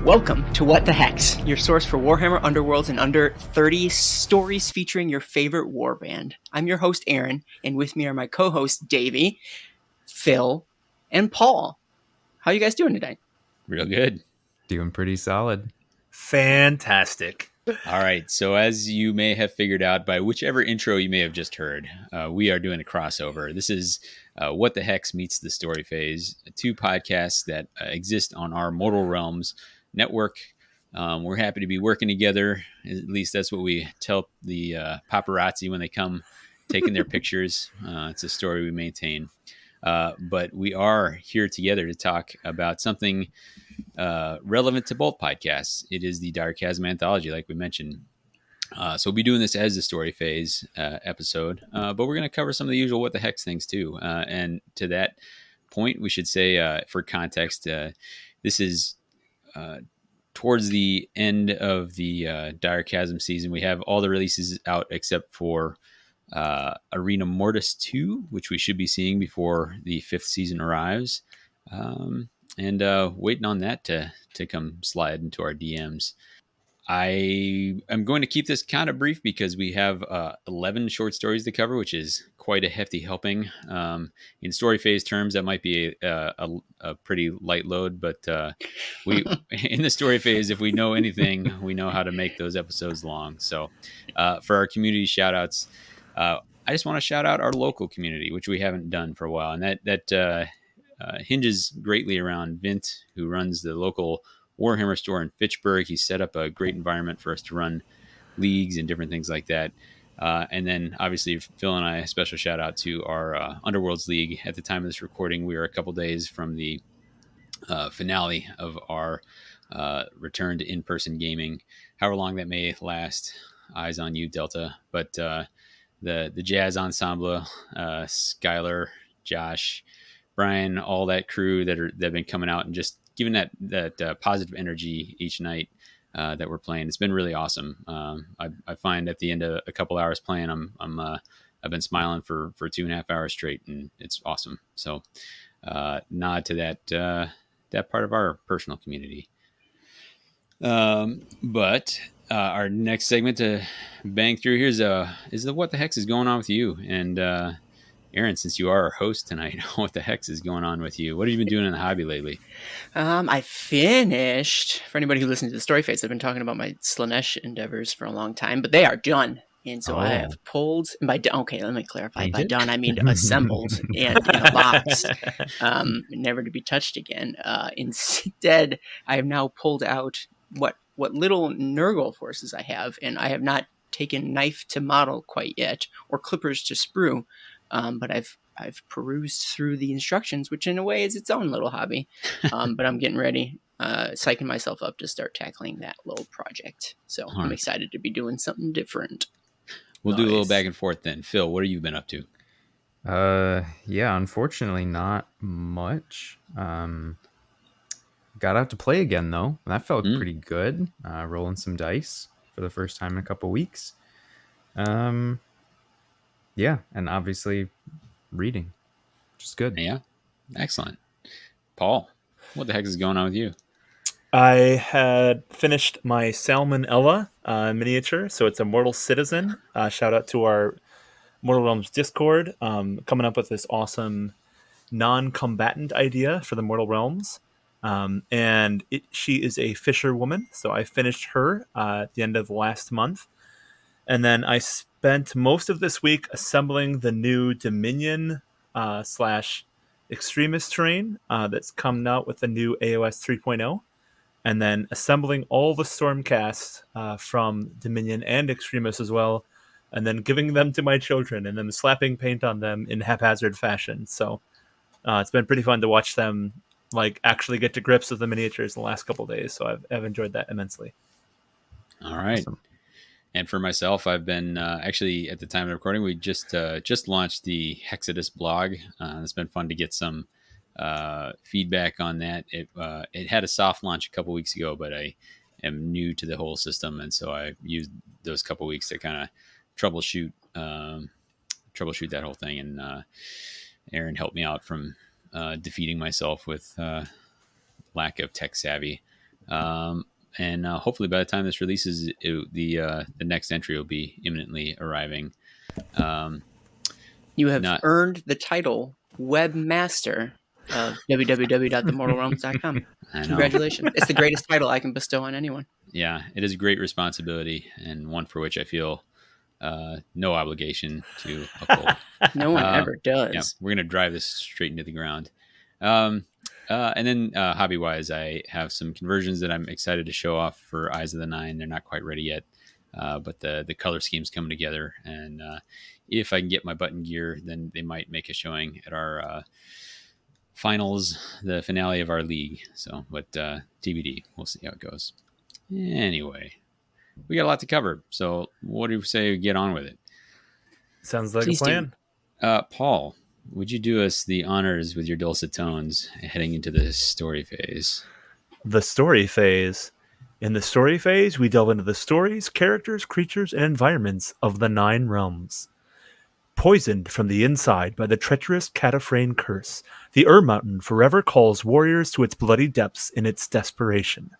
Welcome to What the Hex, your source for Warhammer Underworlds in under 30 stories featuring your favorite warband. I'm your host, Aaron, and with me are my co-hosts, Davey, Phil, and Paul. How are you guys doing today? Real good. Doing pretty solid. Fantastic. All right. So as you may have figured out by whichever intro you may have just heard, we are doing a crossover. This is What the Hex meets the Story Phase, two podcasts that exist on our Mortal Realms network. We're happy to be working together. At least that's what we tell the paparazzi when they come taking their pictures. It's a story we maintain. But we are here together to talk about something relevant to both podcasts. It is the Direchasm Anthology, like we mentioned. So we'll be doing this as the Story Phase episode, but we're going to cover some of the usual What the Hex things too. And to that point, we should say, for context, this is towards the end of the Direchasm season. We have all the releases out except for Arena Mortis 2, which we should be seeing before the 5th season arrives. And waiting on that to come slide into our DMs. I am going to keep this kind of brief because we have 11 short stories to cover, which is quite a hefty helping. In story phase terms, that might be a pretty light load, but we in the story phase, if we know anything, we know how to make those episodes long. So for our community shout outs, I just want to shout out our local community, which we haven't done for a while. And that hinges greatly around Vint, who runs the local Warhammer store in Fitchburg. He set up a great environment for us to run leagues and different things like that. And then obviously Phil and I, a special shout out to our Underworlds League. At the time of this recording, we are a couple days from the finale of our return to in-person gaming, however long that may last. Eyes on you, Delta. But the Jazz Ensemble, Skylar, Josh, Brian, all that crew that have been coming out and just giving that positive energy each night that we're playing. It's been really awesome. I find at the end of a couple hours playing, I've been smiling for 2.5 hours straight, and it's awesome. So nod to that part of our personal community. But our next segment to bang through here is the What the Hex is going on with you? And Aaron, since you are our host tonight, what the heck is going on with you? What have you been doing in the hobby lately? I finished, for anybody who listens to the story phase, I've been talking about my Slanesh endeavors for a long time, but they are done. And so I have pulled, okay, let me clarify. By done, I mean assembled and in a box, never to be touched again. Instead, I have now pulled out what little Nurgle forces I have, and I have not taken knife to model quite yet, or clippers to sprue. But I've perused through the instructions, which in a way is its own little hobby. But I'm getting ready, psyching myself up to start tackling that little project. So I'm excited to be doing something different. We'll do a little back and forth then. Phil, what have you been up to? Yeah, unfortunately not much. Got out to play again though. And that felt pretty good. Rolling some dice for the first time in a couple weeks. Yeah, and obviously reading, which is good. Yeah, excellent. Paul, what the heck is going on with you? I had finished my Salmonella miniature, so it's a Mortal Citizen. Shout out to our Mortal Realms Discord, coming up with this awesome non-combatant idea for the Mortal Realms. And she is a fisherwoman, so I finished her at the end of last month. And then I spent most of this week assembling the new Dominion / Extremist terrain that's coming out with the new AOS 3.0. And then assembling all the Stormcast from Dominion and Extremist as well. And then giving them to my children and then slapping paint on them in haphazard fashion. So it's been pretty fun to watch them actually get to grips with the miniatures in the last couple of days. So I've enjoyed that immensely. All right. Awesome. And for myself, I've been actually at the time of recording, we just launched the Hexodus blog. It's been fun to get some feedback on that. It had a soft launch a couple weeks ago, but I am new to the whole system, and so I used those couple weeks to kind of troubleshoot that whole thing. And Aaron helped me out from defeating myself with lack of tech savvy. And hopefully by the time this releases, the next entry will be imminently arriving. You have earned the title webmaster of www.themortalrealms.com. Congratulations. It's the greatest title I can bestow on anyone. Yeah, it is a great responsibility, and one for which I feel no obligation to uphold. No one ever does. Yeah, we're going to drive this straight into the ground. And then hobby-wise, I have some conversions that I'm excited to show off for Eyes of the Nine. They're not quite ready yet, but the color scheme's coming together. And if I can get my button gear, then they might make a showing at our finals, the finale of our league. So, but TBD, we'll see how it goes. Anyway, we got a lot to cover. So what do you say we get on with it? Sounds like a plan. Paul, would you do us the honors with your dulcet tones heading into the story phase? The story phase. In the story phase, we delve into the stories, characters, creatures, and environments of the 9 realms. Poisoned from the inside by the treacherous Cataphrane curse, the Mountain forever calls warriors to its bloody depths in its desperation.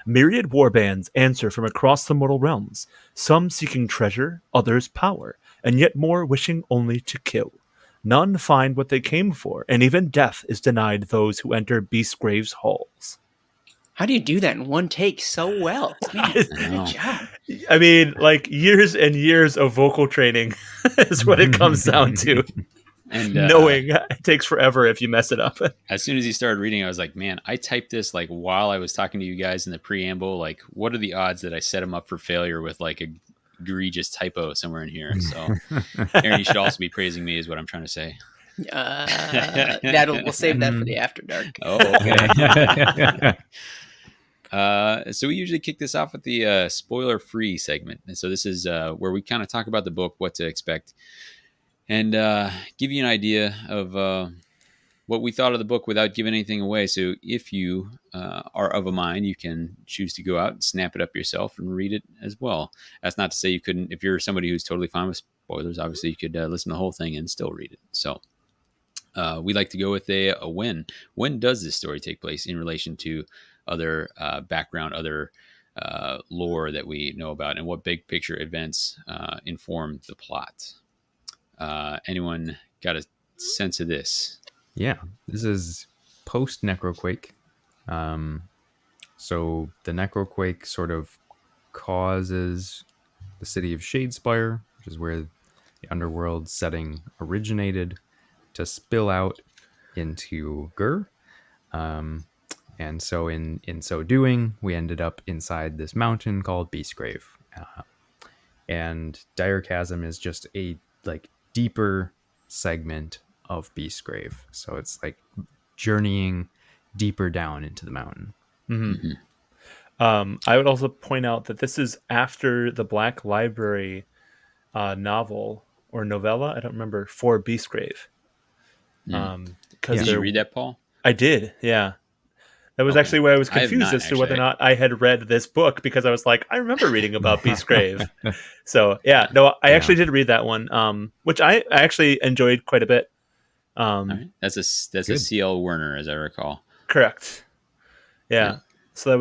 Myriad warbands answer from across the mortal realms, some seeking treasure, others power, and yet more wishing only to kill. None find what they came for, and even death is denied those who enter Beastgrave's halls. How do you do that in one take so well? Man, good job. I mean, like years and years of vocal training is what it comes down to. And knowing it takes forever if you mess it up. As soon as he started reading, I was like, man, I typed this like while I was talking to you guys in the preamble. Like, what are the odds that I set him up for failure with like a egregious typo somewhere in here? So, Aaron, you should also be praising me, is what I'm trying to say. We'll save that for the After Dark. Oh, okay. So we usually kick this off with the spoiler-free segment, and so this is where we kind of talk about the book, what to expect, and give you an idea of what we thought of the book without giving anything away. So if you are of a mind, you can choose to go out and snap it up yourself and read it as well. That's not to say you couldn't. If you're somebody who's totally fine with spoilers, obviously you could listen to the whole thing and still read it. So we like to go with a when. When does this story take place in relation to other background, other lore that we know about, and what big picture events inform the plot? Anyone got a sense of this? Yeah, this is post Necroquake. So the Necroquake sort of causes the city of Shadespire, which is where the underworld setting originated, to spill out into Gur. And so in so doing, we ended up inside this mountain called Beastgrave. And Direchasm is just a like deeper segment of Beastgrave. So it's like journeying deeper down into the mountain. Mm-hmm. I would also point out that this is after the Black Library novel or novella, I don't remember, for Beastgrave. Did you read that, Paul? I did, yeah. That was actually where I was confused as to whether or not I had read this book, because I was like, I remember reading about Beastgrave. So yeah, no, I actually did read that one, which I actually enjoyed quite a bit. Right. That's a C.L. Werner, as I recall. Correct. Yeah. So that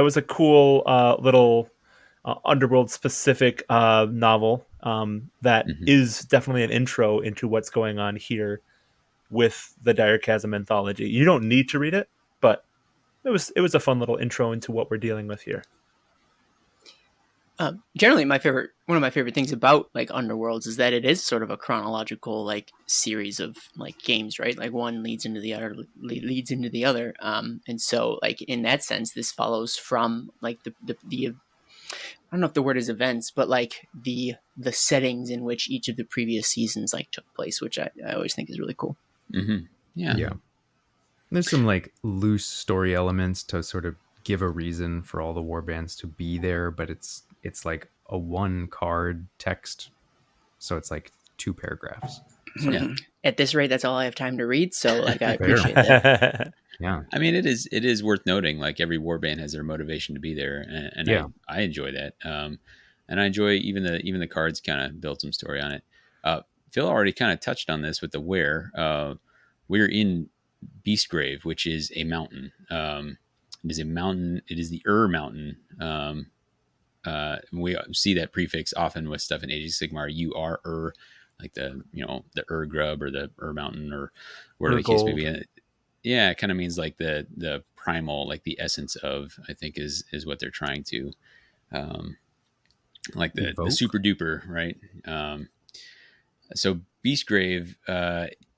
was a cool little underworld specific novel that is definitely an intro into what's going on here with the Direchasm Anthology. You don't need to read it, but it was a fun little intro into what we're dealing with here. Generally, one of my favorite things about like Underworlds is that it is sort of a chronological like series of like games, right? Like one leads into the other, and so like in that sense, this follows from like the I don't know if the word is events, but like the settings in which each of the previous seasons like took place, which I always think is really cool. Mm-hmm. Yeah. There's some like loose story elements to sort of give a reason for all the warbands to be there, but it's like a 1 card text, so it's like 2 paragraphs. So, yeah. At this rate, that's all I have time to read. So like I appreciate that. Yeah. I mean, it is worth noting, like every warband has their motivation to be there, and I enjoy that. And I enjoy even the cards kind of build some story on it. Phil already kind of touched on this with the where. We're in Beastgrave, which is a mountain. It is a mountain. It is the Mountain. We see that prefix often with stuff in Age of Sigmar. UR, like the grub or the Mountain or whatever the case may be. Yeah, it kind of means like the primal, like the essence of, I think is what they're trying to, like the super duper, right? So Beastgrave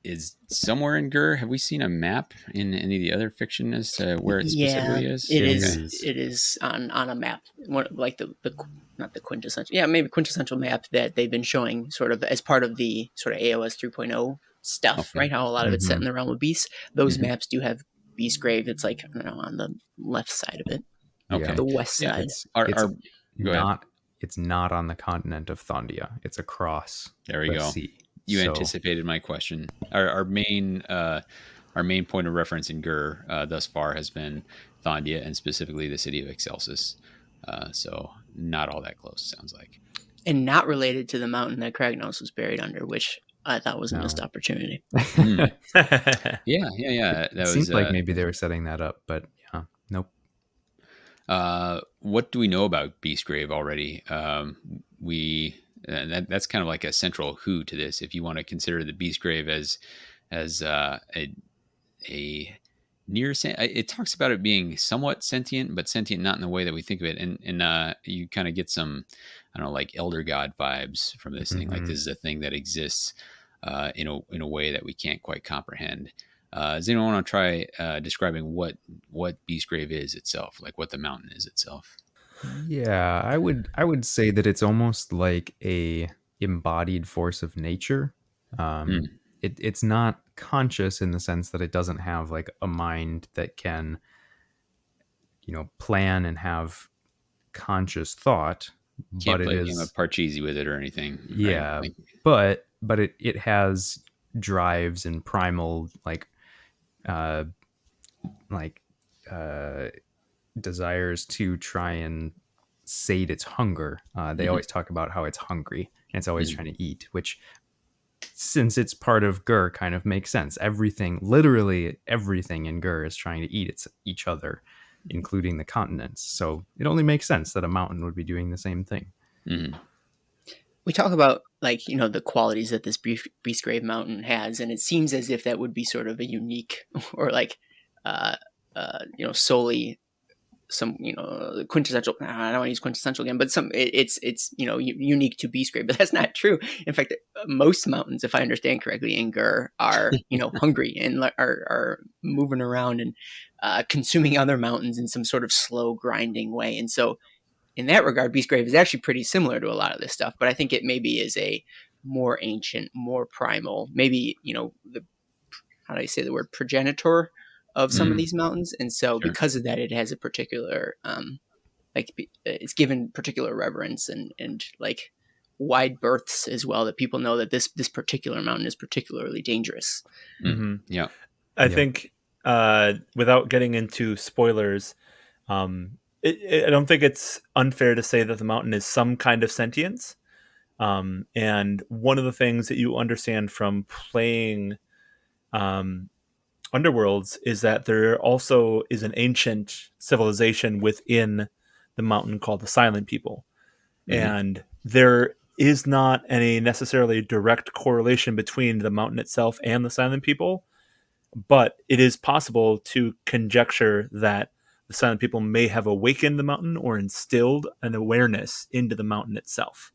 is somewhere in Gur. Have we seen a map in any of the other fiction as to where it specifically is? It is on a map, like the not the quintessential, maybe quintessential map that they've been showing sort of as part of the sort of AOS 3.0 stuff, right? How a lot of it's set in the realm of beasts. Those maps do have Beastgrave. It's like, I don't know, on the left side of it. Okay. The west side. It's not on the continent of Thondia. It's across the sea. You anticipated my question. Our main point of reference in Gur thus far has been Thondia, and specifically the city of Excelsis. So not all that close, sounds like. And not related to the mountain that Kragnos was buried under, which I thought was a missed opportunity. Yeah. That seemed like maybe they were setting that up, but nope. What do we know about Beastgrave already? That's kind of like a central who to this. If you want to consider the Beastgrave as a near, it talks about it being somewhat sentient, but sentient not in the way that we think of it. And you kind of get some, I don't know, like elder god vibes from this thing. Like this is a thing that exists in a way that we can't quite comprehend. Does anyone want to try describing what Beastgrave is itself, like what the mountain is itself? Yeah, I would say that it's almost like a embodied force of nature. It's not conscious in the sense that it doesn't have like a mind that can, plan and have conscious thought. Can't play a game of Parcheesi with it or anything. Yeah, right? but it has drives and primal desires to try and sate its hunger. They always talk about how it's hungry and it's always trying to eat, which, since it's part of Gur, kind of makes sense. Literally everything in Gur is trying to eat each other, including the continents. So it only makes sense that a mountain would be doing the same thing. We talk about the qualities that this Beastgrave mountain has, and it seems as if that would be sort of a unique or solely some quintessential. I don't want to use quintessential again, but it's unique to Beastgrave, but that's not true. In fact, most mountains, if I understand correctly, in Gur are hungry and are moving around and consuming other mountains in some sort of slow grinding way. And so, in that regard, Beastgrave is actually pretty similar to a lot of this stuff, but I think it maybe is a more ancient, more primal, maybe how do I say the word, progenitor of some of these mountains. And so because of that, it has a particular, it's given particular reverence and like wide berths as well, that people know that this particular mountain is particularly dangerous. Yeah. I think without getting into spoilers, I don't think it's unfair to say that the mountain is some kind of sentience. And one of the things that you understand from playing Underworlds is that there also is an ancient civilization within the mountain called the Silent People. And there is not any necessarily direct correlation between the mountain itself and the Silent People, but it is possible to conjecture that the Silent People may have awakened the mountain or instilled an awareness into the mountain itself.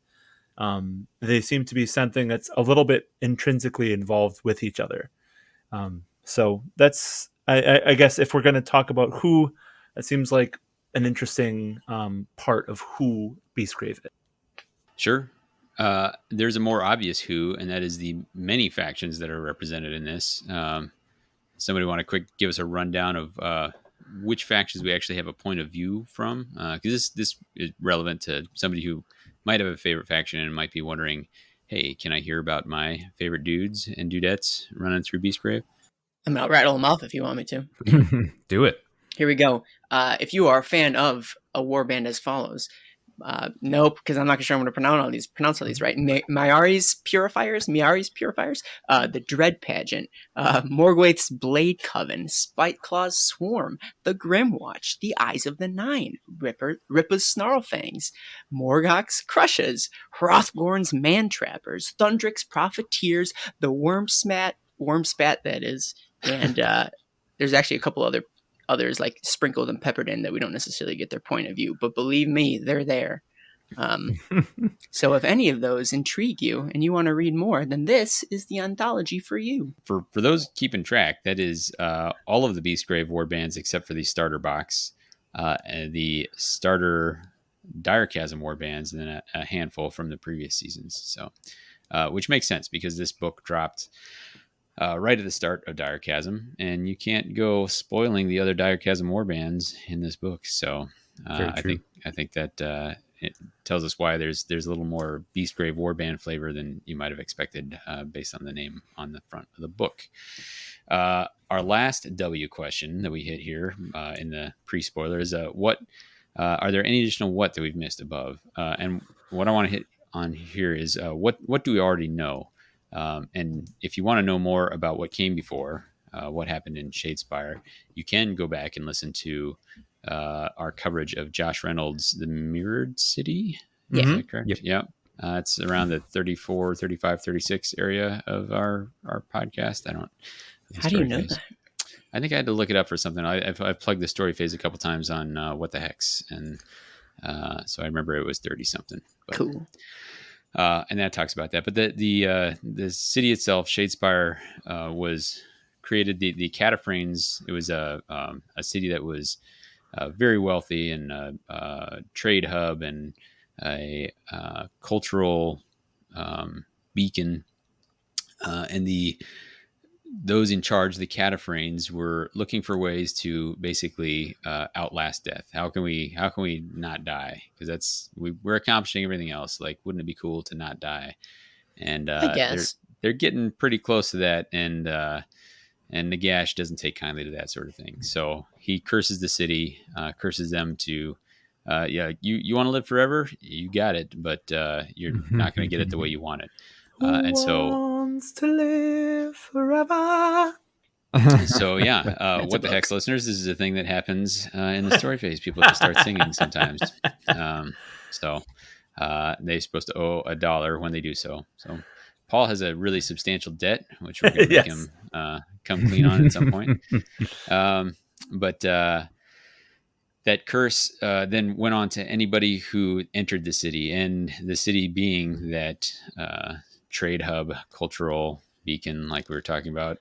They seem to be something that's a little bit intrinsically involved with each other. So that's, I guess, if we're going to talk about who, that seems like an interesting part of who Beastgrave is. Sure. There's a more obvious who, and that is the many factions that are represented in this. Somebody want to give us a rundown of which factions we actually have a point of view from? Because this is relevant to somebody who might have a favorite faction and might be wondering, hey, can I hear about my favorite dudes and dudettes running through Beastgrave? I mean, I'll rattle them off if you want me to. Do it. Here we go. If you are a fan of a warband as follows, Nope, because I'm not sure I'm going to pronounce all these right. Miari's Purifiers, the Dread Pageant, Morgwaith's Blade Coven, Spiteclaw's Swarm, the Grimwatch, the Eyes of the Nine, Rippa's Snarlfangs, Morgoth's Crushes, Hrothgorn's Mantrappers, Thundrick's Profiteers, the Wormspat that is, and there's actually a couple others like sprinkled and peppered in that we don't necessarily get their point of view, but believe me, they're there. So if any of those intrigue you and you want to read more, then this is the anthology for you. For those keeping track, that is all of the Beastgrave warbands except for the starter box, and the starter Direchasm warbands, and then a handful from the previous seasons. So, which makes sense because this book dropped right at the start of Direchasm, and you can't go spoiling the other Direchasm warbands in this book. So I think that it tells us why there's a little more Beastgrave warband flavor than you might have expected based on the name on the front of the book. Our last W question that we hit here in the pre-spoiler is what are there any additional what that we've missed above? And what I want to hit on here is what do we already know? And if you want to know more about what came before, what happened in Shadespire, you can go back and listen to our coverage of Josh Reynolds' The Mirrored City. Yeah. Is that correct? Yep. Yeah. It's around the 34, 35, 36 area of our podcast. How do you know that? I think I had to look it up for something. I've plugged the story phase a couple times on What the Hex, and so I remember it was 30 something. Cool. And that talks about that. But the city itself, Shadespire, was created. The Cataphrines. It was a city that was very wealthy and a trade hub and a cultural beacon. And those in charge, the Cataphrines, were looking for ways to basically outlast death. How can we not die? Because we're accomplishing everything else. Like, wouldn't it be cool to not die? And I guess they're getting pretty close to that. And Nagash doesn't take kindly to that sort of thing. So he curses the city, curses them to, you want to live forever? You got it, but you're not going to get it the way you want it. And so wants to live forever. So yeah, What the Hex, listeners, this is a thing that happens in the story phase. People just start singing sometimes. So they're supposed to owe $1 when they do so. So Paul has a really substantial debt, which we're going to make him come clean on at some point. But that curse then went on to anybody who entered the city, and the city being that trade hub, cultural beacon, like we were talking about,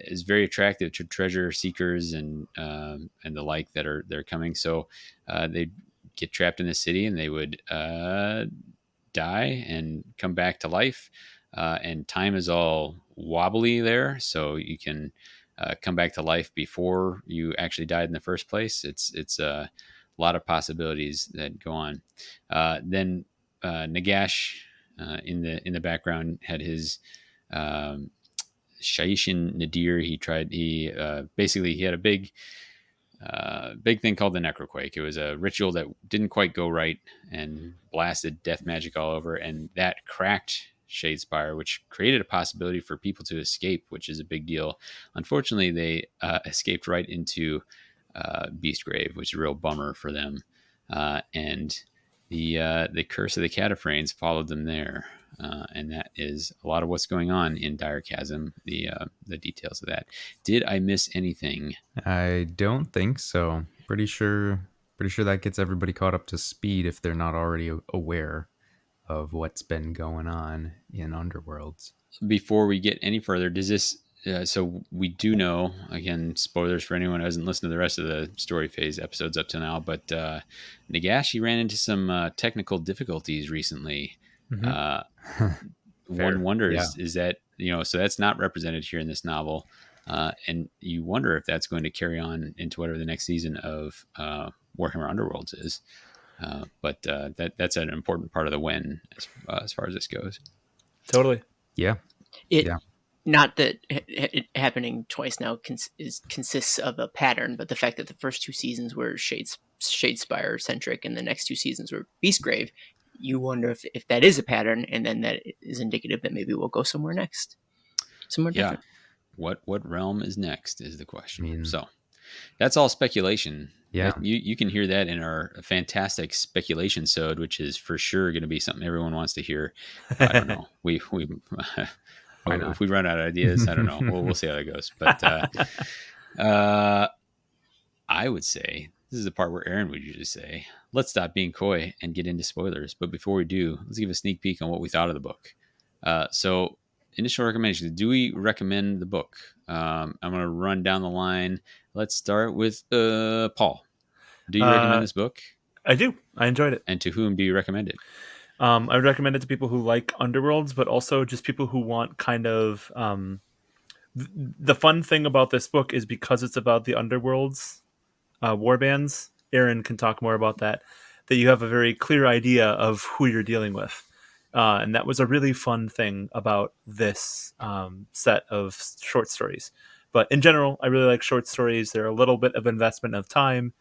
is very attractive to treasure seekers and the like they're coming. So they get trapped in the city, and they would die and come back to life. And time is all wobbly there, so you can come back to life before you actually died in the first place. It's a lot of possibilities that go on. Then Nagash in the background had his Shaishin Nadir. He basically had a big thing called the Necroquake. It was a ritual that didn't quite go right and blasted death magic all over, and that cracked Shadespire, which created a possibility for people to escape, which is a big deal. Unfortunately, they escaped right into Beastgrave, which is a real bummer for them. And the curse of the Cataphrines followed them there. And that is a lot of what's going on in Direchasm, the details of that. Did I miss anything? I don't think so. Pretty sure that gets everybody caught up to speed if they're not already aware of what's been going on in Underworlds. Before we get any further, does this... so we do know, again, spoilers for anyone who hasn't listened to the rest of the story phase episodes up to now, but Nagash ran into some technical difficulties recently. Mm-hmm. One wonders, is that, so that's not represented here in this novel. And you wonder if that's going to carry on into whatever the next season of Warhammer Underworlds is. But that's an important part of the when as far as this goes. Totally. Yeah. Not that it happening twice now consists of a pattern, but the fact that the first two seasons were Shadespire centric, and the next 2 seasons were Beastgrave. You wonder if that is a pattern, and then that is indicative that maybe we'll go somewhere next, somewhere different. What realm is next is the question. So that's all speculation. Yeah, you can hear that in our fantastic speculation sode, which is for sure going to be something everyone wants to hear. I don't know. We if we run out of ideas, I don't know. We'll see how that goes. But I would say this is the part where Aaron would usually say, "Let's stop being coy and get into spoilers." But before we do, let's give a sneak peek on what we thought of the book. So, initial recommendations. Do we recommend the book? I'm going to run down the line. Let's start with Paul. Do you recommend this book? I do. I enjoyed it. And to whom do you recommend it? I would recommend it to people who like Underworlds, but also just people who want kind of the fun thing about this book is because it's about the Underworlds warbands. Aaron can talk more about that. That you have a very clear idea of who you're dealing with. And that was a really fun thing about this set of short stories. But in general, I really like short stories. They're a little bit of investment of time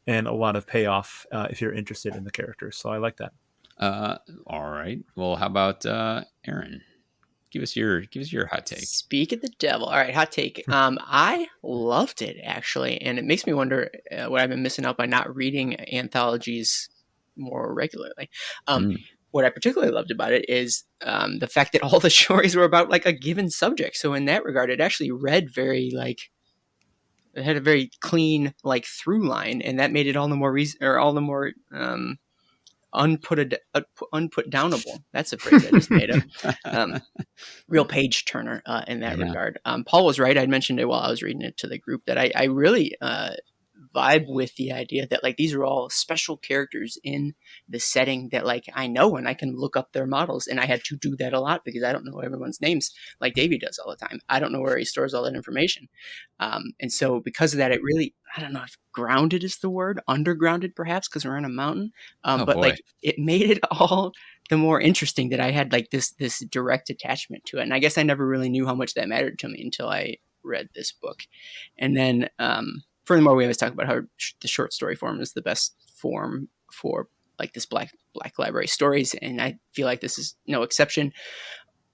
and a lot of payoff if you're interested in the characters. So I like that. All right. Well, how about Aaron? Give us your hot take. Speak of the devil. All right, hot take. I loved it actually, and it makes me wonder what I've been missing out by not reading anthologies more regularly. What I particularly loved about it is the fact that all the stories were about like a given subject. So in that regard, it actually read very like it had a very clean like through line, and that made it all the more unput downable. That's a phrase I just made up. Real page turner in that regard. Paul was right. I mentioned it while I was reading it to the group that I really vibe with the idea that like these are all special characters in the setting that like I know, and I can look up their models, and I had to do that a lot because I don't know everyone's names like Davey does all the time. I don't know where he stores all that information, and so because of that, it really, I don't know if grounded is the word, undergrounded perhaps because we're on a mountain, but boy. Like it made it all the more interesting that I had like this direct attachment to it, and I guess I never really knew how much that mattered to me until I read this book. And then furthermore, we always talk about how the short story form is the best form for like this black library stories, and I feel like this is no exception.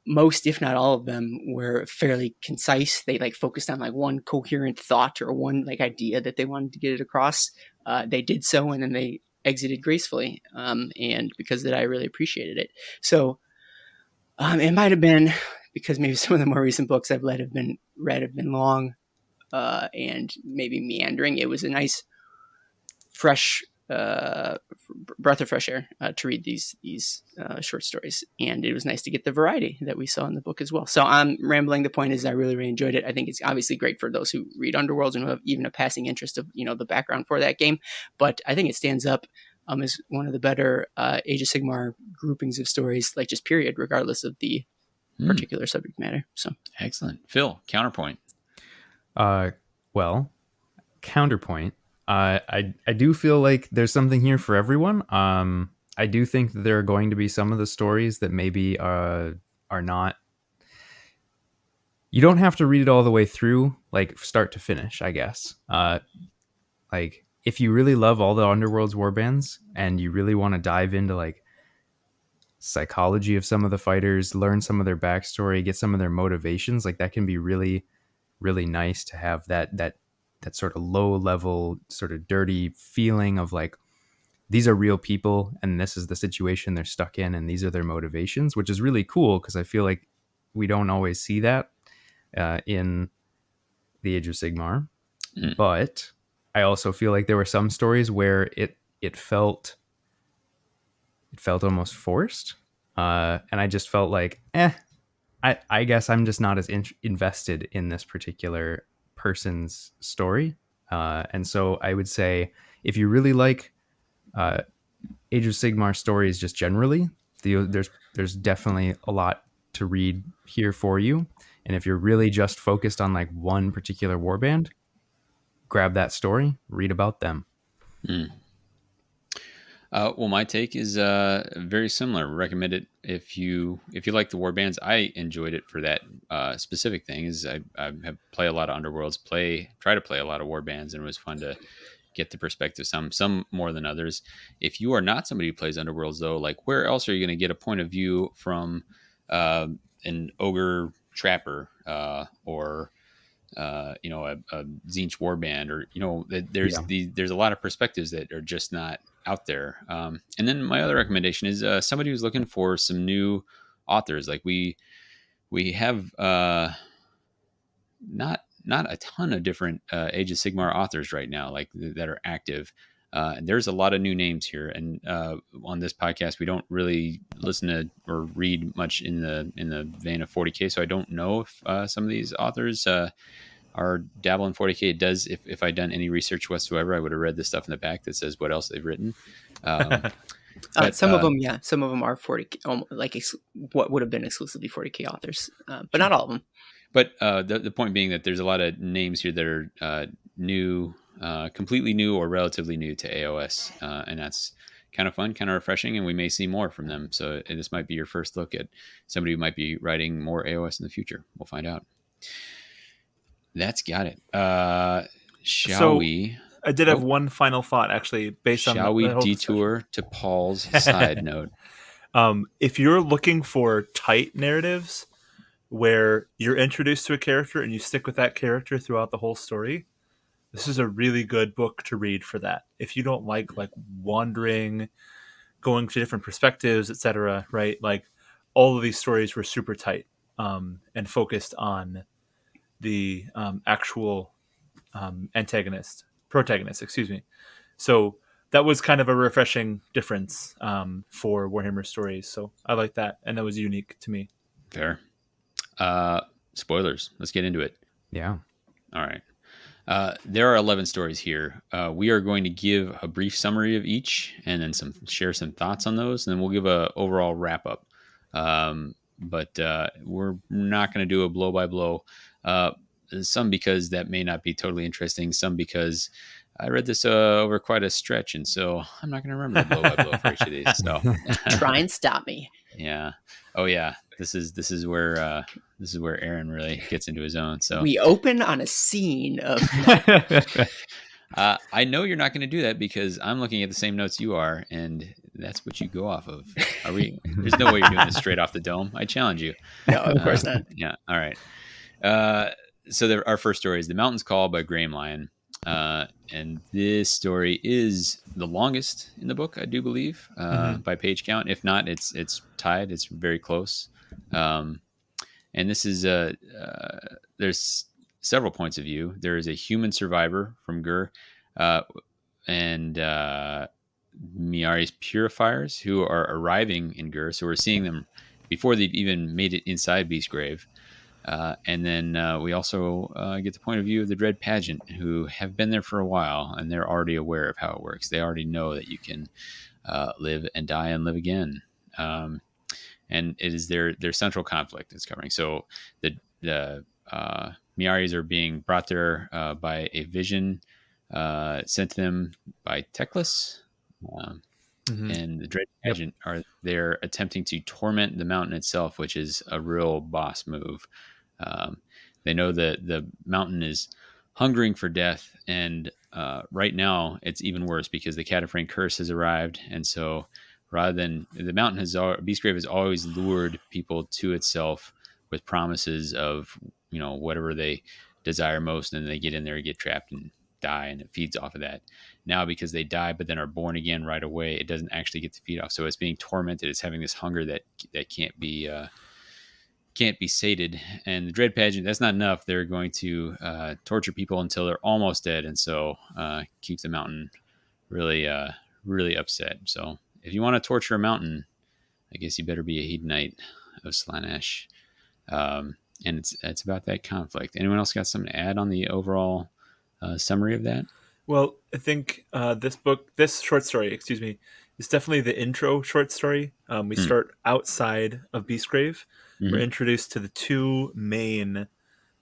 Most, if not all of them, were fairly concise. They like focused on like one coherent thought or one like idea that they wanted to get it across. They did so, and then they exited gracefully. And because of that, I really appreciated it. So it might have been because maybe some of the more recent books I've read have been long. And maybe meandering. It was a nice, fresh breath of fresh air to read these short stories, and it was nice to get the variety that we saw in the book as well. So I'm rambling. The point is, I really, really enjoyed it. I think it's obviously great for those who read Underworlds and who have even a passing interest of the background for that game. But I think it stands up as one of the better Age of Sigmar groupings of stories, like just period, regardless of the particular subject matter. So excellent, Phil. Counterpoint. Well, counterpoint. I do feel like there's something here for everyone. I do think that there are going to be some of the stories that maybe are not. You don't have to read it all the way through, like start to finish, I guess. Like if you really love all the Underworld's warbands and you really want to dive into like psychology of some of the fighters, learn some of their backstory, get some of their motivations, like that can be really, really nice to have that sort of low level, sort of dirty feeling of like, these are real people and this is the situation they're stuck in and these are their motivations, which is really cool because I feel like we don't always see that in the Age of Sigmar. But I also feel like there were some stories where it felt almost forced, and I just felt like I guess I'm just not as invested in this particular person's story. And so I would say if you really like Age of Sigmar stories just generally, there's definitely a lot to read here for you. And if you're really just focused on like one particular warband, grab that story, read about them. Well, my take is very similar. Recommend it if you like the warbands. I enjoyed it for that specific thing. Is I have play a lot of Underworlds, try to play a lot of warbands, and it was fun to get the perspective. Some more than others. If you are not somebody who plays Underworlds, though, like where else are you going to get a point of view from an ogre trapper or a Tzeentch warband, or there's a lot of perspectives that are just not out there. And then my other recommendation is somebody who's looking for some new authors. Like we have not a ton of different Age of Sigmar authors right now, like that are active. There's a lot of new names here, and on this podcast, we don't really listen to or read much in the vein of 40K. So I don't know if some of these authors are dabble in 40K. It does. If I'd done any research whatsoever, I would have read the stuff in the back that says what else they've written. But some of them, some of them are 40K, like what would have been exclusively 40K authors, but not all of them. But the point being that there's a lot of names here that are new, completely new or relatively new to AOS, and that's kind of fun, kind of refreshing, and we may see more from them. So this might be your first look at somebody who might be writing more AOS in the future. We'll find out. That's got it. Shall we? I did have one final thought, actually, based on. Shall we detour to Paul's side note? If you're looking for tight narratives where you're introduced to a character and you stick with that character throughout the whole story, this is a really good book to read for that. If you don't like wandering, going to different perspectives, etc., right? Like all of these stories were super tight and focused on the actual protagonist, excuse me. So that was kind of a refreshing difference for Warhammer stories. So I like that, and that was unique to me. Fair. Spoilers. Let's get into it. Yeah. All right. There are 11 stories here. We are going to give a brief summary of each, and then share some thoughts on those, and then we'll give a overall wrap up. But we're not going to do a blow by blow. Some because that may not be totally interesting. Some because I read this over quite a stretch, and so I'm not going to remember the blow by blow for each of these. So try and stop me. Yeah. Oh yeah. This is where Aaron really gets into his own. So we open on a scene of. I know you're not going to do that because I'm looking at the same notes you are, and that's what you go off of. Are we? There's no way you're doing this straight off the dome. I challenge you. No, of course not. Yeah. All right. So our first story is The Mountain's Call by Graham Lion. And this story is the longest in the book, I do believe, by page count. If not, it's tied. It's very close. And this is there's several points of view. There is a human survivor from Gur, and Miari's purifiers who are arriving in Gur. So we're seeing them before they've even made it inside Beastgrave. And then we also get the point of view of the Dread Pageant, who have been there for a while, and they're already aware of how it works. They already know that you can live and die and live again. And it is their central conflict it's covering. So the Miaris are being brought there by a vision sent to them by Teclis. And the Dread Pageant are there attempting to torment the mountain itself, which is a real boss move. They know that the mountain is hungering for death, and right now it's even worse because the Cataphrane curse has arrived, and so rather than the mountain Beastgrave has always lured people to itself with promises of whatever they desire most, and then they get in there and get trapped and die, and it feeds off of that. Now, because they die but then are born again right away, it doesn't actually get to feed off, so it's being tormented. It's having this hunger that can't be sated. And the Dread Pageant, that's not enough. They're going to torture people until they're almost dead, and so keep the mountain really really upset. So if you want to torture a mountain, I guess you better be a hedonite of Slaanesh. And it's about that conflict. Anyone else got something to add on the overall summary of that? Well, I think this short story, is definitely the intro short story. We start outside of Beastgrave. We're introduced to the two main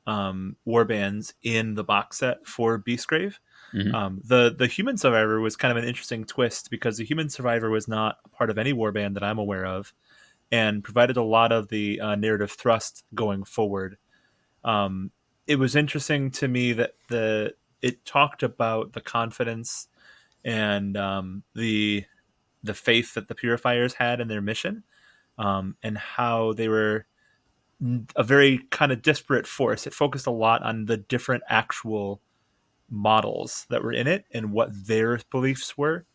warbands in the box set for Beastgrave. The human survivor was kind of an interesting twist because the human survivor was not a part of any warband that I'm aware of, and provided a lot of the narrative thrust going forward. It was interesting to me that it talked about the confidence and the faith that the purifiers had in their mission, and how they were a very kind of disparate force. It focused a lot on the different actual models that were in it and what their beliefs were.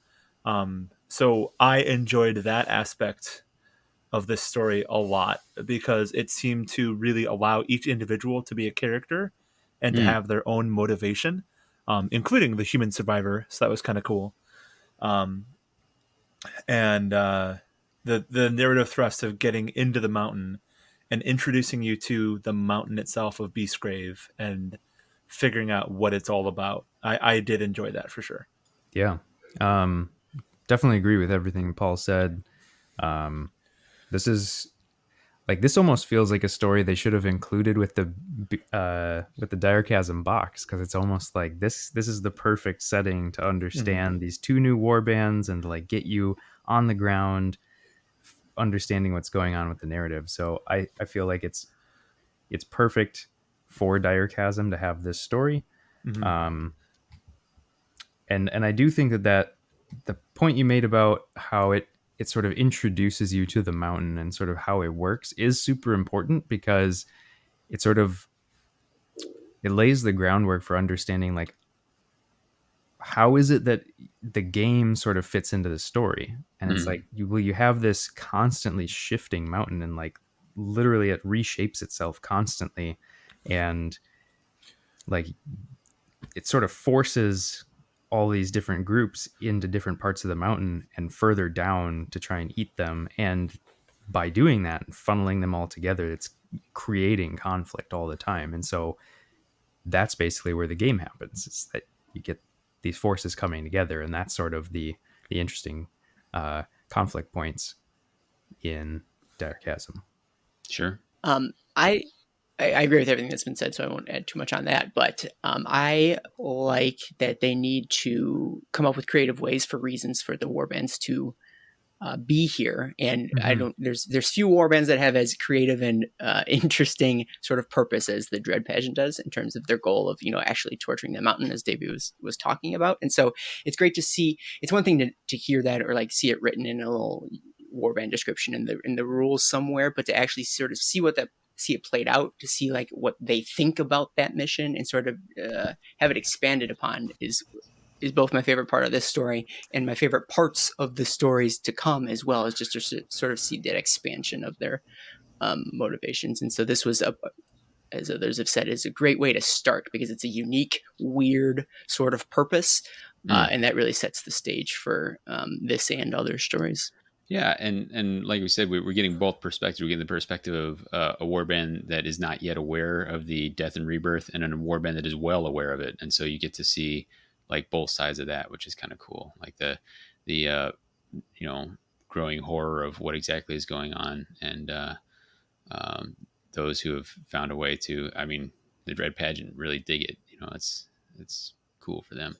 So I enjoyed that aspect of this story a lot because it seemed to really allow each individual to be a character and to Mm. have their own motivation, including the human survivor. So that was kind of cool. Um, and the narrative thrust of getting into the mountain and introducing you to the mountain itself of Beastgrave and figuring out what it's all about. I did enjoy that for sure. Yeah. Um, Definitely agree with everything Paul said. This is like, this almost feels like a story they should have included with the Direchasm box, because it's almost like this is the perfect setting to understand these two new war bands and to like get you on the ground understanding what's going on with the narrative. So I feel like it's perfect for Direchasm to have this story. Mm-hmm. And I do think that the point you made about how it sort of introduces you to the mountain and sort of how it works is super important, because it sort of, it lays the groundwork for understanding like how is it that the game sort of fits into the story. And it's like you have this constantly shifting mountain, and like literally it reshapes itself constantly, and like it sort of forces all these different groups into different parts of the mountain and further down to try and eat them. And by doing that and funneling them all together, it's creating conflict all the time. And so that's basically where the game happens. It's that you get these forces coming together, and that's sort of the interesting conflict points in Direchasm. Sure. I agree with everything that's been said, so I won't add too much on that. But I like that they need to come up with creative ways for reasons for the warbands to be here. And I don't. There's few warbands that have as creative and interesting sort of purpose as the Dread Pageant does in terms of their goal of actually torturing the mountain, as Davey was talking about. And so it's great to see. It's one thing to hear that or like see it written in a little warband description in the rules somewhere, but to actually sort of see it played out, to see like what they think about that mission and sort of have it expanded upon is both my favorite part of this story and my favorite parts of the stories to come, as well as just to sort of see that expansion of their motivations. And so this was as others have said, is a great way to start because it's a unique, weird sort of purpose. And that really sets the stage for this and other stories. Yeah, and like we said, we're getting both perspectives. We're getting the perspective of a warband that is not yet aware of the death and rebirth, and a warband that is well aware of it. And so you get to see like both sides of that, which is kind of cool. Like the growing horror of what exactly is going on, and those who have found a way to. I mean, the Dread Pageant really dig it. It's cool for them.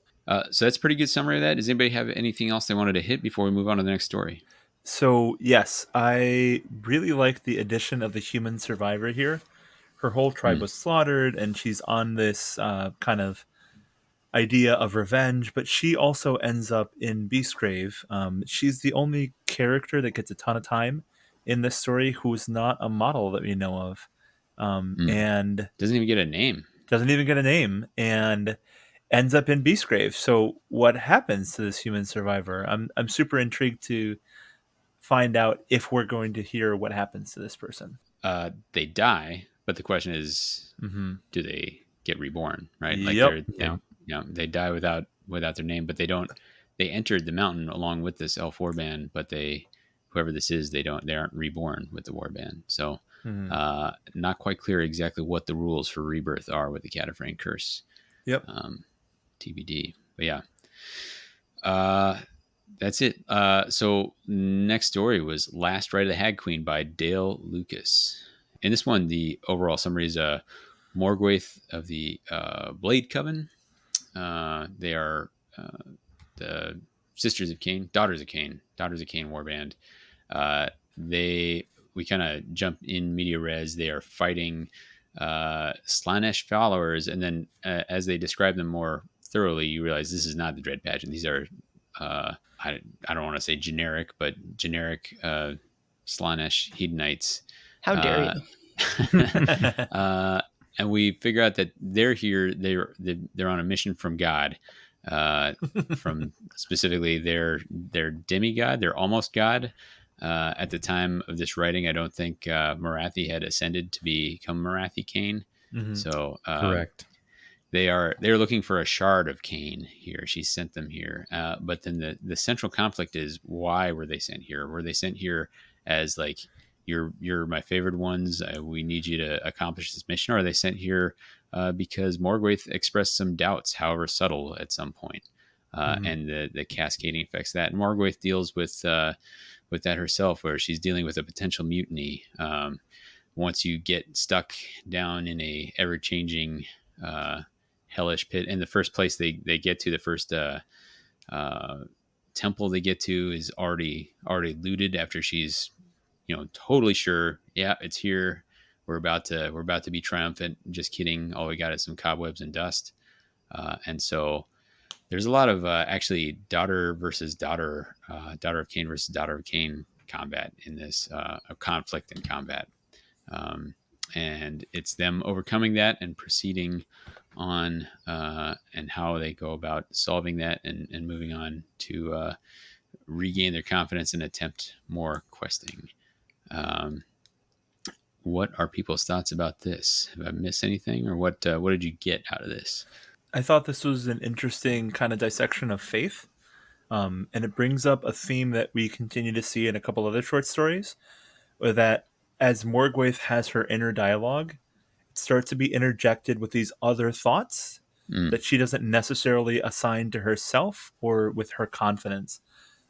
So that's a pretty good summary of that. Does anybody have anything else they wanted to hit before we move on to the next story? So, yes, I really like the addition of the human survivor here. Her whole tribe was slaughtered, and she's on this kind of idea of revenge, but she also ends up in Beastgrave. She's the only character that gets a ton of time in this story who's not a model that we know of. And doesn't even get a name. And ends up in Beastgrave. So what happens to this human survivor? I'm super intrigued to find out if we're going to hear what happens to this person. They die, but the question is, do they get reborn? Right? Like they die without their name, but they don't. They entered the mountain along with this elf warband, but whoever this is, they aren't reborn with the warband. So not quite clear exactly what the rules for rebirth are with the Cataphrane curse. Yep. TBD. But yeah. That's it. So next story was Last Rite of the Hag Queen by Dale Lucas. In this one, the overall summary is Morgwaith of the Blade Coven. They are the Sisters of Cain, Daughters of Cain warband. We kind of jump in media res. They are fighting Slaanesh followers, and then as they describe them more thoroughly, you realize this is not the Dread pageant. These are I don't want to say generic, but generic Slaanesh Hedonites. How dare you? And we figure out that they're here. They're on a mission from God, from specifically their demigod, their almost god. At the time of this writing, I don't think Marathi had ascended to become Marathi Kane. Mm-hmm. So Correct. they're looking for a shard of Cain here. She sent them here, but then the central conflict is, why were they sent here? Were they sent here as like, you're my favorite ones, we need you to accomplish this mission, or are they sent here because Morgwaith expressed some doubts, however subtle, at some point, and the cascading effects of that. And Morgwaith deals with that herself, where she's dealing with a potential mutiny. Once you get stuck down in a ever changing hellish pit, and the first place they get to, the first temple they get to, is already looted, after she's totally sure, yeah, it's here, we're about to be triumphant. Just kidding, all we got is some cobwebs and dust. And so there's a lot of actually daughter versus daughter, daughter of Cain versus daughter of Cain combat in this, conflict and combat. And it's them overcoming that and proceeding on, and how they go about solving that, and moving on to regain their confidence and attempt more questing. What are people's thoughts about this? Have I missed anything, or what did you get out of this? I thought this was an interesting kind of dissection of faith. And it brings up a theme that we continue to see in a couple other short stories, or that as Morgwaith has her inner dialogue, it starts to be interjected with these other thoughts that she doesn't necessarily assign to herself or with her confidence.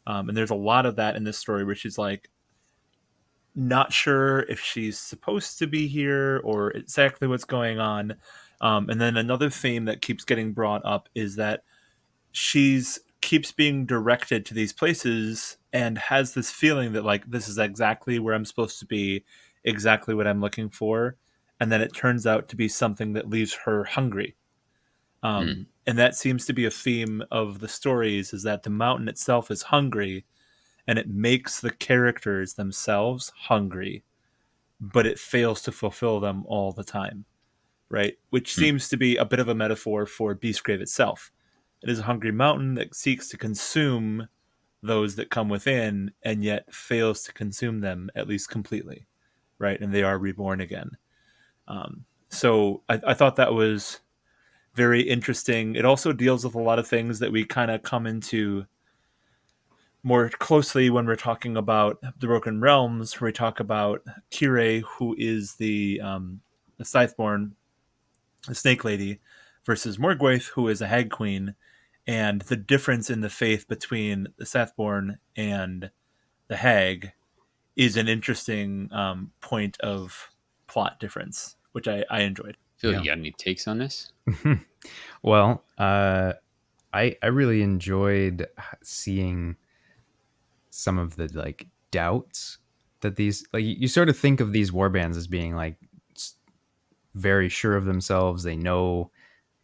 And there's a lot of that in this story, where she's like, not sure if she's supposed to be here or exactly what's going on. And then another theme that keeps getting brought up is that she's keeps being directed to these places and has this feeling that, like, this is exactly where I'm supposed to be, exactly what I'm looking for. And then it turns out to be something that leaves her hungry. And that seems to be a theme of the stories, is that the mountain itself is hungry, and it makes the characters themselves hungry, but it fails to fulfill them all the time, right? Which seems to be a bit of a metaphor for Beastgrave itself. It is a hungry mountain that seeks to consume those that come within, and yet fails to consume them, at least completely, right? And they are reborn again. So I thought that was very interesting. It also deals with a lot of things that we kind of come into more closely when we're talking about the Broken Realms, where we talk about Kire, who is the Scytheborn, the Snake Lady, versus Morgwaith, who is a Hag Queen, and the difference in the faith between the Scytheborn and the Hag is an interesting point of plot difference, which I enjoyed. Phil, you got any takes on this? Well, I really enjoyed seeing some of the like doubts that these, like, you sort of think of these warbands as being like very sure of themselves. They know,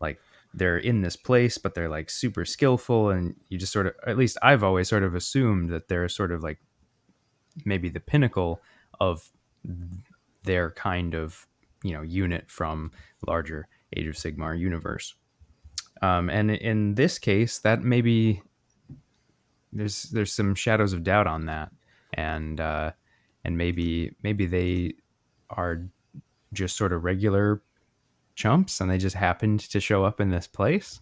like, they're in this place, but they're like super skillful, and you just sort of, at least I've always sort of assumed that they're sort of like maybe the pinnacle of their kind of, unit from larger Age of Sigmar universe. And in this case, that maybe there's some shadows of doubt on that, and maybe they are just sort of regular chumps, and they just happened to show up in this place,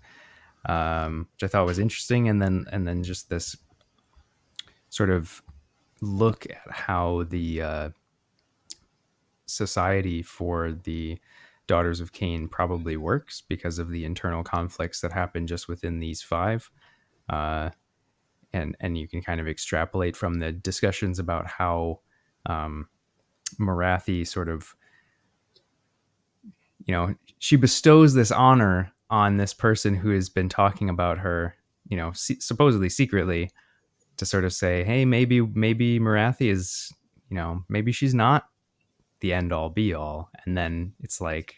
which I thought was interesting. And then just this sort of look at how the society for the Daughters of Cain probably works, because of the internal conflicts that happen just within these five. And you can kind of extrapolate from the discussions about how Marathi sort of, she bestows this honor on this person who has been talking about her, supposedly secretly, to sort of say, hey, maybe Marathi is, maybe she's not the end all be all. And then it's like,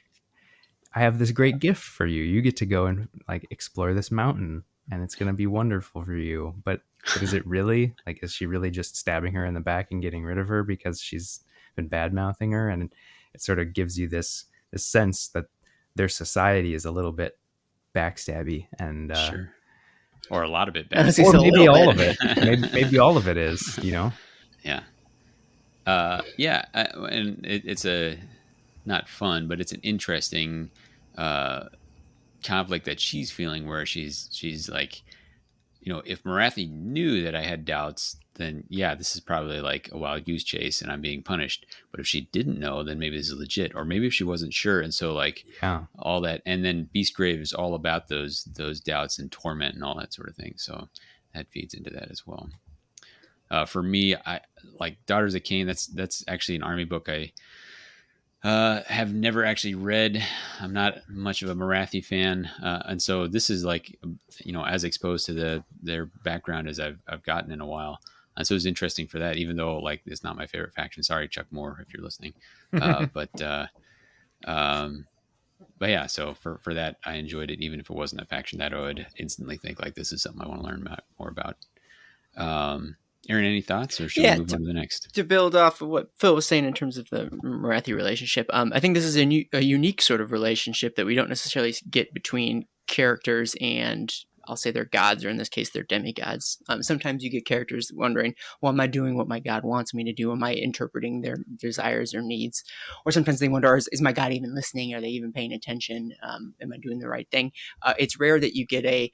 I have this great gift for you. You get to go and like explore this mountain, and it's going to be wonderful for you. But is it really? Like, is she really just stabbing her in the back and getting rid of her because she's been bad mouthing her? And it sort of gives you this sense that their society is a little bit backstabby, and Sure. Or a lot of it Honestly, backstabby. so or maybe little all bit. of it. Maybe all of it is, you know. Yeah. And it's a not fun, but it's an interesting conflict that she's feeling, where she's like, you know, if Marathi knew that I had doubts, then yeah, this is probably like a wild goose chase and I'm being punished. But if she didn't know, then maybe this is legit, or maybe if she wasn't sure, and so like Yeah. all that, and then Beastgrave is all about those doubts and torment and all that sort of thing. So that feeds into that as well. For me, I like Daughters of Cain. That's actually an army book I have never actually read. I'm not much of a Marathi fan, and so this is like, you know, as exposed to their background as I've gotten in a while. And so it's interesting for that, even though like it's not my favorite faction. Sorry, Chuck Moore, if you're listening. But yeah, so for that, I enjoyed it, even if it wasn't a faction that I would instantly think like this is something I want to learn more about. Aaron, any thoughts, or should we move on to the next? To build off of what Phil was saying in terms of the Marathi relationship, I think this is a unique sort of relationship that we don't necessarily get between characters and, I'll say, their gods, or in this case, their demigods. Sometimes you get characters wondering, well, am I doing what my god wants me to do? Am I interpreting their desires or needs? Or sometimes they wonder, is my god even listening? Are they even paying attention? Am I doing the right thing? It's rare that you get a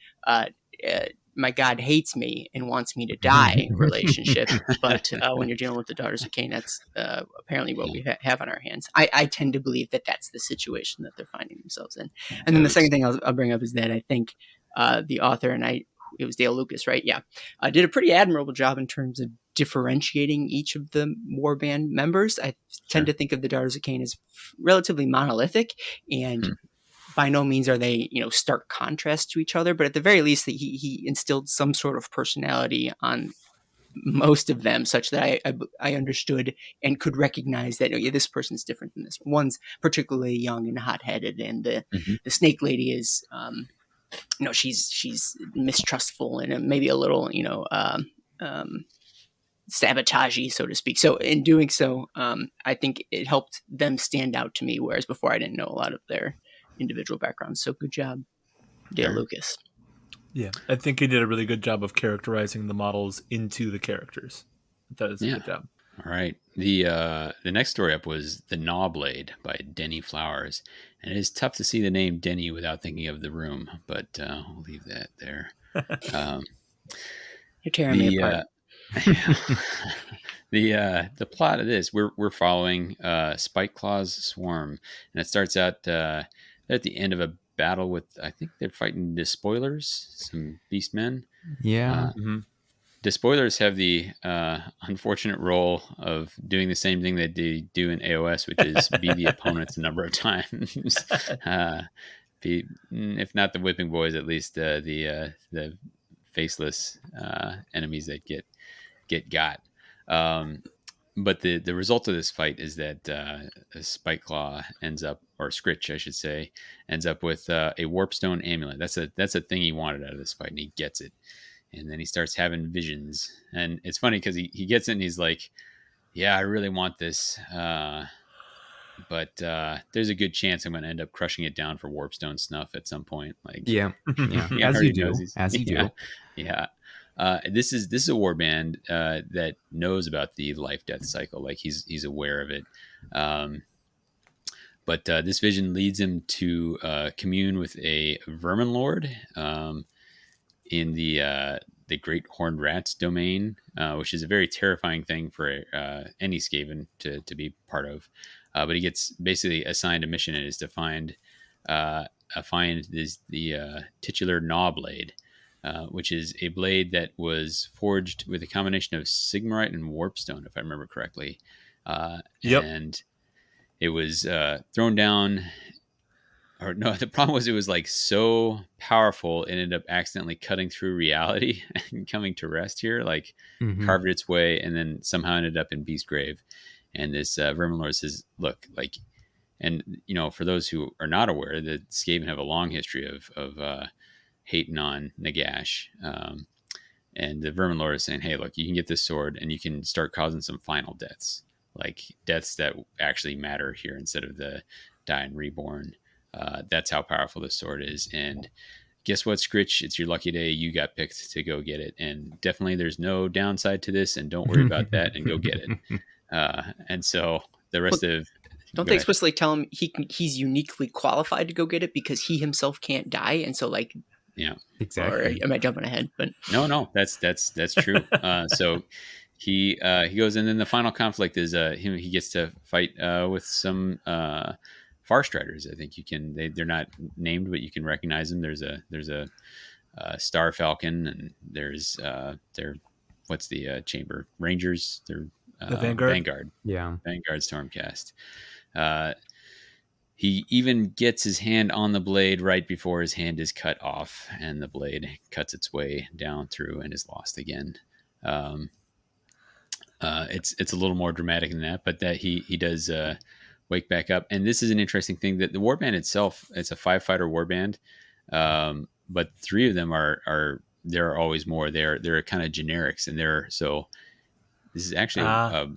my god hates me and wants me to die relationship. But when you're dealing with the Daughters of Cain, that's apparently what we have on our hands. I tend to believe that that's the situation that they're finding themselves in. And then the second thing I'll bring up is that I think the author, and it was Dale Lucas, right? Yeah. Did a pretty admirable job in terms of differentiating each of the warband members. I tend to think of the Daughters of Cain as relatively monolithic, and by no means are they, stark contrast to each other, but at the very least, he instilled some sort of personality on most of them, such that I understood and could recognize that this person's different than this. One's particularly young and hot-headed, and the snake lady is, she's mistrustful and maybe a little, sabotagey, so to speak. So in doing so, I think it helped them stand out to me, whereas before I didn't know a lot of their individual backgrounds. So good job, Dale Lucas. Yeah, I think he did a really good job of characterizing the models into the characters. That is a good job. All right. The next story up was The Gnawblade by Denny Flowers. And it is tough to see the name Denny without thinking of The Room, but we'll leave that there. You're tearing me apart. The plot of this, we're following Spike Claw's swarm, and it starts out at the end of a battle with, I think they're fighting Despoilers, some beast men. Yeah. Despoilers have the unfortunate role of doing the same thing that they do in AOS, which is be the opponents a number of times. If not the whipping boys, at least the faceless enemies that get got. But the result of this fight is that Spike Claw ends up, or Scritch, I should say, ends up with a Warpstone amulet. That's a thing he wanted out of this fight, and he gets it. And then he starts having visions. And it's funny because he gets it and he's like, yeah, I really want this. But there's a good chance I'm going to end up crushing it down for Warpstone snuff at some point. Like, yeah. As you do. Yeah. This is a warband that knows about the life-death cycle. Like he's aware of it. But this vision leads him to commune with a vermin lord in the Great Horned Rats domain, which is a very terrifying thing for any Skaven to be part of. But he gets basically assigned a mission, and is to find the titular Gnawblade, which is a blade that was forged with a combination of Sigmarite and Warpstone, if I remember correctly. And it was thrown down. Or no, the problem was it was like so powerful, it ended up accidentally cutting through reality and coming to rest here, like carved its way, and then somehow ended up in Beastgrave. And this Verminlord says, look, like, And for those who are not aware, the Skaven have a long history of hating on Nagash. And the Vermin Lord is saying, hey, look, you can get this sword and you can start causing some final deaths, like deaths that actually matter here instead of the die and reborn. That's how powerful this sword is. And guess what, Scritch? It's your lucky day. You got picked to go get it. And definitely there's no downside to this. And don't worry about that and go get it. And so the rest of... Don't they explicitly tell him he's uniquely qualified to go get it because he himself can't die? And so yeah, exactly. Or am I jumping ahead? But no, that's true. So he goes, and then the final conflict is he gets to fight with some Farstriders. I think they're not named, but you can recognize them. There's a Star Falcon, and there's what's the Chamber Rangers? They're the Vanguard. Yeah, Vanguard Stormcast. He even gets his hand on the blade right before his hand is cut off, and the blade cuts its way down through and is lost again. It's a little more dramatic than that, but that he does wake back up. And this is an interesting thing, that the warband itself, it's a 5-fighter warband, but 3 of them are there are always more. They're kind of generics, and this is actually a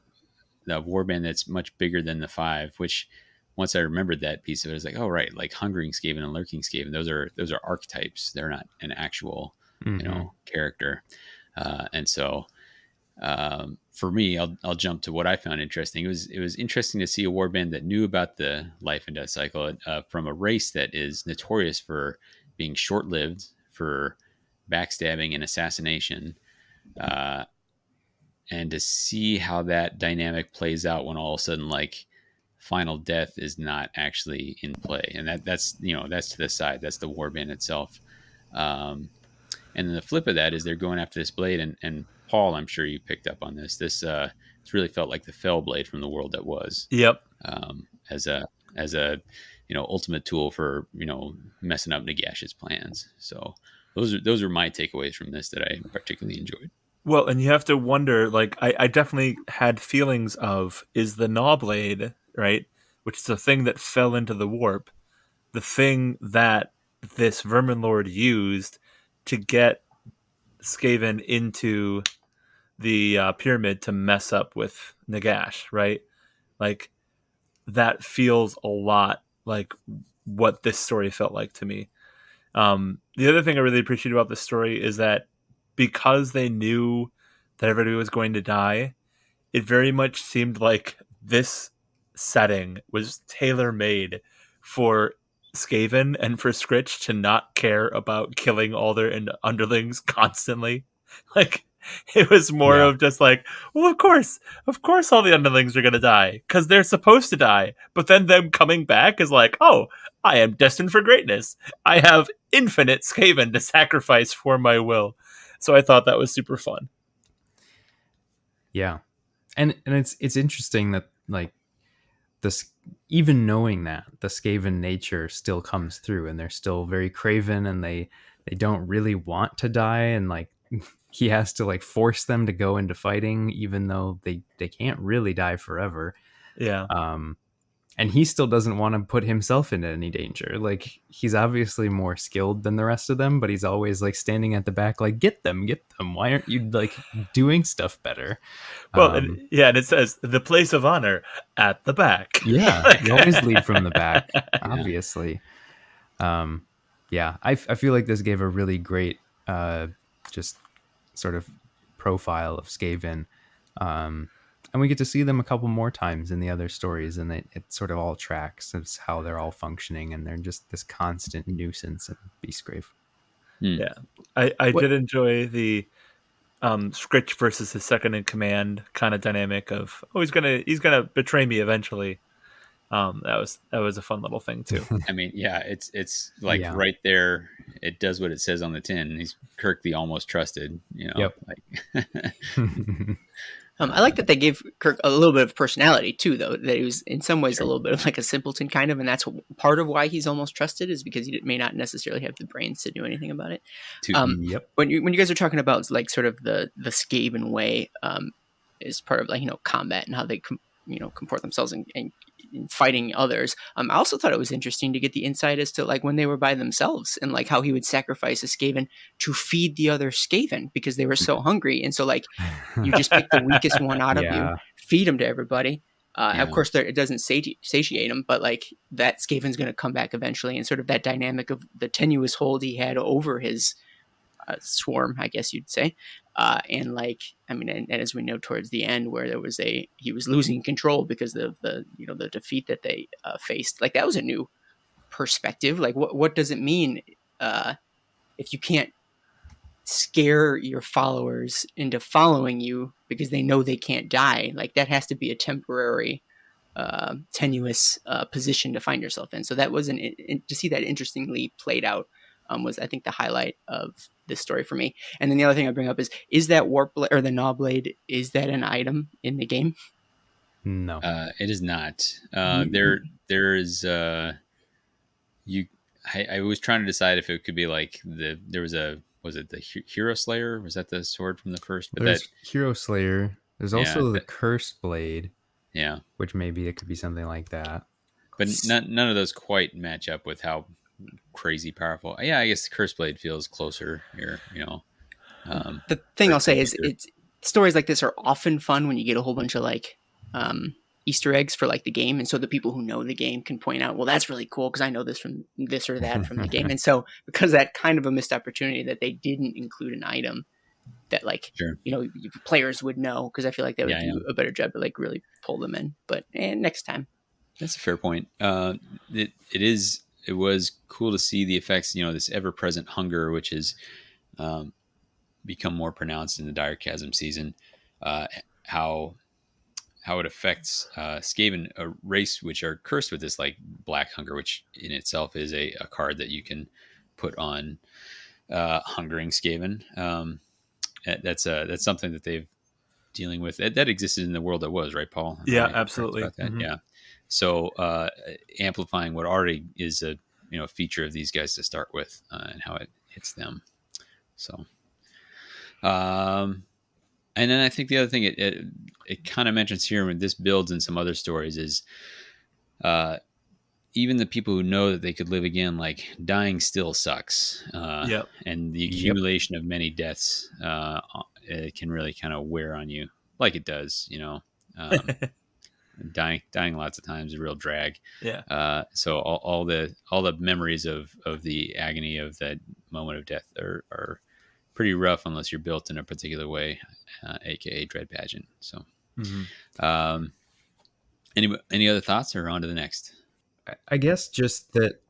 warband that's much bigger than the 5, which once I remembered that piece of it, I was like, oh, right, like Hungering Skaven and Lurking Skaven, those are archetypes. They're not an actual, character. And so for me, I'll jump to what I found interesting. It was interesting to see a warband that knew about the life and death cycle from a race that is notorious for being short-lived, for backstabbing and assassination, and to see how that dynamic plays out when all of a sudden, like, final death is not actually in play. And that's to the side. That's the warband itself. And then the flip of that is they're going after this blade. And Paul, I'm sure you picked up on this. It's really felt like the fell blade from the world that was. Yep. As a ultimate tool for, messing up Nagash's plans. So those are my takeaways from this that I particularly enjoyed. Well, and you have to wonder, like, I definitely had feelings of, is the Gnaw Blade, right, which is the thing that fell into the warp, the thing that this Vermin Lord used to get Skaven into the pyramid to mess up with Nagash, right? Like, that feels a lot like what this story felt like to me. The other thing I really appreciate about this story is that because they knew that everybody was going to die, it very much seemed like this setting was tailor-made for Skaven and for Scritch to not care about killing all their underlings constantly. Like, it was more of just like, well, of course all the underlings are going to die because they're supposed to die. But then them coming back is like, oh, I am destined for greatness. I have infinite Skaven to sacrifice for my will. So I thought that was super fun. Yeah. And it's interesting that, like, this, even knowing that, the Skaven nature still comes through, and they're still very craven, and they don't really want to die, and, like, he has to, like, force them to go into fighting even though they can't really die forever. Yeah. And he still doesn't want to put himself into any danger. Like, he's obviously more skilled than the rest of them, but he's always, like, standing at the back, like, get them. Why aren't you, like, doing stuff better? Well, and it says the place of honor at the back. Yeah, you always lead from the back, obviously. I feel like this gave a really great, just sort of profile of Skaven. And we get to see them a couple more times in the other stories, and it sort of all tracks. It's how they're all functioning, and they're just this constant nuisance in Beastgrave. Yeah, I did enjoy the Scritch versus his second in command kind of dynamic of, oh, he's gonna betray me eventually. That was a fun little thing too. I mean, yeah, it's like right there. It does what it says on the tin. He's Kirk the almost trusted. Yep. Like. I like that they gave Kirk a little bit of personality too, though. That he was in some ways a little bit of like a simpleton kind of, and that's part of why he's almost trusted, is because he may not necessarily have the brains to do anything about it. When you guys are talking about, like, sort of the Skaven way, is part of, like, combat and how they comport themselves in fighting others. I also thought it was interesting to get the insight as to like when they were by themselves and like how he would sacrifice a Skaven to feed the other Skaven because they were so hungry. And so like you just pick the weakest one out of you, feed them to everybody. Of course, it doesn't satiate him, but like that Skaven's going to come back eventually, and sort of that dynamic of the tenuous hold he had over his swarm, I guess you'd say. And like, I mean, and as we know towards the end where he was losing control because of the defeat that they faced, like that was a new perspective. Like what does it mean if you can't scare your followers into following you because they know they can't die? Like that has to be a temporary tenuous position to find yourself in. So that was to see that interestingly played out was, I think, the highlight of this story for me. And then the other thing I bring up is that warp blade or the gnaw blade, is that an item in the game? No, it is not. There is I was trying to decide if it could be like was it the Hero Slayer? Was that the sword from the first? But there's Hero Slayer. There's also the Cursed Blade. Yeah, which maybe it could be something like that. But none of those quite match up with how crazy powerful. Yeah, I guess the Cursed Blade feels closer here. The thing I'll say is, it's stories like this are often fun when you get a whole bunch of like Easter eggs for like the game, and so the people who know the game can point out, well, that's really cool because I know this from this or that from the game. And so because that kind of a missed opportunity that they didn't include an item that like players would know, because I feel like they would do a better job to like really pull them in. But next time. That's a fair point. It was cool to see the effects, this ever-present hunger, which has become more pronounced in the Direchasm season, how it affects Skaven, a race which are cursed with this like black hunger, which in itself is a card that you can put on hungering Skaven. That's something that they've dealing with that existed in the world that was, right, Paul? Yeah, absolutely. Mm-hmm. Yeah. So amplifying what already is a feature of these guys to start with, and how it hits them. So, and then I think the other thing it kind of mentions here, when this builds in some other stories, is even the people who know that they could live again, like dying still sucks. And the accumulation of many deaths it can really kind of wear on you, like it does, dying lots of times is a real drag. So all the memories of the agony of that moment of death are pretty rough unless you're built in a particular way, aka Dread Pageant. So any other thoughts, or on to the next? I guess just that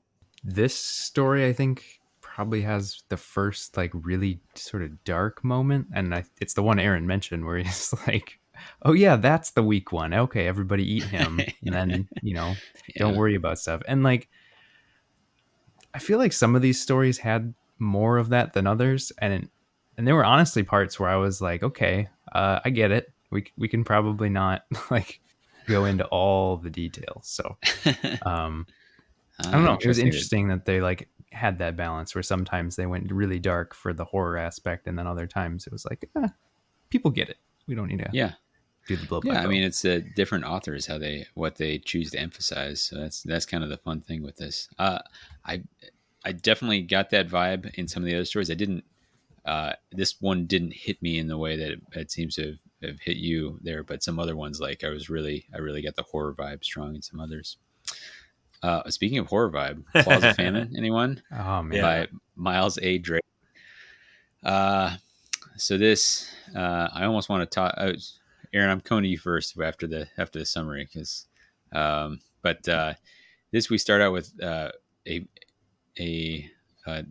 this story, I think, probably has the first like really sort of dark moment, and it's the one Aaron mentioned where he's like, oh yeah, that's the weak one. Okay, everybody eat him, and then don't worry about stuff. And like, I feel like some of these stories had more of that than others, and there were honestly parts where I was like, okay, I get it. We can probably not like go into all the details. So I don't know. It was interesting that they like had that balance where sometimes they went really dark for the horror aspect, and then other times it was like, people get it. We don't need to do the blow by blow. I mean, it's different authors what they choose to emphasize. So that's kind of the fun thing with this. I definitely got that vibe in some of the other stories. I didn't. This one didn't hit me in the way that it seems to have hit you there, but some other ones, like I really got the horror vibe strong in some others. Speaking of horror vibe, Claws of Famine, anyone? Oh man, by Miles A. Drake. So this, I almost want to talk. Aaron, I'm coming to you first after the summary, because, but this, we start out with a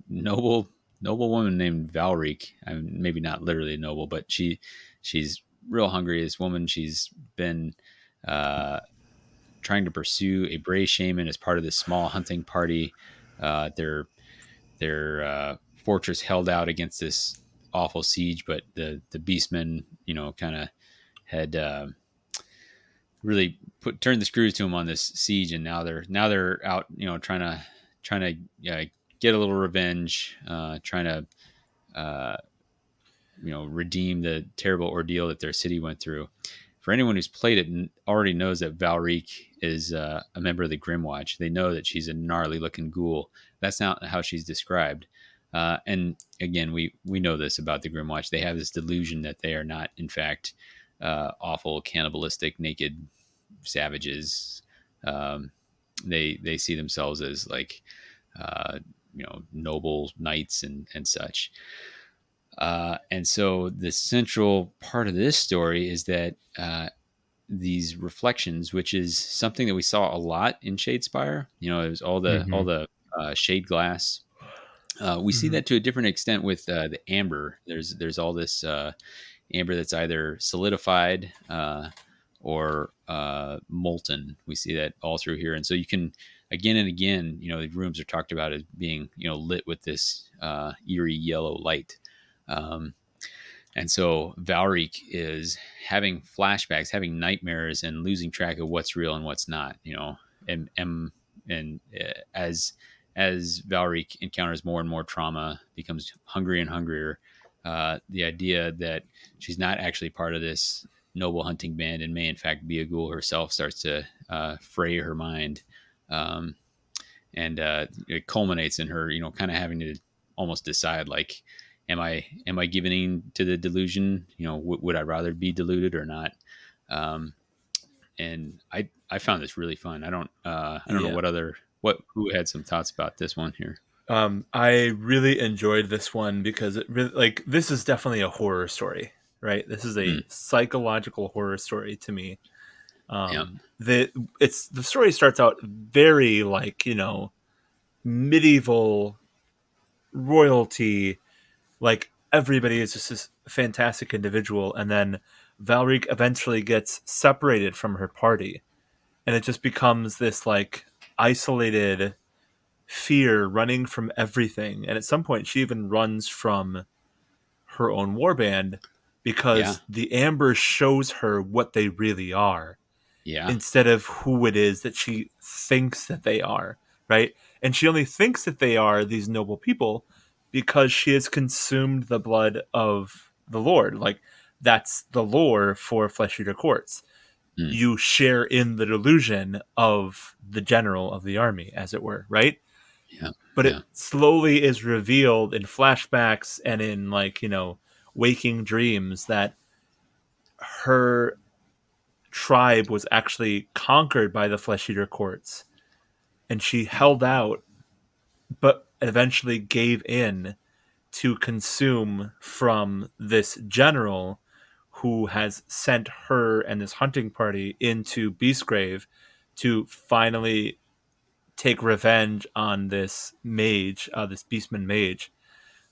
noble woman named Valric. Maybe not literally noble, but she's real hungry. This woman, she's been trying to pursue a Bray shaman as part of this small hunting party. Their fortress held out against this awful siege, but the beastmen, kind of had really turned the screws to them on this siege, and now they're out, trying to get a little revenge, trying to redeem the terrible ordeal that their city went through. for anyone who's played it already knows that Valric is a member of the Grimwatch. They know that she's a gnarly looking ghoul. That's not how she's described. And again, we know this about the Grimwatch. They have this delusion that they are not, in fact, awful, cannibalistic, naked savages. They see themselves as like, noble knights and such. And so the central part of this story is that these reflections, which is something that we saw a lot in Shadespire, it was all the shade glass. We see that to a different extent with the amber. There's all this amber that's either solidified or molten. We see that all through here, and so you can again and again, the rooms are talked about as being lit with this eerie yellow light. And so Valric is having flashbacks, having nightmares, and losing track of what's real and what's not. And as Valric encounters more and more trauma, becomes hungrier and hungrier, the idea that she's not actually part of this noble hunting band and may in fact be a ghoul herself starts to fray her mind, and it culminates in her, kind of having to almost decide, like, am I giving in to the delusion? Would I rather be deluded or not? And I found this really fun. I don't know who had some thoughts about this one here. I really enjoyed this one because it really, like, this is definitely a horror story, right? This is a psychological horror story to me. The story starts out very like, medieval royalty, like everybody is just this fantastic individual, and then Valric eventually gets separated from her party, and it just becomes this like isolated fear running from everything. And at some point she even runs from her own warband because the amber shows her what they really are, instead of who it is that she thinks that they are, right? And she only thinks that they are these noble people because she has consumed the blood of the Lord. Like, that's the lore for Flesh Eater Courts. You share in the delusion of the general of the army, as it were, right? But it slowly is revealed in flashbacks and in, like, waking dreams that her tribe was actually conquered by the Flesh Eater Courts, and she held out but eventually gave in to consume from this general who has sent her and this hunting party into Beastgrave to finally take revenge on this mage, this beastman mage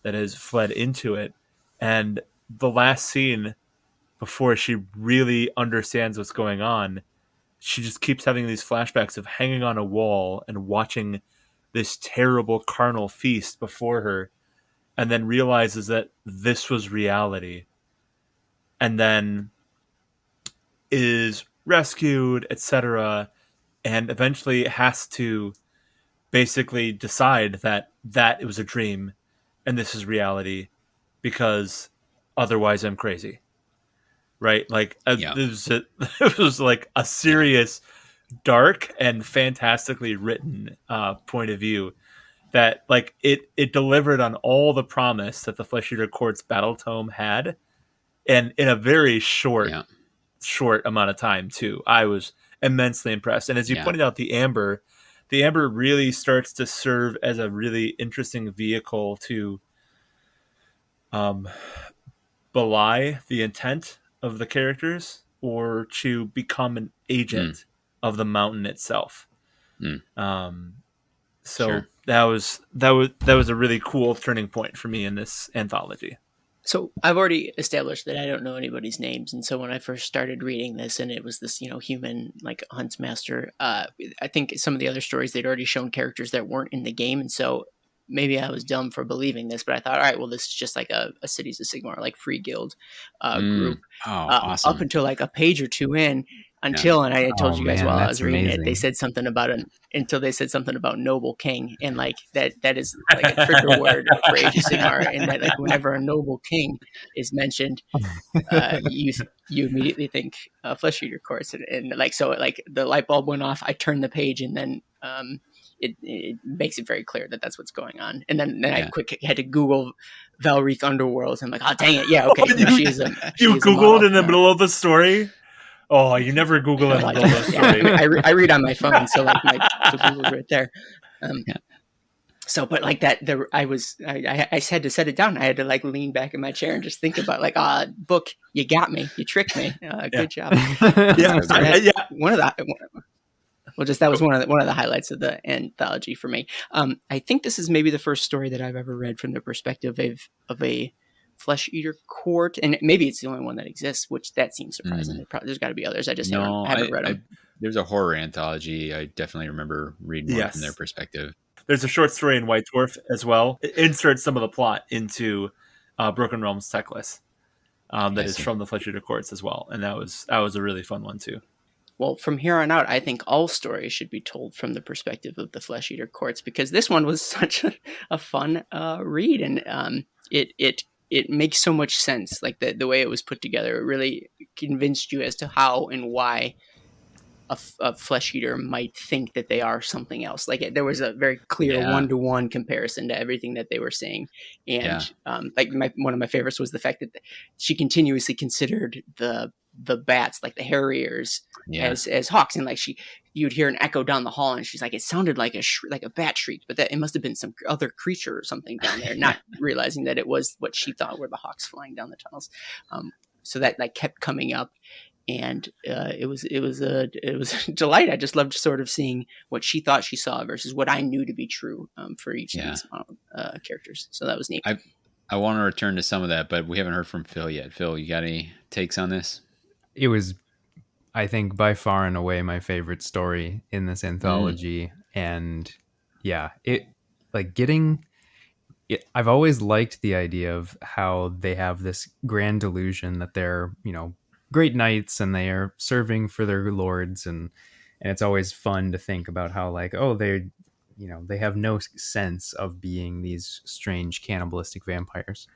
that has fled into it. And the last scene before she really understands what's going on, she just keeps having these flashbacks of hanging on a wall and watching this terrible carnal feast before her, and then realizes that this was reality, and then is rescued, etc., and eventually has to basically decide that it was a dream and this is reality, because otherwise I'm crazy. Right? Like, it was like a serious, dark, and fantastically written point of view that, like, it delivered on all the promise that the Flesh Eater Courts Battle Tome had, and in a very short amount of time too. I was immensely impressed. And as you pointed out, the amber really starts to serve as a really interesting vehicle to belie the intent of the characters, or to become an agent of the mountain itself. So that was a really cool turning point for me in this anthology. So I've already established that I don't know anybody's names, and so when I first started reading this, and it was this, human, like, huntsmaster, I think some of the other stories they'd already shown characters that weren't in the game, and so maybe I was dumb for believing this, but I thought, all right, well, this is just like a Cities of Sigmar, like, free guild group. Awesome. Up until like a page or two in, until, and I had told Oh you guys man, while I that's was reading it, they amazing. said something about until they said something about noble king, and like that is like a trigger word for Age of Sigmar, and that like whenever a noble king is mentioned, you immediately think Flesh Eater Courts, and like so like the light bulb went off. I turned the page, and then it makes it very clear that that's what's going on. And then I quick had to Google Valric Underworld. I'm like, oh dang it, yeah, okay. No, she is a you Googled in the middle of the story. Oh, you never Google in the middle of the story. Yeah, I read on my phone, so like so Google's right there. So, but like that, I had to set it down. I had to like lean back in my chair and just think about like, book, you got me, you tricked me. Good job. One of the. Well, just that was one of the highlights of the anthology for me. I think this is maybe the first story that I've ever read from the perspective of a Flesh Eater court, and maybe it's the only one that exists, which that seems surprising. There's got to be others. I just haven't read them. There's a horror anthology. I definitely remember reading one from their perspective. There's a short story in White Dwarf as well. It inserts some of the plot into Broken Realms Techless that is from the Flesh Eater courts as well, and that was a really fun one too. Well, from here on out, I think all stories should be told from the perspective of the Flesh Eater courts, because this one was such a fun read, and it makes so much sense. Like the way it was put together, it really convinced you as to how and why a Flesh Eater might think that they are something else. Like there was a very clear one-to-one comparison to everything that they were saying. And like one of my favorites was the fact that she continuously considered the bats, like the harriers, as hawks, and like you'd hear an echo down the hall, and she's like, it sounded like a bat shriek, but that it must have been some other creature or something down there, not realizing that it was what she thought were the hawks flying down the tunnels. So that like kept coming up, and it was a delight. I just loved sort of seeing what she thought she saw versus what I knew to be true for each of these characters. So that was neat. I want to return to some of that, but we haven't heard from Phil yet. Phil, you got any takes on this? It was, I think, by far and away my favorite story in this anthology. And it like getting it, I've always liked the idea of how they have this grand delusion that they're, great knights and they are serving for their lords, and it's always fun to think about how like, oh, they have no sense of being these strange cannibalistic vampires.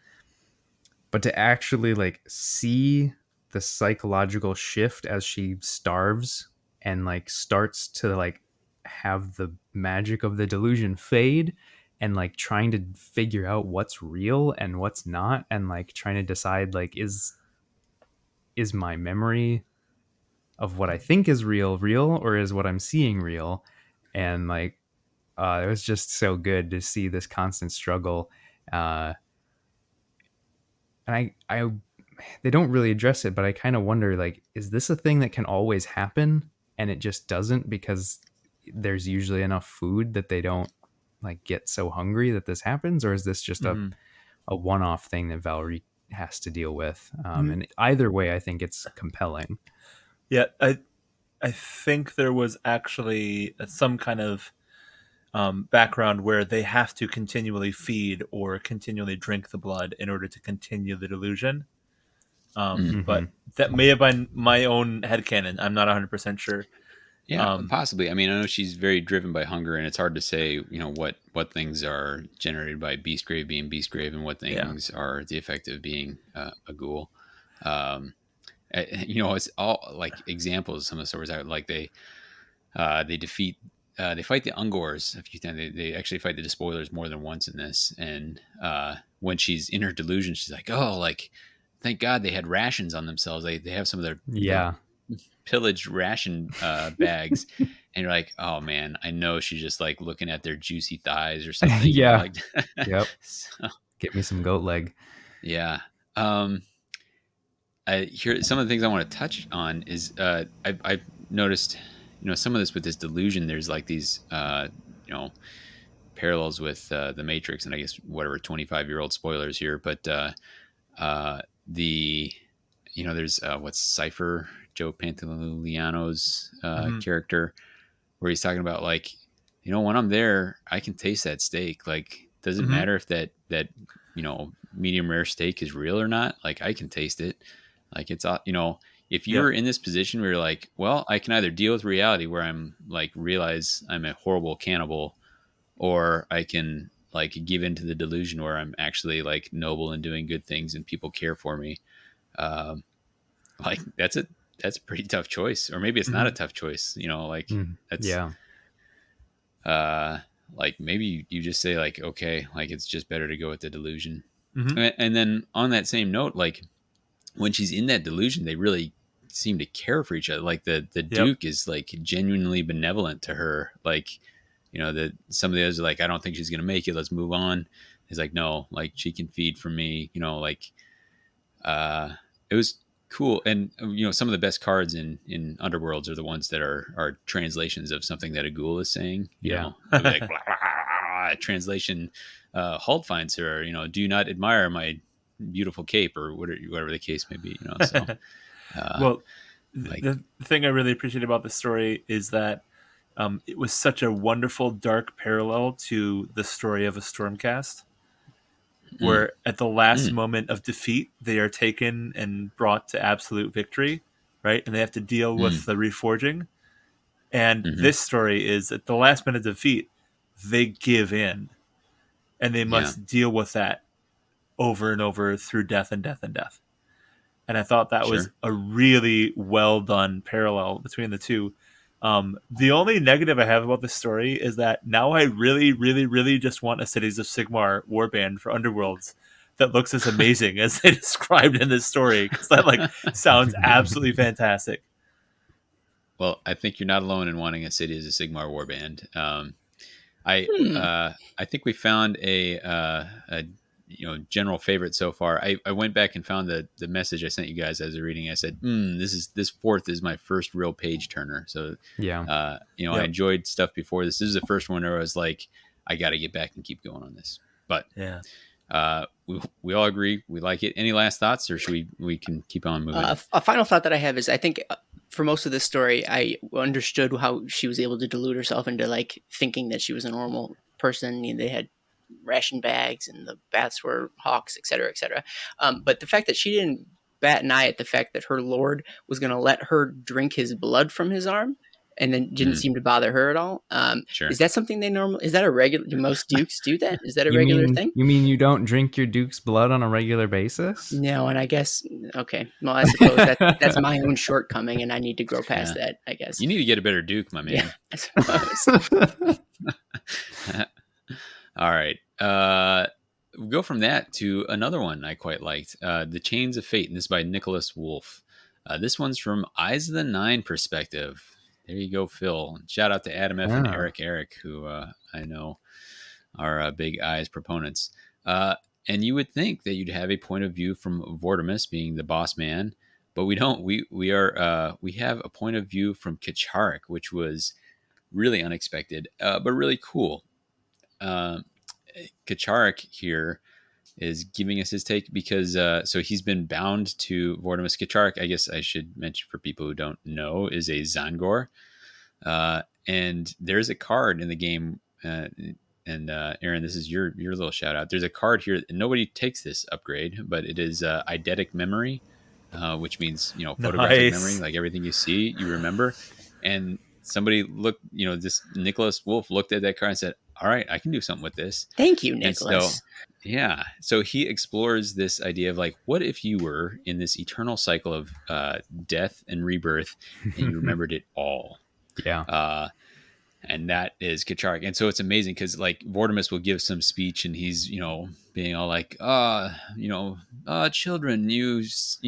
But to actually like see the psychological shift as she starves and like starts to like have the magic of the delusion fade, and like trying to figure out what's real and what's not, and like trying to decide like is my memory of what I think is real, or is what I'm seeing real? And like it was just so good to see this constant struggle. And I they don't really address it, but I kind of wonder, like, is this a thing that can always happen and it just doesn't because there's usually enough food that they don't like get so hungry that this happens? Or is this just a one-off thing that Valerie has to deal with? And either way, I think it's compelling. Yeah, I think there was actually some kind of background where they have to continually feed or continually drink the blood in order to continue the delusion. But that may have been my own headcanon. I'm not 100% sure. Yeah, possibly. I mean, I know she's very driven by hunger, and it's hard to say, what things are generated by Beastgrave being Beastgrave and what things are the effect of being a ghoul. It's all like examples of some of the stories out. Like they defeat, they fight the Ungors a few times. They actually fight the Despoilers more than once in this. And when she's in her delusion, she's like, oh, like, thank God they had rations on themselves. They have some of their pillaged ration bags. And you're like, oh man, I know she's just like looking at their juicy thighs or something. Yep. So, get me some goat leg. Yeah. Here, some of the things I want to touch on is I've noticed, some of this with this delusion. There's like these, parallels with the Matrix, and I guess whatever 25-year-old spoilers here, but there's what's Cypher, Joe Pantoliano's character, where he's talking about like, when I'm there, I can taste that steak. Like, does it matter if that medium rare steak is real or not? Like, I can taste it. Like, it's, if you're in this position where you're like, well, I can either deal with reality where I'm like realize I'm a horrible cannibal, or I can like give into the delusion where I'm actually like noble and doing good things and people care for me. Um, like that's a pretty tough choice, or maybe it's not a tough choice. You know, like that's Yeah. like maybe you just say like, okay, like it's just better to go with the delusion. Mm-hmm. And then on that same note, like when she's in that delusion, they really seem to care for each other. Like the Duke is like genuinely benevolent to her. Like, you know, that some of the others are like, I don't think she's going to make it. Let's move on. He's like, no, like she can feed from me, you know, like, it was cool. And, you know, some of the best cards in Underworlds are the ones that are translations of something that a ghoul is saying, you know, like, blah, blah, blah, translation, Halt finds her, you know, do you not admire my beautiful cape, or whatever the case may be, you know? So, Well, like, the thing I really appreciate about the story is that it was such a wonderful dark parallel to the story of a Stormcast, where at the last moment of defeat, they are taken and brought to absolute victory, right? And they have to deal with the reforging. And this story is at the last minute of defeat, they give in, and they must deal with that over and over through death and death and death. And I thought that was a really well done parallel between the two. The only negative I have about this story is that now I really, really, really just want a Cities of Sigmar warband for Underworlds that looks as amazing as they described in this story, because that like sounds absolutely fantastic. well, I think you're not alone in wanting a City as a Sigmar warband. I think we found a you know, general favorite so far. I went back and found the message I sent you guys as a reading. I said, this fourth is my first real page turner. So you know, I enjoyed stuff before this. This is the first one where I was like, I got to get back and keep going on this. But we all agree we like it. Any last thoughts, or should we can keep on moving? A final thought that I have is I think for most of this story, I understood how she was able to delude herself into like thinking that she was a normal person. You know, they had ration bags and the bats were hawks, etc., etc. But the fact that she didn't bat an eye at the fact that her lord was going to let her drink his blood from his arm, and then didn't seem to bother her at all. Is that something they normally? Is that a regular? Do most dukes do that? Is that a regular thing? You mean you don't drink your duke's blood on a regular basis? No, and I guess okay. Well, I suppose that's my own shortcoming, and I need to grow past that. I guess you need to get a better duke, my man. Yeah, I suppose. All right. We'll go from that to another one I quite liked. The Chains of Fate, and this is by Nicholas Wolf. This one's from Eyes of the Nine perspective. There you go, Phil. Shout out to Adam F. and Eric, who I know are big Eyes proponents. And you would think that you'd have a point of view from Vortimus being the boss man, but we don't. We have a point of view from Kacharik, which was really unexpected, but really cool. Kacharik here is giving us his take because so he's been bound to Vortimus. Kacharik, I guess I should mention for people who don't know, is a Zangor, and there's a card in the game. And Aaron, this is your little shout out. There's a card here. Nobody takes this upgrade, but it is eidetic memory, which means, you know, photographic memory, like everything you see, you remember. And somebody looked, you know, this Nicholas Wolf looked at that card and said, all right, I can do something with this. Thank you, Nicholas. So he explores this idea of like, what if you were in this eternal cycle of death and rebirth and you remembered it all? And that is Kacharik. And so it's amazing because like Vortimus will give some speech and he's, you know, being all like, children, you should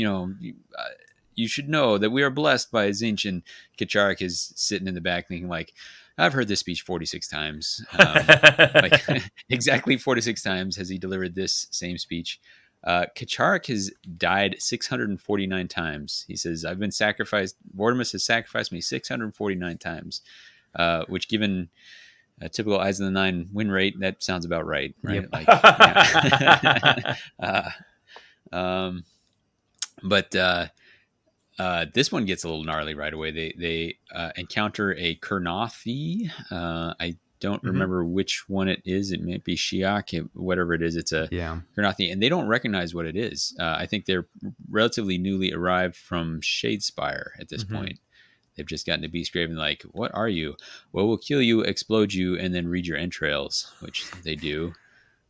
know that we are blessed by Zinch. And Kacharik is sitting in the back thinking like, I've heard this speech 46 times. Like exactly 46 times has he delivered this same speech. Kacharik has died 649 times. He says, I've been sacrificed. Vortimus has sacrificed me 649 times. Which, given a typical Eyes of the Nine win rate, that sounds about right? Yep. Like, yeah. But this one gets a little gnarly right away. They encounter a Kurnothi. I don't remember which one it is. It may be Shiak, whatever it is. It's a Kurnothi, and they don't recognize what it is. I think they're relatively newly arrived from Shadespire at this point. They've just gotten to Beastgrave and like, what are you? Well, we'll kill you, explode you, and then read your entrails, which they do.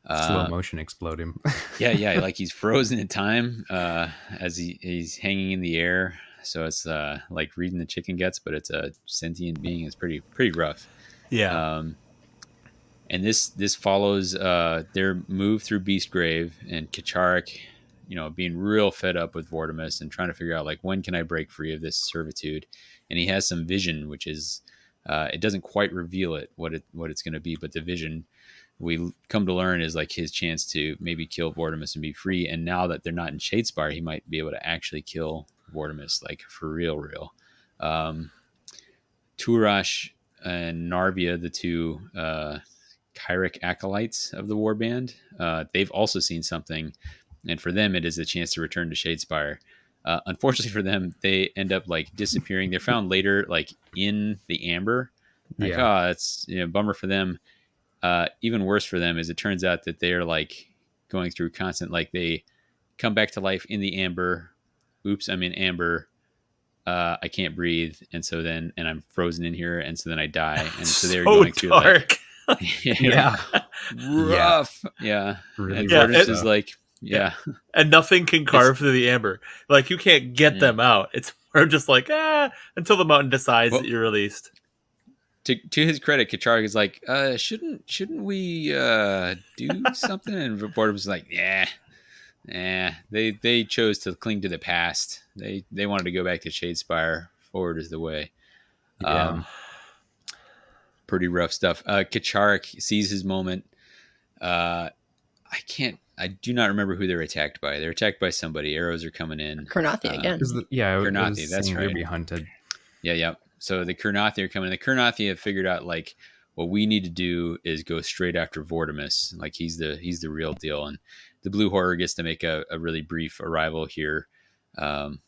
Slow motion explode him. yeah, like he's frozen in time as he's hanging in the air. So it's like reading the chicken guts, but it's a sentient being. It's pretty rough. Yeah. And this follows their move through Beastgrave and Kacharik, being real fed up with Vortimus and trying to figure out like, when can I break free of this servitude? And he has some vision, which is it doesn't quite reveal what it's going to be, but the vision we come to learn is like his chance to maybe kill Vortimus and be free. And now that they're not in Shadespire, he might be able to actually kill Vortimus, like for real. Turash and Narvia, the two Kyric acolytes of the warband, they've also seen something, and for them it is a chance to return to Shadespire. Unfortunately for them, they end up like disappearing. They're found later, like in the amber. Like, it's bummer for them. Even worse for them is it turns out that they're like going through constant, like they come back to life in the amber. Oops, I'm in amber. I can't breathe, and so then I'm frozen in here, and so then I die, and so they're going through dark. Rough, yeah. Really And rough Vortimus is like, and nothing can carve through the amber. Like you can't get them out. It's we're just like until the mountain decides that you're released. To his credit, Kacharik is like, shouldn't we do something? And Vortimus is like, they chose to cling to the past. They wanted to go back to Shadespire. Forward is the way. Pretty rough stuff. Kacharik sees his moment. I do not remember who they're attacked by. They're attacked by somebody. Arrows are coming in. Kurnothi again. Kurnothi, that's right. Be hunted. Yeah. So the Kurnothi are coming. The Kurnothi have figured out like what we need to do is go straight after Vortimus. Like he's the real deal. And the Blue Horror gets to make a really brief arrival here. And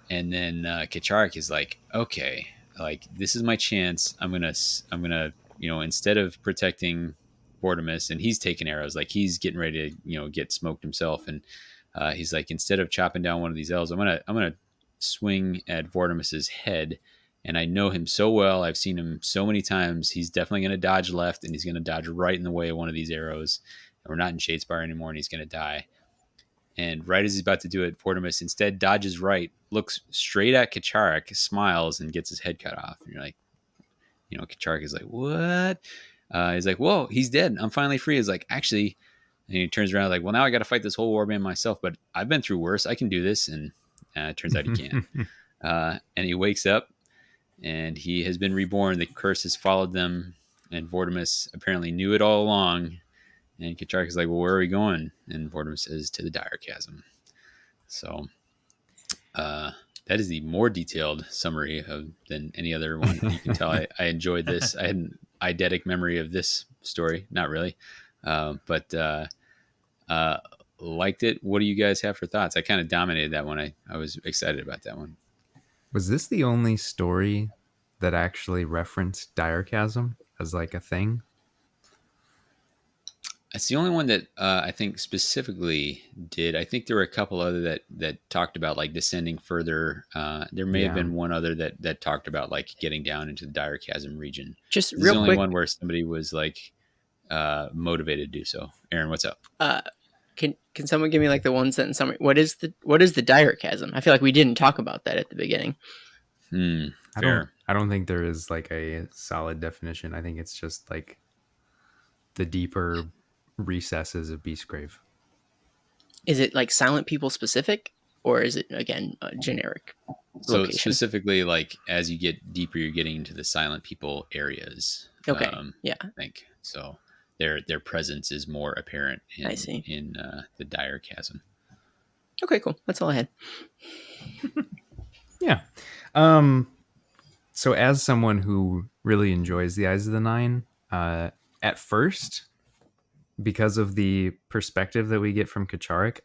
then Kacharik is like, okay, like this is my chance. I'm gonna instead of protecting Vortimus, and he's taking arrows, like he's getting ready to get smoked himself, and he's like, instead of chopping down one of these elves, I'm gonna swing at Vortimus's head. And I know him so well. I've seen him so many times. He's definitely going to dodge left, and he's going to dodge right in the way of one of these arrows. And we're not in Shadespire anymore, and he's going to die. And right as he's about to do it, Vortimus instead dodges right, looks straight at Kacharik, smiles, and gets his head cut off. And you're like, Kacharik is like, what? He's like, whoa, he's dead. I'm finally free. He's like, actually, and he turns around like, well, now I got to fight this whole warband myself, but I've been through worse. I can do this. And it turns out he can't. And he wakes up. And he has been reborn. The curse has followed them, and Vortimus apparently knew it all along. And Kacharik is like, well, where are we going? And Vortimus says, to the Direchasm. So that is the more detailed summary than any other one. You can tell I enjoyed this. I had an eidetic memory of this story. Not really. But liked it. What do you guys have for thoughts? I kind of dominated that one. I was excited about that one. Was this the only story that actually referenced Direchasm as like a thing? It's the only one that I think specifically did. I think there were a couple other that talked about like descending further. There may have been one other that talked about like getting down into the Direchasm region. Just this real is the only quick, one where somebody was like motivated to do so. Aaron, what's up? Can someone give me like the 1 sentence summary? What is the Direchasm? I feel like we didn't talk about that at the beginning. Fair. I don't think there is like a solid definition. I think it's just like the deeper recesses of Beastgrave. Is it like silent people specific, or is it again a generic So location? specifically, like as you get deeper, you're getting into the silent people areas. Okay. I think so. Their presence is more apparent in the Direchasm. Okay, cool. That's all I had. Yeah. So as someone who really enjoys the Eyes of the Nine, at first, because of the perspective that we get from Kacharik,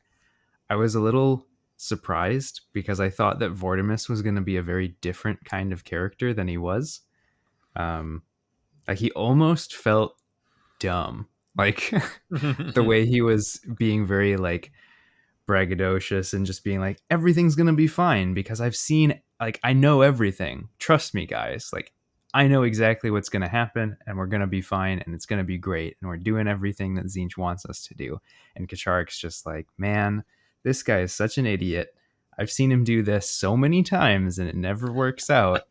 I was a little surprised because I thought that Vortimus was going to be a very different kind of character than he was. Like he almost felt dumb. Like the way he was being very like braggadocious and just being like, everything's gonna be fine because I've seen, like, I know everything. Trust me, guys. Like, I know exactly what's gonna happen, and we're gonna be fine, and it's gonna be great, and we're doing everything that Zinch wants us to do. And Kacharik's just like, man, this guy is such an idiot. I've seen him do this so many times, and it never works out.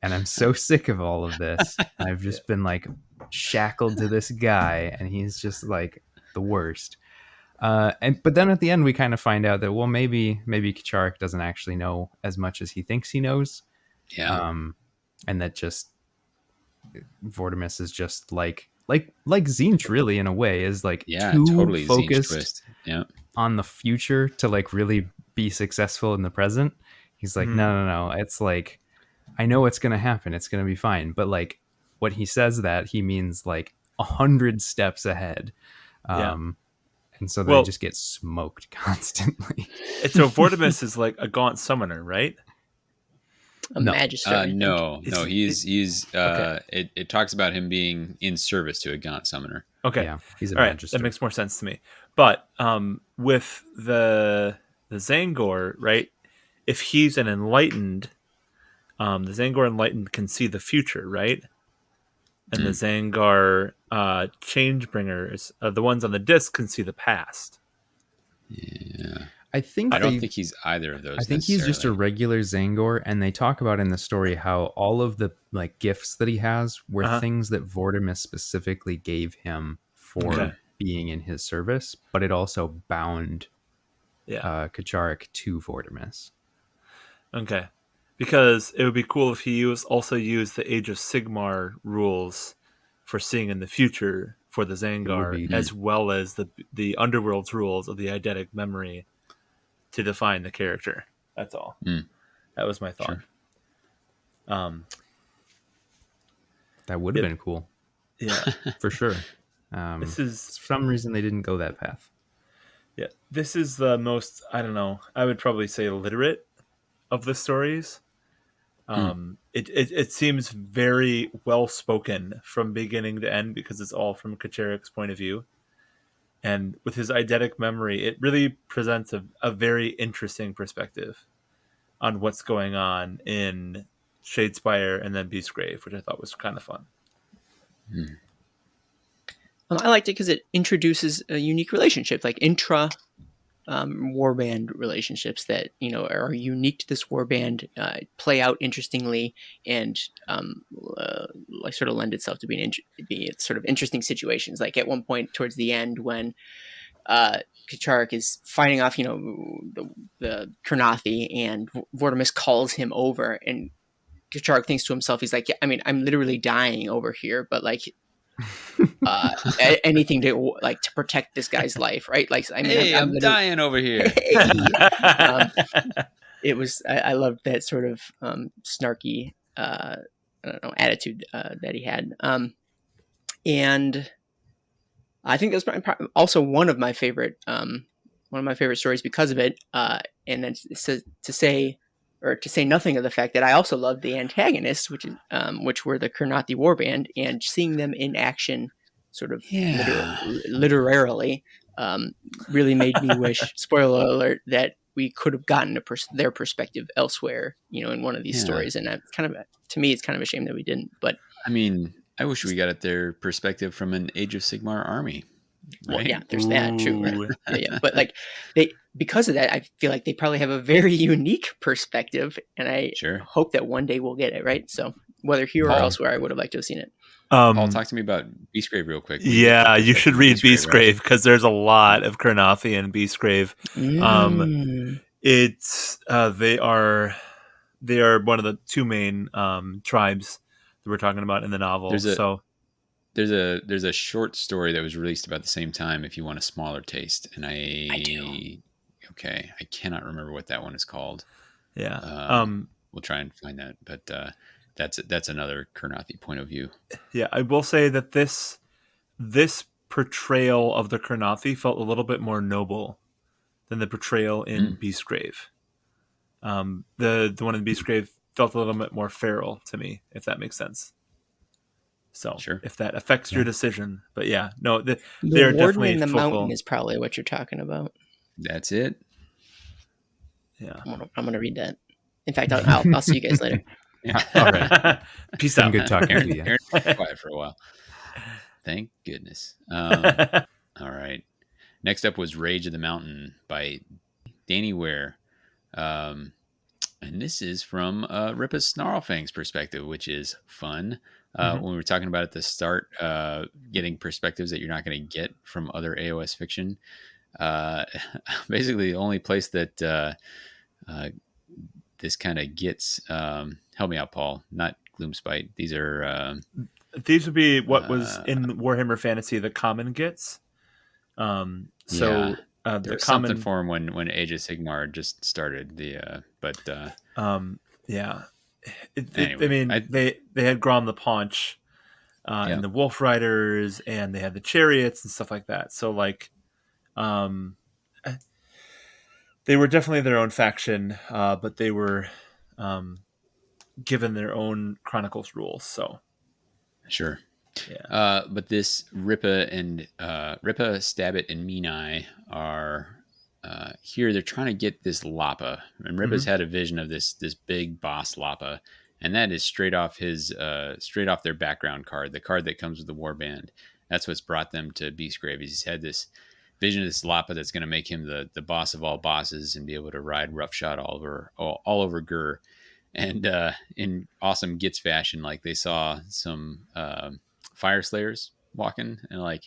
And I'm so sick of all of this. I've just been like shackled to this guy, and he's just like the worst. But then at the end we kind of find out that, well, maybe Kacharik doesn't actually know as much as he thinks he knows. Yeah. And that just Vortimus is just like Zinch, really, in a way, is like too totally focused twist. Yeah. on the future to like really be successful in the present. He's like, no. It's like, I know what's gonna happen. It's gonna be fine. But like when he says that, he means like 100 steps ahead. And so they just get smoked constantly. So Vortimus is like a gaunt summoner, right? A magistrate. No. He's okay. It talks about him being in service to a gaunt summoner. Okay. Yeah, he's a That magistrate. makes more sense to me. But with the Zangor, right? If he's an enlightened, the Zangor enlightened can see the future, right? And the Zangar Changebringers, the ones on the disc, can see the past. Yeah. I don't think he's either of those. I think he's just a regular Zangor, and they talk about in the story how all of the like gifts that he has were things that Vortimus specifically gave him for being in his service, but it also bound Kacharik to Vortimus. Okay. Because it would be cool if he also used the Age of Sigmar rules for seeing in the future for the Zangar, as well as the Underworld's rules of the eidetic memory to define the character. That's all. That was my thought. Sure. That would have been cool. Yeah. For sure. This is for some reason they didn't go that path. Yeah. This is the most, I don't know, I would probably say literate of the stories. It seems very well spoken from beginning to end because it's all from Kacharik's point of view. And with his eidetic memory, it really presents a very interesting perspective on what's going on in Shadespire and then Beastgrave, which I thought was kind of fun. I liked it because it introduces a unique relationship, like intra warband relationships that are unique to this warband, play out interestingly, and like sort of lend itself to be sort of interesting situations. Like at one point towards the end, when Kacharik is fighting off, the Kurnothi, and Vortimus calls him over, and Kacharik thinks to himself, he's like, yeah, I mean, I'm literally dying over here, but like. Anything to protect this guy's life, right? Like, I mean, I'm dying over here. It was. I loved that sort of snarky, I don't know, attitude that he had, and I think that's also one of my favorite stories because of it. And then to say nothing of the fact that I also loved the antagonists, which were the Kurnothi warband, and seeing them in action, sort of literarily, really made me wish. Spoiler alert! That we could have gotten their perspective elsewhere, in one of these stories, and that's to me, it's kind of a shame that we didn't. But I mean, I wish we got their perspective from an Age of Sigmar army. Right? Well, yeah, there's that too. Right? Yeah, but like because of that, I feel like they probably have a very unique perspective, and I hope that one day we'll get it right. So whether here or elsewhere, I would have liked to have seen it. Paul, talk to me about Beastgrave real quick. Yeah, you should read Beastgrave because there's a lot of Kurnothi in Beastgrave. It's they are one of the two main tribes that we're talking about in the novel. There's a short story that was released about the same time. If you want a smaller taste, and I do. Okay, I cannot remember what that one is called. Yeah, we'll try and find that, but that's another Kurnothi point of view. Yeah, I will say that this portrayal of the Kurnothi felt a little bit more noble than the portrayal in Beastgrave. The one in Beastgrave felt a little bit more feral to me, if that makes sense. So Sure. if that affects your decision, but yeah, no, The they're warden definitely in the mountain fulfill. is probably what you're talking about. That's it. Yeah. I'm gonna read that. In fact, I'll see you guys later. Yeah. All right. Peace Been out. good talking to you. Aaron, quiet for a while. Thank goodness. All right. Next up was Rage of the Mountain by Danny Ware. And this is from Ripa's Snarlfang's perspective, which is fun. When we were talking about at the start, getting perspectives that you're not going to get from other AOS fiction. Basically, the only place that this kind of gets, help me out, Paul, not Gloomspite. These are... These would be what was in Warhammer Fantasy the common gets. there The was common something for him when Age of Sigmar just started. Anyway, I mean, they had Grom the Paunch, and the Wolf Riders, and they had the chariots and stuff like that. So like, they were definitely their own faction, but they were given their own Chronicles rules. So sure. Yeah. But this Ripa, Stabbit, and Menai are here. They're trying to get this Lapa, and Ripa's had a vision of this big boss Lapa, and that is straight off their background card, the card that comes with the warband. That's what's brought them to Beastgrave. He's had this vision of this Lapa that's going to make him the boss of all bosses and be able to ride roughshod all over Gur. And in awesome Gits fashion, like they saw some Fire Slayers walking, and like,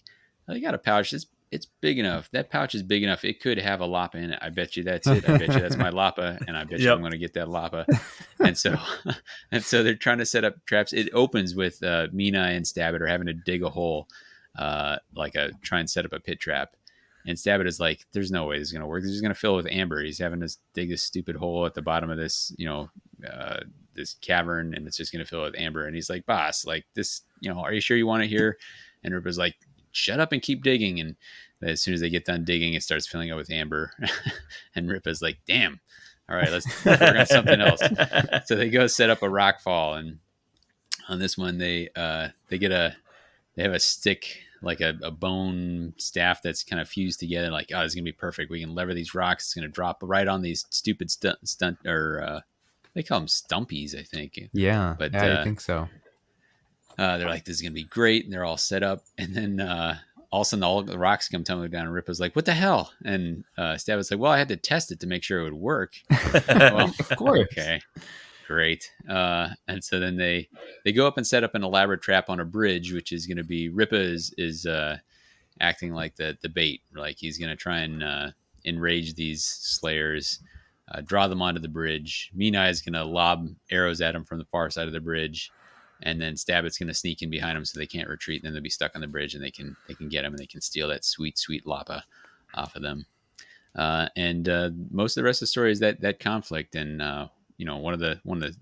oh, they got a pouch. It's big enough. That pouch is big enough. It could have a Lapa in it. I bet you that's it. I bet you that's my Lapa, and I bet you I'm going to get that Lapa. And so they're trying to set up traps. It opens with Mina and Stabbit are having to dig a hole, try and set up a pit trap. And Stabbit is like, there's no way this is going to work. This is going to fill with amber. He's having to dig this stupid hole at the bottom of this, this cavern, and it's just going to fill with amber. And he's like, boss, like this, are you sure you want it here? And Ripa's like, shut up and keep digging. And as soon as they get done digging, it starts filling up with amber. And Ripa's like, damn, all right, let's work on something else. So they go set up a rock fall. And on this one, they have a stick, like a bone staff that's kind of fused together. Like, oh, it's going to be perfect. We can lever these rocks. It's going to drop right on these stupid stunt or they call them stumpies, I think. Yeah, but I think so. They're like, this is going to be great. And they're all set up. And then all of a sudden, all the rocks come tumbling down. And Ripa's like, what the hell? And Stabbit's like, well, I had to test it to make sure it would work. Well, of course. Okay, great. And so then they go up and set up an elaborate trap on a bridge, which is going to be Ripa is acting like the bait. Like he's going to try and enrage these slayers, draw them onto the bridge. Mina is going to lob arrows at them from the far side of the bridge, and then Stabbit's going to sneak in behind them so they can't retreat. And then they'll be stuck on the bridge, and they can get them, and they can steal that sweet Lapa off of them. And most of the rest of the story is that conflict. And one of the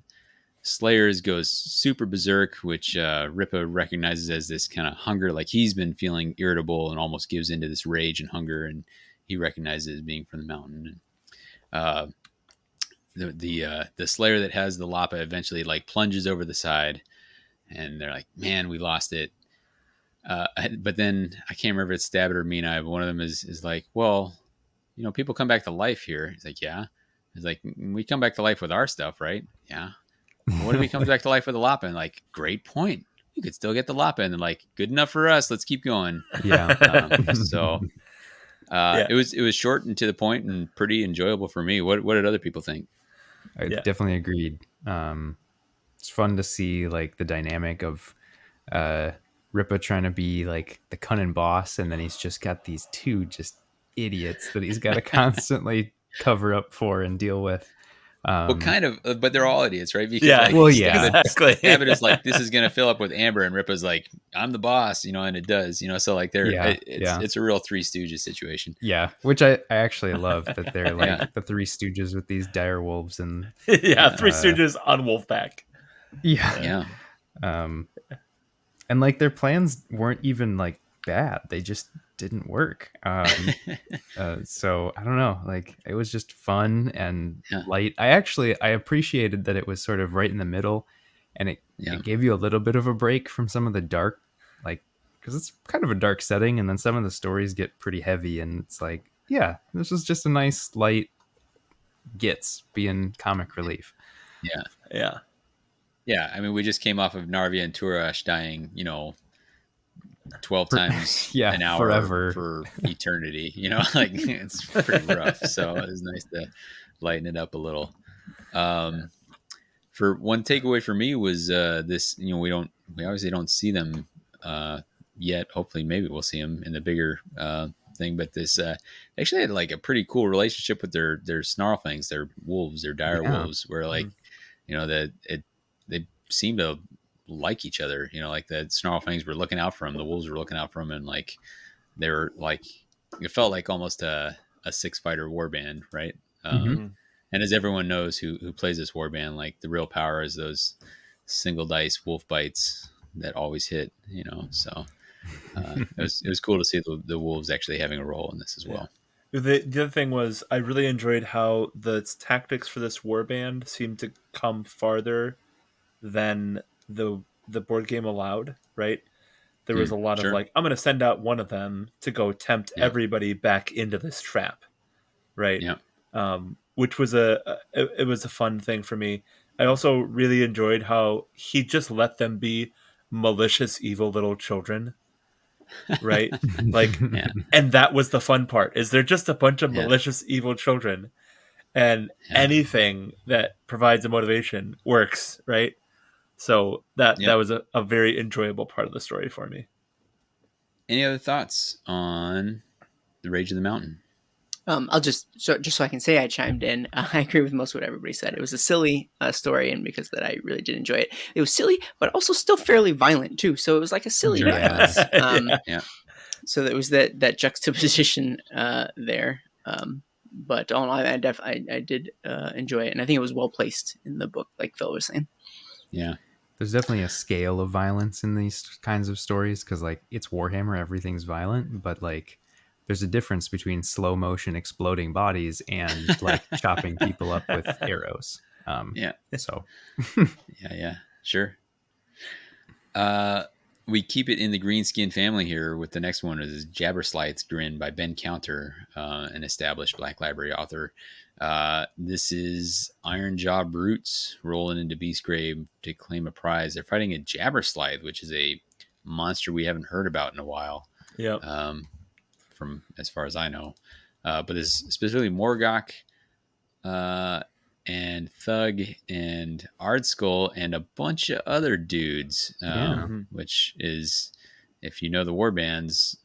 Slayers goes super berserk, which Ripa recognizes as this kind of hunger, like he's been feeling irritable and almost gives into this rage and hunger, and he recognizes it as being from the mountain. The Slayer that has the Lapa eventually like plunges over the side, and they're like, man, we lost it. But then I can't remember if it's Stabbit or Mina, but one of them is like, well, people come back to life here. He's like, yeah. He's like, we come back to life with our stuff, right? Yeah. What if he comes back to life with a Lapa? And like, great point. You could still get the Lapa, and then like, good enough for us. Let's keep going. Yeah. It was short and to the point and pretty enjoyable for me. What did other people think? I definitely agreed. It's fun to see like the dynamic of Ripa trying to be like the cunning boss, and then he's just got these two just idiots that he's got to constantly cover up for and deal with. But they're all idiots, right? Because, exactly. Stabbit is like, this is going to fill up with amber, and Ripa's like, I'm the boss, and it does, so like it's a real Three Stooges situation. Yeah, which I actually love that they're like the Three Stooges with these dire wolves and Three Stooges on Wolfpack. Yeah. And like their plans weren't even like bad; they just didn't work. So I don't know, like it was just fun and light. I appreciated that it was sort of right in the middle, and it gave you a little bit of a break from some of the dark, like, because it's kind of a dark setting, and then some of the stories get pretty heavy, and it's like, yeah, this was just a nice light gets being comic relief. Yeah. I mean, we just came off of Narvia and Turash dying, 12 times an hour forever. for eternity, like it's pretty rough. So it was nice to lighten it up a little. For one takeaway for me was this, we obviously don't see them yet. Hopefully maybe we'll see them in the bigger thing, but this they actually had like a pretty cool relationship with their snarlfangs, their wolves, their dire wolves, where like they seem to like each other, like the snarlfangs were looking out for them, the wolves were looking out for them, and like they were like, it felt like almost a six fighter warband, right? And as everyone knows who plays this warband, like the real power is those single dice wolf bites that always hit, so it was cool to see the wolves actually having a role in this as well. The other thing was, I really enjoyed how the tactics for this warband seemed to come farther than the board game allowed, right? There was a lot of like, I'm going to send out one of them to go tempt everybody back into this trap, right? Yeah. Which was it was a fun thing for me. I also really enjoyed how he just let them be malicious, evil little children, right? Like, and that was the fun part, is they're just a bunch of malicious, evil children, and anything that provides a motivation works, right? So that was a very enjoyable part of the story for me. Any other thoughts on The Rage of the Mountain? I'll just so I can say I chimed in. I agree with most of what everybody said. It was a silly story, and because of that, I really did enjoy it. It was silly, but also still fairly violent too. So it was like a silly violence. So there was that juxtaposition there. But all in all, I did enjoy it, and I think it was well placed in the book, like Phil was saying. Yeah. There's definitely a scale of violence in these kinds of stories, because like it's Warhammer, everything's violent, but like there's a difference between slow motion exploding bodies and like chopping people up with arrows. So yeah, sure. We keep it in the Greenskin family here with the next one is Jabberslythe's Grin by Ben Counter, an established Black Library author. This is Iron Jaw Brutes rolling into Beastgrave to claim a prize. They're fighting a Jabberslythe, which is a monster we haven't heard about in a while. From as far as I know. But this specifically Morgok, and Thug and Ardskull and a bunch of other dudes, which is, if you know the war bands,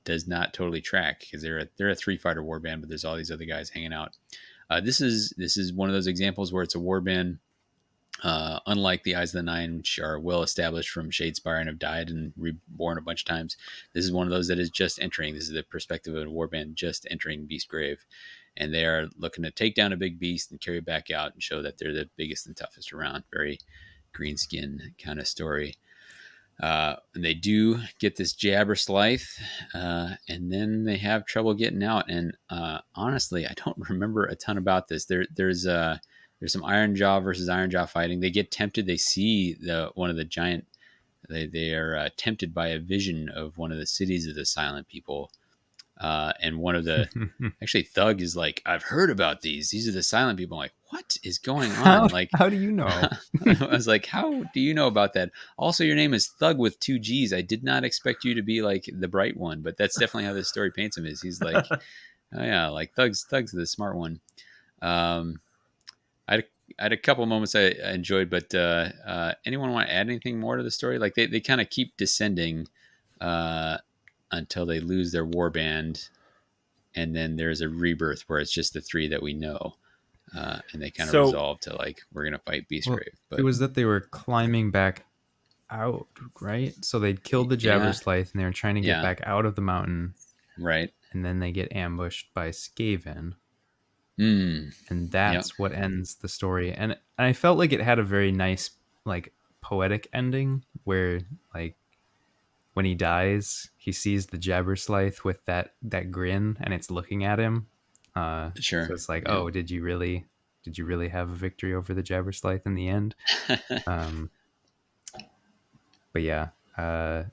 does not totally track, because they're a three fighter war band, but there's all these other guys hanging out. This is one of those examples where it's a war band, unlike the Eyes of the Nine, which are well established from Shadespire and have died and reborn a bunch of times. This is one of those that is just entering. This is the perspective of a warband just entering Beastgrave, and they are looking to take down a big beast and carry it back out and show that they're the biggest and toughest around. Very Greenskin kind of story. And they do get this Jabberslythe, and then they have trouble getting out. And honestly, I don't remember a ton about this. There's some Iron Jaw versus Iron Jaw fighting. They get tempted. They see one of the giant. They are tempted by a vision of one of the cities of the Silent People, and one of the actually Thug is like, I've heard about these. These are the Silent People. I'm like, what is going on? How do you know? I was like, how do you know about that? Also, your name is Thug with 2 G's. I did not expect you to be like the bright one, but that's definitely how this story paints him. Is he's like, oh yeah, like Thug's the smart one. I had a couple of moments I enjoyed, but anyone want to add anything more to the story? Like they kind of keep descending until they lose their warband, and then there's a rebirth where it's just the three that we know, and they kind of resolve to like, we're gonna fight Beastgrave. But it was that they were climbing back out, right? So they'd killed the Jabberslythe, and they were trying to get back out of the mountain, right? And then they get ambushed by Skaven. And that's what ends the story. And I felt like it had a very nice, like, poetic ending, where like when he dies, he sees the Jabberslythe with that grin, and it's looking at him. Sure. So it's like, oh, did you really did you really have a victory over the Jabberslythe in the end? But yeah, I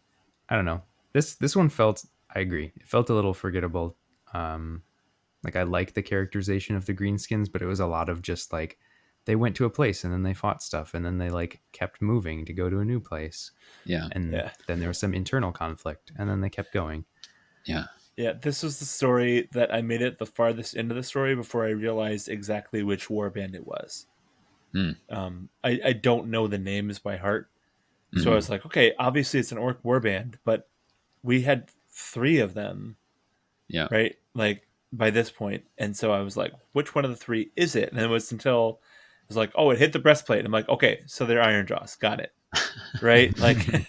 don't know. This one felt, I agree, it felt a little forgettable. Like I like the characterization of the greenskins, but it was a lot of just like they went to a place and then they fought stuff and then they like kept moving to go to a new place. Yeah. And then there was some internal conflict and then they kept going. Yeah. Yeah, this was the story that I made it the farthest into the story before I realized exactly which warband it was. I don't know the names by heart. So I was like, okay, obviously it's an orc warband, but we had 3 of them. Yeah. Right? Like by this point. And so I was like, which one of the 3 is it? And it was until I was like, oh, it hit the breastplate. I'm like, okay, so they're Iron Jaws. Got it. Right? Like,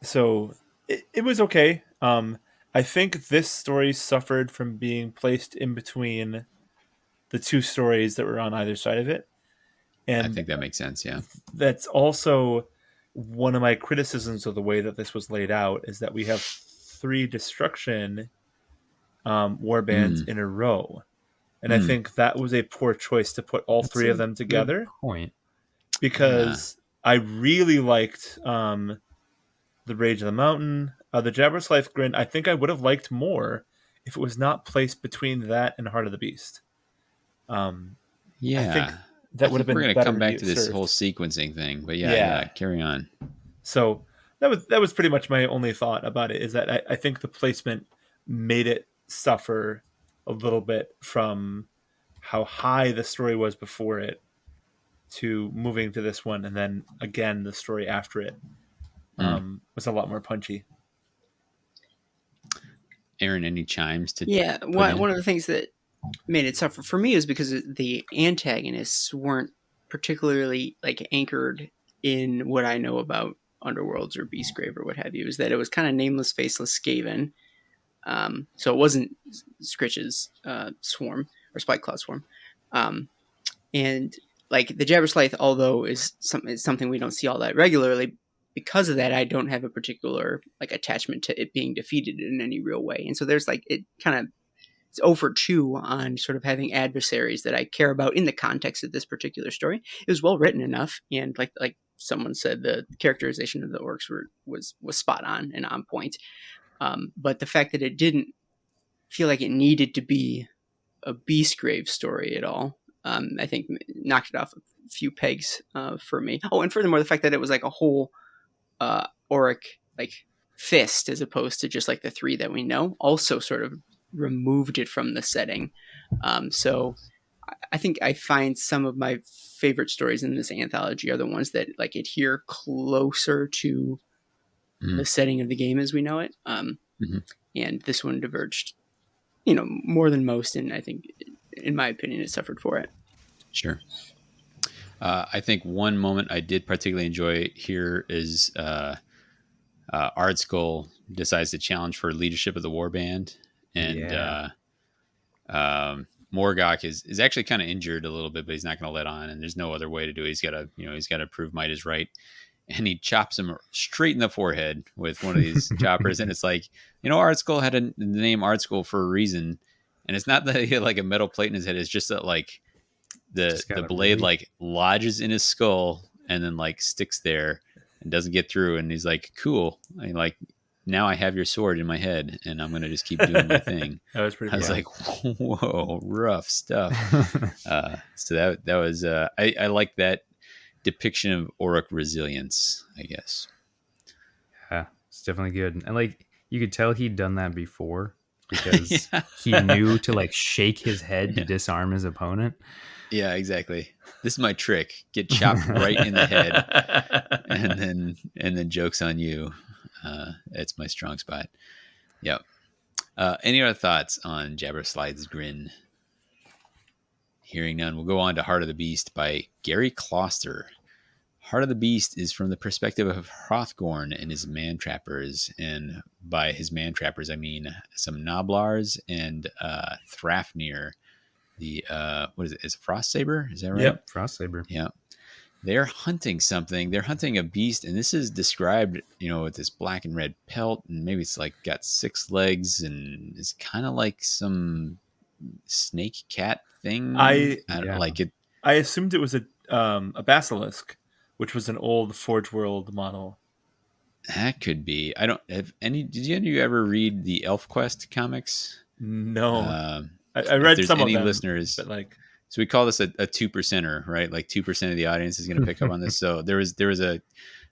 so it was okay. I think this story suffered from being placed in between the 2 stories that were on either side of it. And I think that makes sense. Yeah. that's also one of my criticisms of the way that this was laid out, is that we have 3 destruction warbands in a row. And I think that was a poor choice to put all 3 of them together. Good point. Because I really liked the Rage of the Mountain. The Jabberslythe Grin, I think I would have liked more if it was not placed between that and Heart of the Beast. Yeah. I think that would have been we're going better to come back to this served. whole sequencing thing, but yeah, carry on. So that was pretty much my only thought about it, is that I think the placement made it suffer a little bit from how high the story was before it to moving to this one, and then again the story after it was a lot more punchy. Aaron, any chimes to one of the things that made it suffer for me is because the antagonists weren't particularly like anchored in what I know about Underworlds or Beastgrave or what have you, is that it was kind of nameless, faceless Skaven. So it wasn't Scritch's swarm or Spikeclaw swarm. And like the Jabberslythe, although is something we don't see all that regularly, because of that, I don't have a particular like attachment to it being defeated in any real way. And so there's like, it kind of, it's 0 for 2 on sort of having adversaries that I care about in the context of this particular story. It was well written enough, and like someone said, the characterization of the orcs was spot on and on point. But the fact that it didn't feel like it needed to be a Beastgrave story at all, I think knocked it off a few pegs for me. Oh, and furthermore, the fact that it was like a whole Auric like fist as opposed to just like the 3 that we know also sort of removed it from the setting. So I think I find some of my favorite stories in this anthology are the ones that like adhere closer to the setting of the game as we know it. And this one diverged, more than most. And I think, in my opinion, it suffered for it. Sure. I think one moment I did particularly enjoy here is Ardskull decides to challenge for leadership of the warband, and Morgok is actually kind of injured a little bit, but he's not going to let on, and there's no other way to do it. He's got to prove might is right, and he chops him straight in the forehead with one of these choppers, and it's like, Ardskull had the name Ardskull for a reason, and it's not that he had like a metal plate in his head; it's just that like the blade like lodges in his skull and then like sticks there and doesn't get through, and he's like, cool, now I have your sword in my head and I'm gonna just keep doing my thing. That was pretty I was like, whoa, rough stuff. So that was I like that depiction of Auric resilience, I guess. Yeah, it's definitely good. And like you could tell he'd done that before, because he knew to like shake his head to disarm his opponent. Yeah, exactly. This is my trick. Get chopped right in the head, and then joke's on you. It's my strong spot. Yeah. Any other thoughts on Jabberslythe's Grin? Hearing none, we'll go on to Heart of the Beast by Gary Kloster. Heart of the Beast is from the perspective of Hrothgorn and his man-trappers. And by his man-trappers, I mean some Noblars and Thrafnir. The what is it? Is it Frost Saber? Is that right? Yep, Frost Saber. Yeah. They're hunting something. They're hunting a beast, and this is described, with this black and red pelt, and maybe it's like got 6 legs, and it's kind of like some snake cat thing. I don't like it. I assumed it was a basilisk, which was an old Forge World model. That could be. I don't have any. Did any of you ever read the ElfQuest comics? No, I If read there's some any of them, listeners, but like, so we call this a 2%er, right? Like 2% of the audience is going to pick up on this. So there was a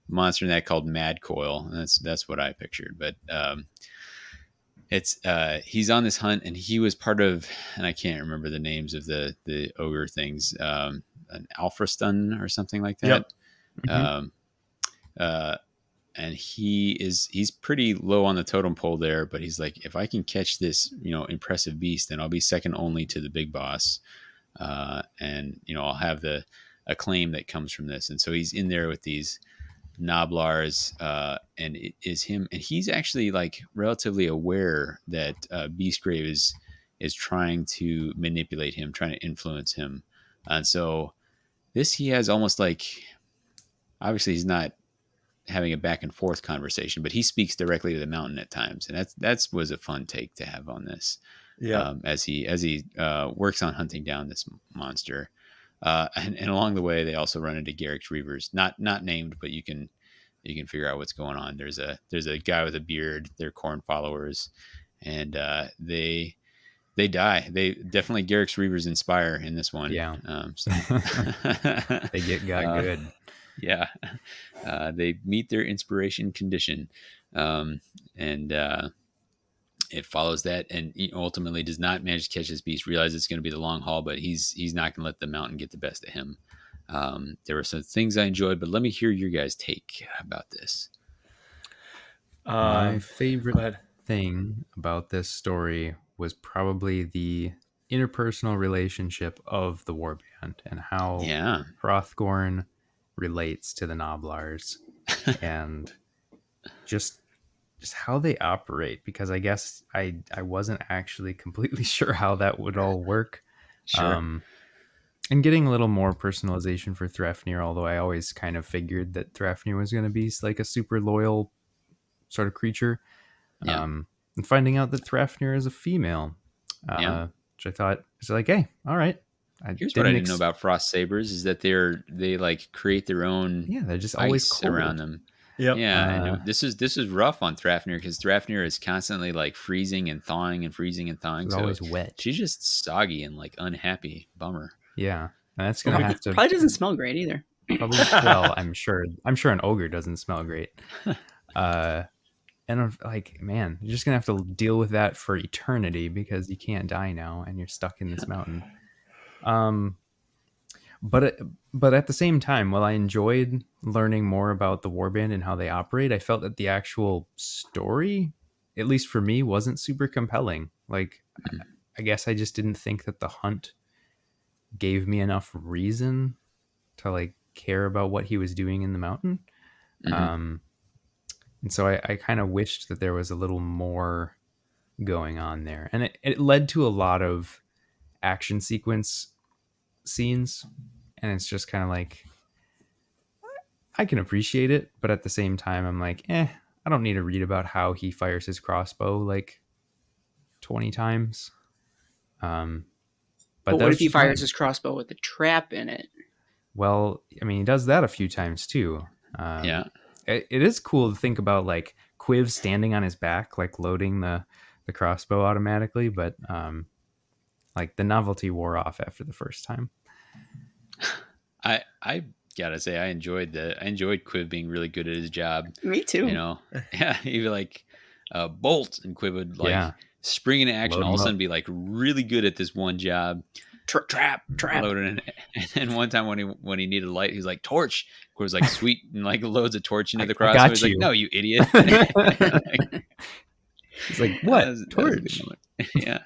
monster in that called Mad Coil, and that's what I pictured. But it's he's on this hunt, and he was part of, and I can't remember the names of the ogre things, an Alfrastun or something like that. Yep. Um, and he's pretty low on the totem pole there, but he's like, if I can catch this, impressive beast, then I'll be second only to the big boss. And I'll have the acclaim that comes from this. And so he's in there with these Noblars, and it is him, and he's actually like relatively aware that Beastgrave is trying to manipulate him, trying to influence him. And so he has almost like, obviously he's not having a back and forth conversation, but he speaks directly to the mountain at times, and that was a fun take to have on this. Yeah. As he works on hunting down this monster, and along the way they also run into Garrick's Reavers, not named, but you can figure out what's going on. There's a guy with a beard. They're Khorne followers, and they die. They definitely, Garrick's Reavers inspire in this one. Yeah. So They got good. Yeah. They meet their inspiration condition. And it follows that, and he ultimately does not manage to catch this beast, realize it's going to be the long haul, but he's not going to let the mountain get the best of him. There were some things I enjoyed, but let me hear your guys' take about this. My favorite thing about this story was probably the interpersonal relationship of the warband and how Hrothgorn relates to the Noblars and just how they operate, because I guess I wasn't actually completely sure how that would all work. Sure. And getting a little more personalization for Threfnir, although I always kind of figured that Threfnir was going to be like a super loyal sort of creature. Yeah. And finding out that Threfnir is a female, which I thought was like, hey, all right. Here's what I didn't know about Frost Sabers is that they like create their own they're just always cold around them. Yep. Yeah, this is rough on Thrafnir because Thrafnir is constantly like freezing and thawing and freezing and thawing. It's always wet. She's just soggy and like unhappy. Bummer. Yeah, and that's gonna have to probably doesn't smell great either. Probably well, I'm sure an ogre doesn't smell great. And I'm like, man, you're just gonna have to deal with that for eternity because you can't die now and you're stuck in this mountain. But at the same time, while I enjoyed learning more about the warband and how they operate, I felt that the actual story, at least for me, wasn't super compelling. Like, I guess I just didn't think that the hunt gave me enough reason to like care about what he was doing in the mountain. And so I kind of wished that there was a little more going on there. And it led to a lot of action sequence scenes. And it's just kind of like, I can appreciate it, but at the same time, I'm like, I don't need to read about how he fires his crossbow like 20 times. But what if he fires his crossbow with a trap in it? Well, I mean, he does that a few times too. It is cool to think about like Quiv standing on his back, like loading the crossbow automatically, but like the novelty wore off after the first time. I gotta say I enjoyed Quiv being really good at his job. Me too. He'd be like bolt, and Quiv would like spring into action, all of a sudden be like really good at this one job. Trap. Loaded in. And then one time when he needed a light, he's like torch. Quiv's like sweet, and like loads a torch into the crossbow. He's like, no, you idiot. He's like, what? Torch? Yeah.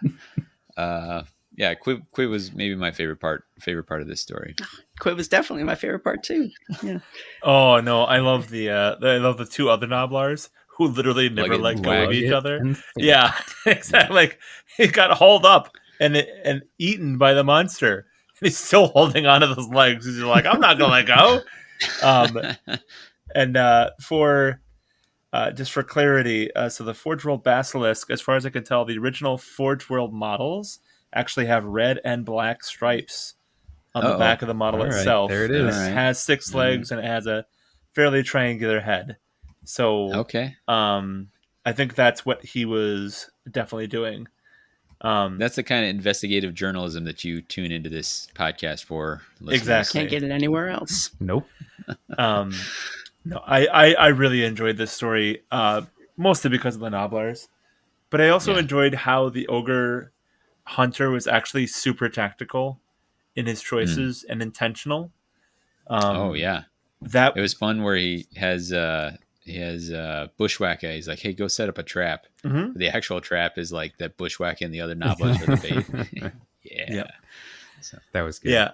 Yeah, Quiv was maybe my favorite part of this story. Quiv was definitely my favorite part too. Yeah. Oh no, I love the two other Noblars who literally never let go of each other. Yeah, exactly. Like he got hauled up and eaten by the monster, and he's still holding onto those legs. He's like, I'm not gonna let go. For just for clarity, so the Forge World Basilisk, as far as I can tell, the original Forge World models actually have red and black stripes on the back of the model All right, itself. there it And is. it has 6 legs and it has a fairly triangular head. So Okay. I think that's what he was definitely doing. That's the kind of investigative journalism that you tune into this podcast for, listeners. Exactly. Can't get it anywhere else. Nope. No, I really enjoyed this story, mostly because of the Nobblers. But I also enjoyed how the ogre hunter was actually super tactical in his choices and intentional. Oh yeah, That it was fun where he has bushwhacker. He's like, hey, go set up a trap. Mhm. The actual trap is like that bushwhacker and the other nobblers are the bait. Yeah. Yep. That was good. Yeah.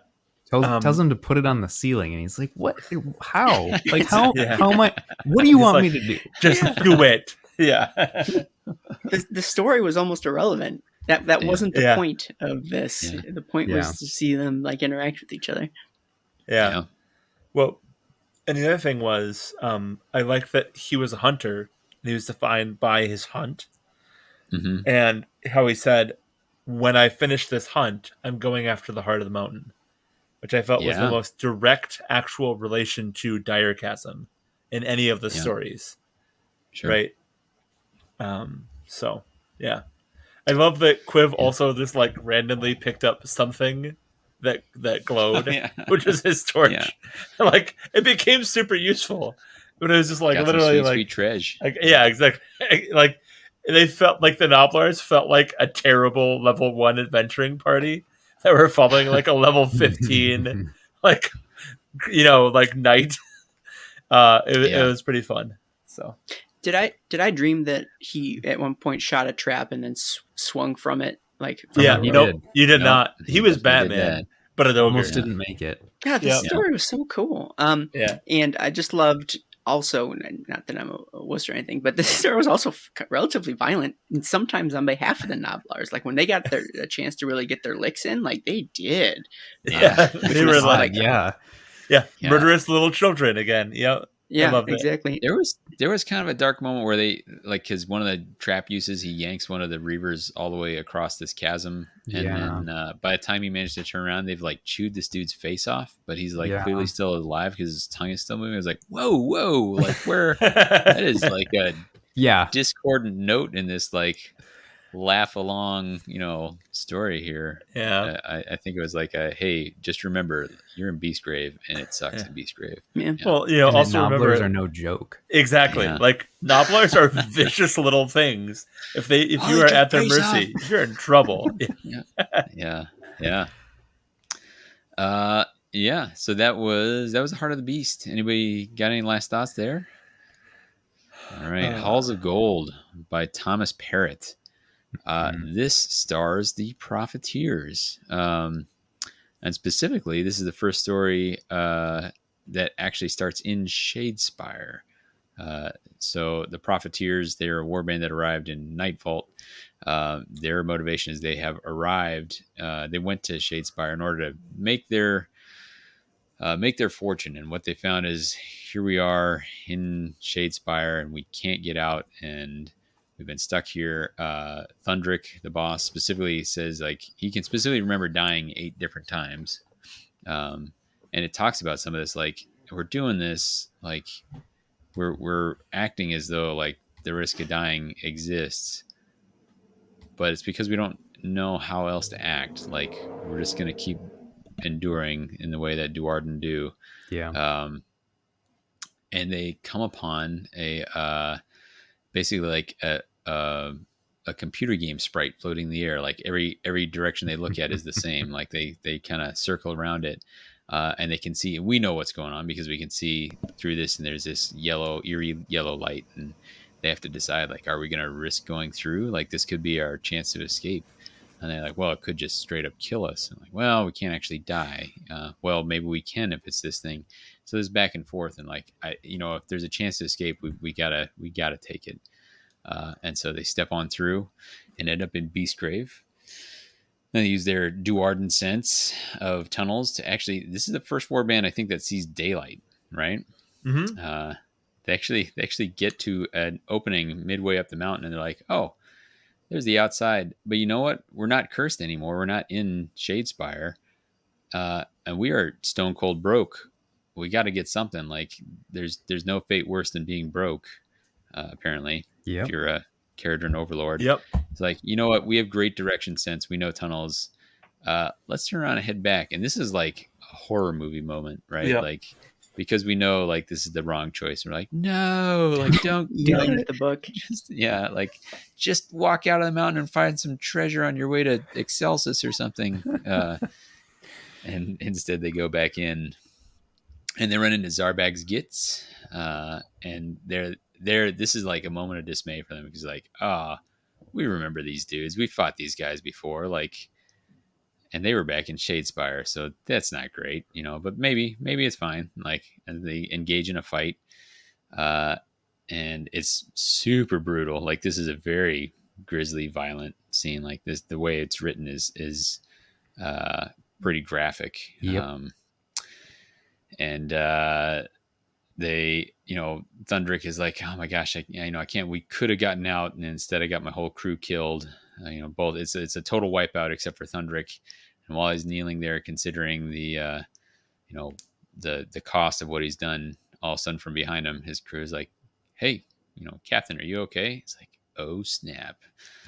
Tells him to put it on the ceiling, and he's like, "What? How? Like how? Yeah. How am I? What do you want like, me to do?" Just do it. Yeah. The story was almost irrelevant. That wasn't the point of this. Yeah. The point was to see them like interact with each other. Yeah. Well, and the other thing was, I like that he was a hunter and he was defined by his hunt. Mm-hmm. And how he said, when I finish this hunt, I'm going after the heart of the mountain, which I felt was the most direct actual relation to Direchasm in any of the stories. Sure. Right. So, yeah. I love that Quiv also just like randomly picked up something that glowed, which is his torch. Yeah. Like it became super useful, but it was just like Got literally some like sweet treasure. like yeah, exactly. Like they felt like the Nobblers felt like a terrible level 1 adventuring party that were following like a level 15 like like knight. It was pretty fun. So Did I dream that he at one point shot a trap and then swung from it? Like from he nope, did. you did Nope, not. He was did Batman, that. but an ogre. Almost didn't make it. God, this story was so cool. Yeah. And I just loved also, not that I'm a wuss or anything, but this story was also relatively violent, and sometimes on behalf of the Nobblers. Like when they got a chance to really get their licks in, like they did. Yeah, they were like yeah, murderous little children again. Yep. Yeah, exactly. There was kind of a dark moment where they because one of the trap uses, he yanks one of the reavers all the way across this chasm, and then by the time he managed to turn around, they've like chewed this dude's face off, but he's like clearly still alive because his tongue is still moving. I was like, whoa, like where that is like a discordant note in this like laugh along story here. I think it was like hey, just remember you're in Beastgrave and it sucks in Beastgrave. Well, and also Nobblers remember are no joke. Exactly. Like Nobblers are vicious little things. If you are at their mercy, you're in trouble. Yeah. So that was the Heart of the Beast. Anybody got any last thoughts there? All right, Halls of Gold by Thomas Parrott. This stars the Profiteers, and specifically, this is the first story that actually starts in Shadespire. So the Profiteers, they're a warband that arrived in Nightvault. Their motivation is they have arrived. They went to Shadespire in order to make their fortune, and what they found is here we are in Shadespire, and we can't get out, and we've been stuck here. Thundrick, the boss, specifically says like he can specifically remember dying 8 different times, and it talks about some of this. Like we're doing this, like we're acting as though like the risk of dying exists, but it's because we don't know how else to act. Like we're just gonna keep enduring in the way that Duarden do. And they come upon a basically like a computer game sprite floating in the air. Like every direction they look at is the same. Like they kind of circle around it, and they can see. We know what's going on because we can see through this. And there's this eerie yellow light, and they have to decide like, are we going to risk going through? Like this could be our chance to escape. And they're like, well, it could just straight up kill us. And like, well, we can't actually die. Well, maybe we can if it's this thing. So there's back and forth, and like, if there's a chance to escape, we gotta take it. And so they step on through and end up in Beastgrave. Then they use their Duarden sense of tunnels to actually. This is the first warband I think that sees daylight. Right? Mm-hmm. They actually get to an opening midway up the mountain, and they're like, oh. there's the outside. But you know what? We're not cursed anymore. We're not in Shadespire, and we are stone cold broke. We got to get something. Like there's no fate worse than being broke. Apparently, if Yep. you're a Caradron overlord, Yep. it's like, you know what? We have great direction sense. We know tunnels. Let's turn around and head back. And this is like a horror movie moment, right? Yep. Like, because we know like this is the wrong choice. We're like, no, like don't do Yelling it. at the book. Just walk out of the mountain and find some treasure on your way to Excelsis or something. And instead they go back in and they run into Zarbag's Gits. And they're this is like a moment of dismay for them because like, we remember these dudes. We fought these guys before, like, and they were back in Shadespire, so that's not great, but maybe it's fine. Like, and they engage in a fight. And it's super brutal. Like, this is a very grisly, violent scene. Like this, the way it's written is pretty graphic. Yep. And they, Thundrick is like, oh my gosh, I can't. We could have gotten out, and instead I got my whole crew killed. Both. It's a total wipeout except for Thundrick. And while he's kneeling there, considering the the cost of what he's done, all of a sudden from behind him, his crew is like, hey, Captain, are you okay? It's like, oh snap,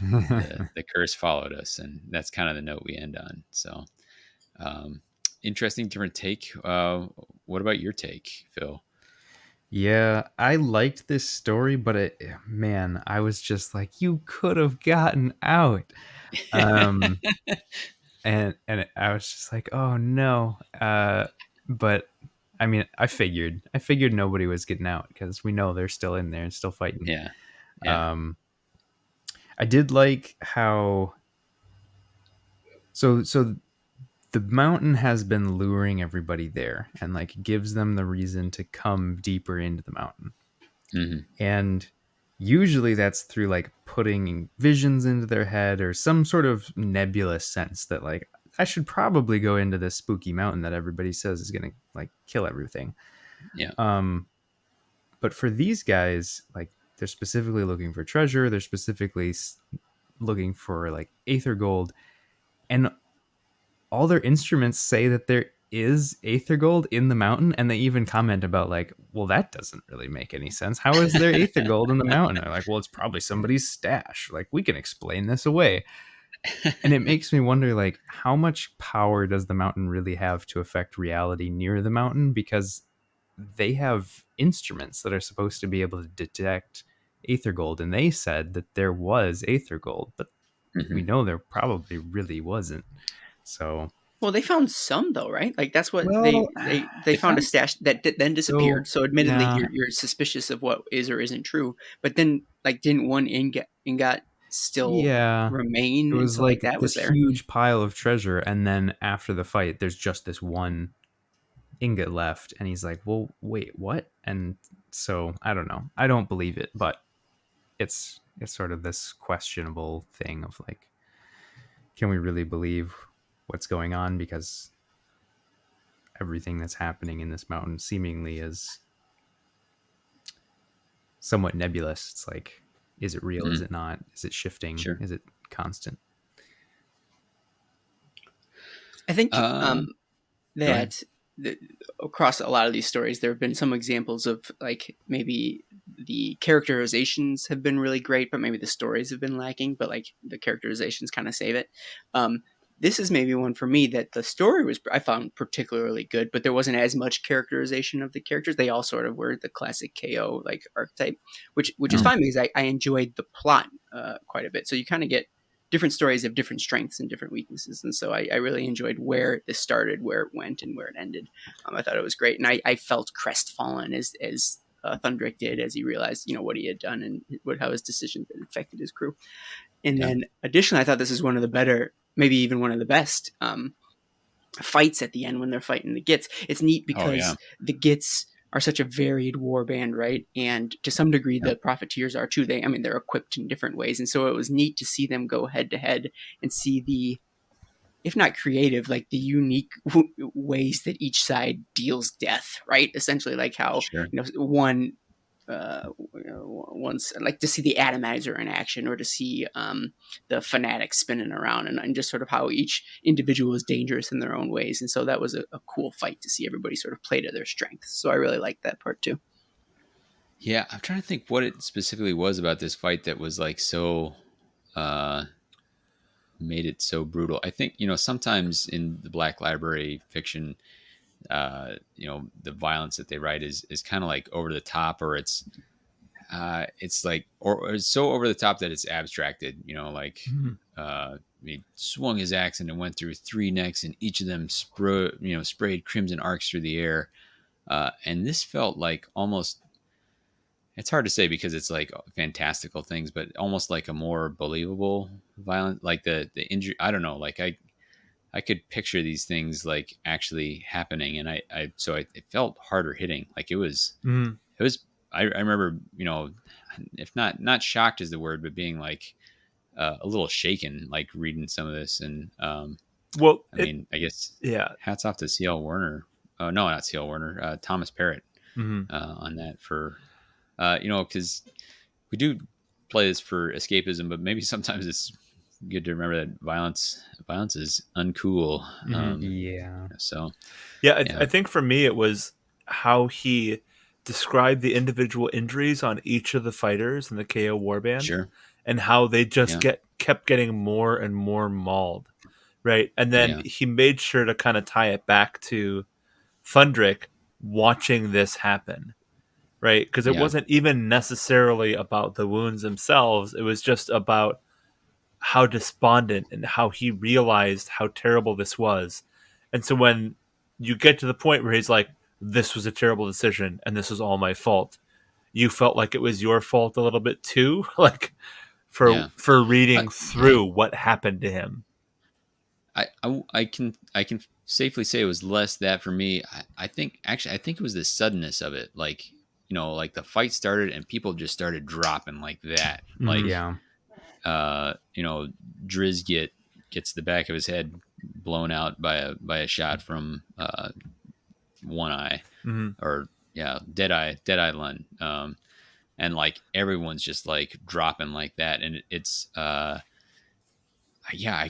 the curse followed us, and that's kind of the note we end on. So, interesting, different take. What about your take, Phil? Yeah, I liked this story, but I was just like, you could have gotten out. And I was just like, oh no. But I mean, I figured nobody was getting out because we know they're still in there and still fighting. Yeah. I did like how so the mountain has been luring everybody there and like gives them the reason to come deeper into the mountain. Mm-hmm. And usually that's through like putting visions into their head or some sort of nebulous sense that like, I should probably go into this spooky mountain that everybody says is going to like kill everything. Yeah. But for these guys, like they're specifically looking for treasure. They're specifically looking for like aether gold, and all their instruments say that there is aether gold in the mountain, and they even comment about like, well, that doesn't really make any sense. How is there aether gold in the mountain? They're like, well, it's probably somebody's stash. Like, we can explain this away. And it makes me wonder, like, how much power does the mountain really have to affect reality near the mountain? Because they have instruments that are supposed to be able to detect aether gold, and they said that there was aether gold, but we know there probably really wasn't. So, well, they found some though, right? Like that's what they found a stash that then disappeared. So admittedly, yeah. you're suspicious of what is or isn't true. But then, like, didn't one ingot still remain? It was so, like that this was there. huge pile of treasure, and then after the fight, there's just this one ingot left, and he's like, "Well, wait, what?" And so I don't know. I don't believe it, but it's sort of this questionable thing of like, can we really believe what's going on? Because everything that's happening in this mountain seemingly is somewhat nebulous. It's like, is it real? Is it not? Is it shifting? Sure. Is it constant? I think that across a lot of these stories, there have been some examples of like maybe the characterizations have been really great, but maybe the stories have been lacking, but like the characterizations kind of save it. This is maybe one for me that the story I found particularly good, but there wasn't as much characterization of the characters. They all sort of were the classic KO like archetype, which is fine because I enjoyed the plot quite a bit. So you kind of get different stories of different strengths and different weaknesses. And so I really enjoyed where this started, where it went, and where it ended. I thought it was great. And I felt crestfallen as Thundrick did as he realized, what he had done and how his decisions had affected his crew. And then additionally, I thought this is one of the better, maybe even one of the best fights at the end when they're fighting the Gits. It's neat because the Gits are such a varied war band, right? And to some degree, the Profiteers are too. They're equipped in different ways. And so it was neat to see them go head to head and see the, if not creative, like the unique ways that each side deals death, right? Essentially like how, one once, like to see the atomizer in action, or to see the fanatic spinning around, and just sort of how each individual is dangerous in their own ways. And so that was a cool fight to see everybody sort of play to their strengths. So I really liked that part too. Yeah, I'm trying to think what it specifically was about this fight that was like so made it so brutal. I think, sometimes in the Black Library fiction, the violence that they write is kind of like over the top, or it's like, or it's so over the top that it's abstracted, like, he swung his axe and it went through 3 necks, and each of them sprayed crimson arcs through the air. And this felt like almost, it's hard to say because it's like fantastical things, but almost like a more believable violent, like the injury. I don't know. Like I could picture these things like actually happening. And it felt harder hitting. Like I remember, if not shocked is the word, but being like a little shaken, like reading some of this. And I guess, yeah, hats off to C.L. Werner. Oh, no, not C.L. Werner, Thomas Parrott on that for, because we do play this for escapism, but maybe sometimes it's good to remember that violence is uncool. Yeah. So, I think for me it was how he described the individual injuries on each of the fighters in the KO warband, sure, and how they just kept getting more and more mauled, right? And then he made sure to kind of tie it back to Fundrick watching this happen, right? Because it wasn't even necessarily about the wounds themselves. It was just about how despondent and how he realized how terrible this was. And so when you get to the point where he's like, this was a terrible decision and this was all my fault, you felt like it was your fault a little bit too, like for reading through what happened to him. I can safely say it was less that for me. I think it was the suddenness of it. Like, like the fight started and people just started dropping like that. Like, Driz gets the back of his head blown out by a shot from one eye, or dead eye Lund. And like everyone's just like dropping like that, and it's I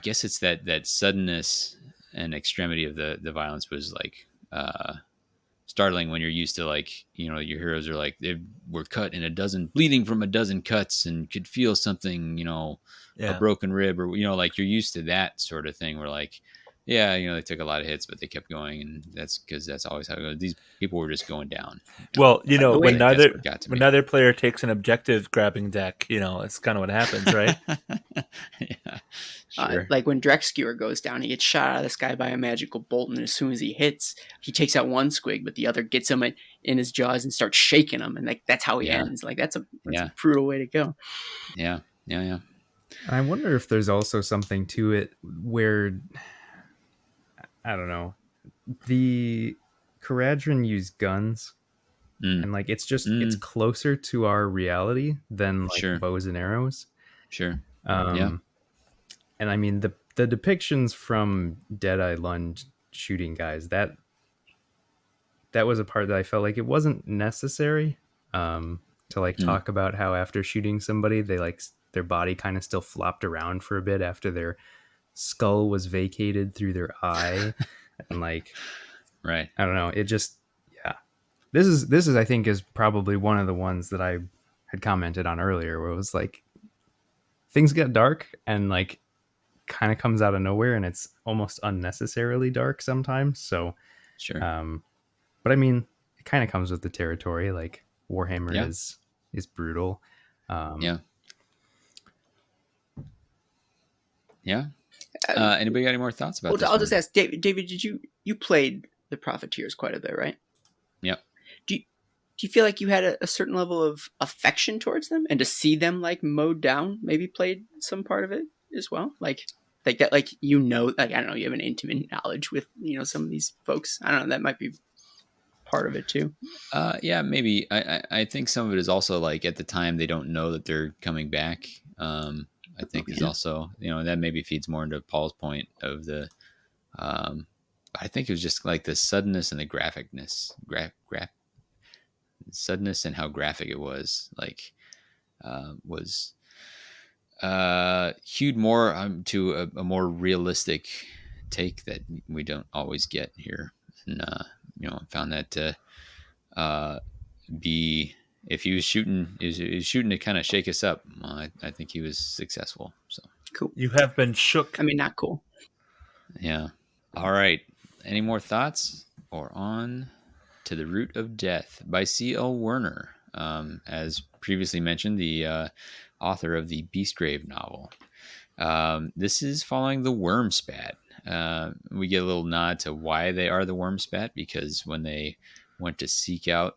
guess it's that suddenness and extremity of the violence was like startling when you're used to, like, your heroes are like, they were cut in bleeding from a dozen cuts and could feel something, a broken rib, or, like you're used to that sort of thing where like, they took a lot of hits, but they kept going. And that's because that's always how it goes. These people were just going down. Well, when neither player takes an objective grabbing deck, it's kind of what happens, right? Sure. Like when Drexskewer goes down, he gets shot out of the sky by a magical bolt, and as soon as he hits, he takes out one squig, but the other gets him in his jaws and starts shaking him, and like that's how he ends. Like that's a brutal way to go. Yeah. I wonder if there's also something to it where, I don't know, the Caradhran use guns, and like it's closer to our reality than like bows and arrows. Sure. And I mean the depictions from Deadeye Lund shooting guys, that was a part that I felt like it wasn't necessary to like talk about how after shooting somebody, they like their body kind of still flopped around for a bit after their skull was vacated through their eye. And like, right, I don't know, it just, this is I think is probably one of the ones that I had commented on earlier, where it was like things get dark and like kind of comes out of nowhere, and it's almost unnecessarily dark sometimes. So sure. But I mean, it kind of comes with the territory. Like Warhammer is brutal. Anybody got any more thoughts about this? I'll just ask David. David, did you played the Profiteers quite a bit, right? Yep. Do you feel like you had a certain level of affection towards them, and to see them like mowed down maybe played some part of it as well? Like that, like, like, I don't know, you have an intimate knowledge with, some of these folks. I don't know, that might be part of it too. Maybe. I think some of it is also like at the time they don't know that they're coming back. I think is also, that maybe feeds more into Paul's point of the, I think it was just like the suddenness and the graphicness, suddenness and how graphic it was. Like was hewed more to a more realistic take that we don't always get here. And I found that to be, if he was shooting, he was shooting to kind of shake us up. I think he was successful. So Cool. You have been shook. I mean, not cool. yeah. All right. Any more thoughts? Or on to the Root of Death by C.L. Werner. As previously mentioned, the author of the Beastgrave novel. This is following the worm spat. We get a little nod to why they are the worm spat, because when they went to seek out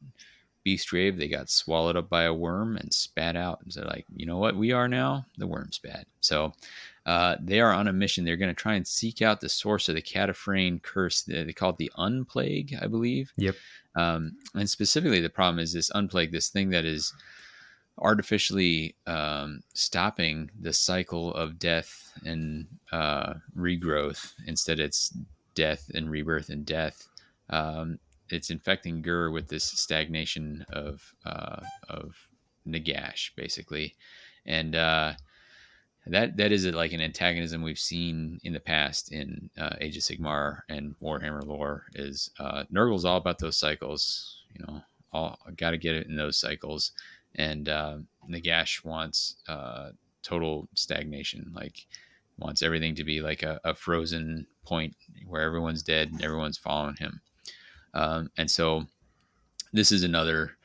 Beastgrave, they got swallowed up by a worm and spat out. And so like, you know what we are now? The worm spat. So they are on a mission. They're going to try and seek out the source of the Cataphrane curse. They call it the Unplague, I believe. Yep. And specifically, the problem is this Unplague, this thing that is artificially stopping the cycle of death and regrowth. Instead, it's death and rebirth and death. It's infecting Gur with this stagnation of Nagash, basically, and that is like an antagonism we've seen in the past in Age of Sigmar and Warhammer lore. Is Nurgle's all about those cycles, all got to get it in those cycles, and Nagash wants total stagnation, like wants everything to be like a frozen point where everyone's dead and everyone's following him. And so this is another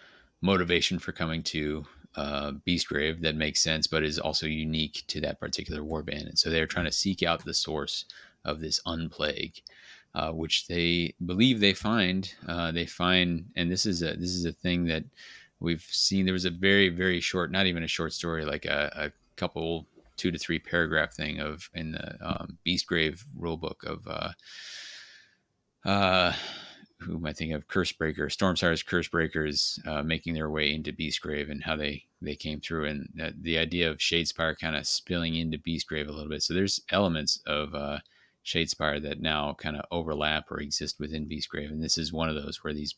motivation for coming to Beastgrave that makes sense, but is also unique to that particular warband. And so they're trying to seek out the source of this Unplague, which they believe they find. And this is a thing that we've seen. There was a very, very short, not even a short story, like a couple 2 to 3 paragraph thing in the Beastgrave rulebook of who am I thinking of? Cursebreaker, Stormsire's Cursebreakers making their way into Beastgrave, and how they came through, and the idea of Shadespire kind of spilling into Beastgrave a little bit. So there's elements of Shadespire that now kind of overlap or exist within Beastgrave, and this is one of those where these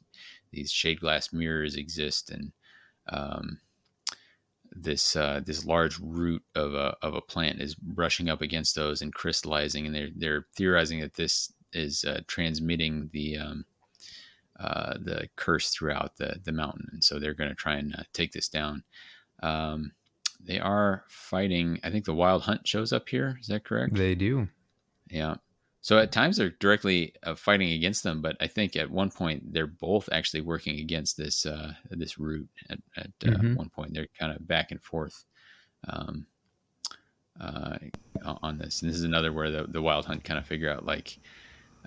shade glass mirrors exist, and this large root of a plant is brushing up against those and crystallizing, and they're theorizing that this is transmitting the curse throughout the mountain, and so they're going to try and take this down. They are fighting. I think the Wild Hunt shows up here. Is that correct? They do. Yeah. So at times they're directly fighting against them, but I think at one point they're both actually working against this root. At one point, they're kind of back and forth on this. And this is another where the Wild Hunt kind of figure out like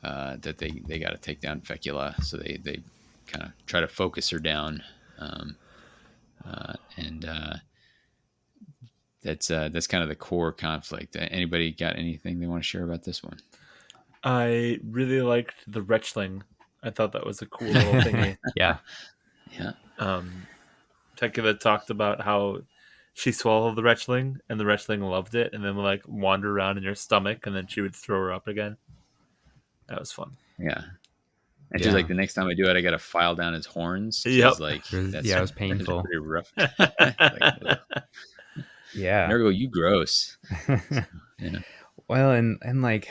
that they got to take down Fecula, so they kind of try to focus her down, and that's kind of the core conflict. Anybody got anything they want to share about this one? I really liked the Wretchling. I thought that was a cool little thingy. Yeah. Tekula talked about how she swallowed the Wretchling, and the Wretchling loved it, and then would like wander around in your stomach, and then she would throw her up again. That was fun. Yeah. And she's like, the next time I do it, I got to file down his horns. Yep. Like, it was painful. Pretty rough. Yeah. Nurgle, you gross. Yeah. Well, and like,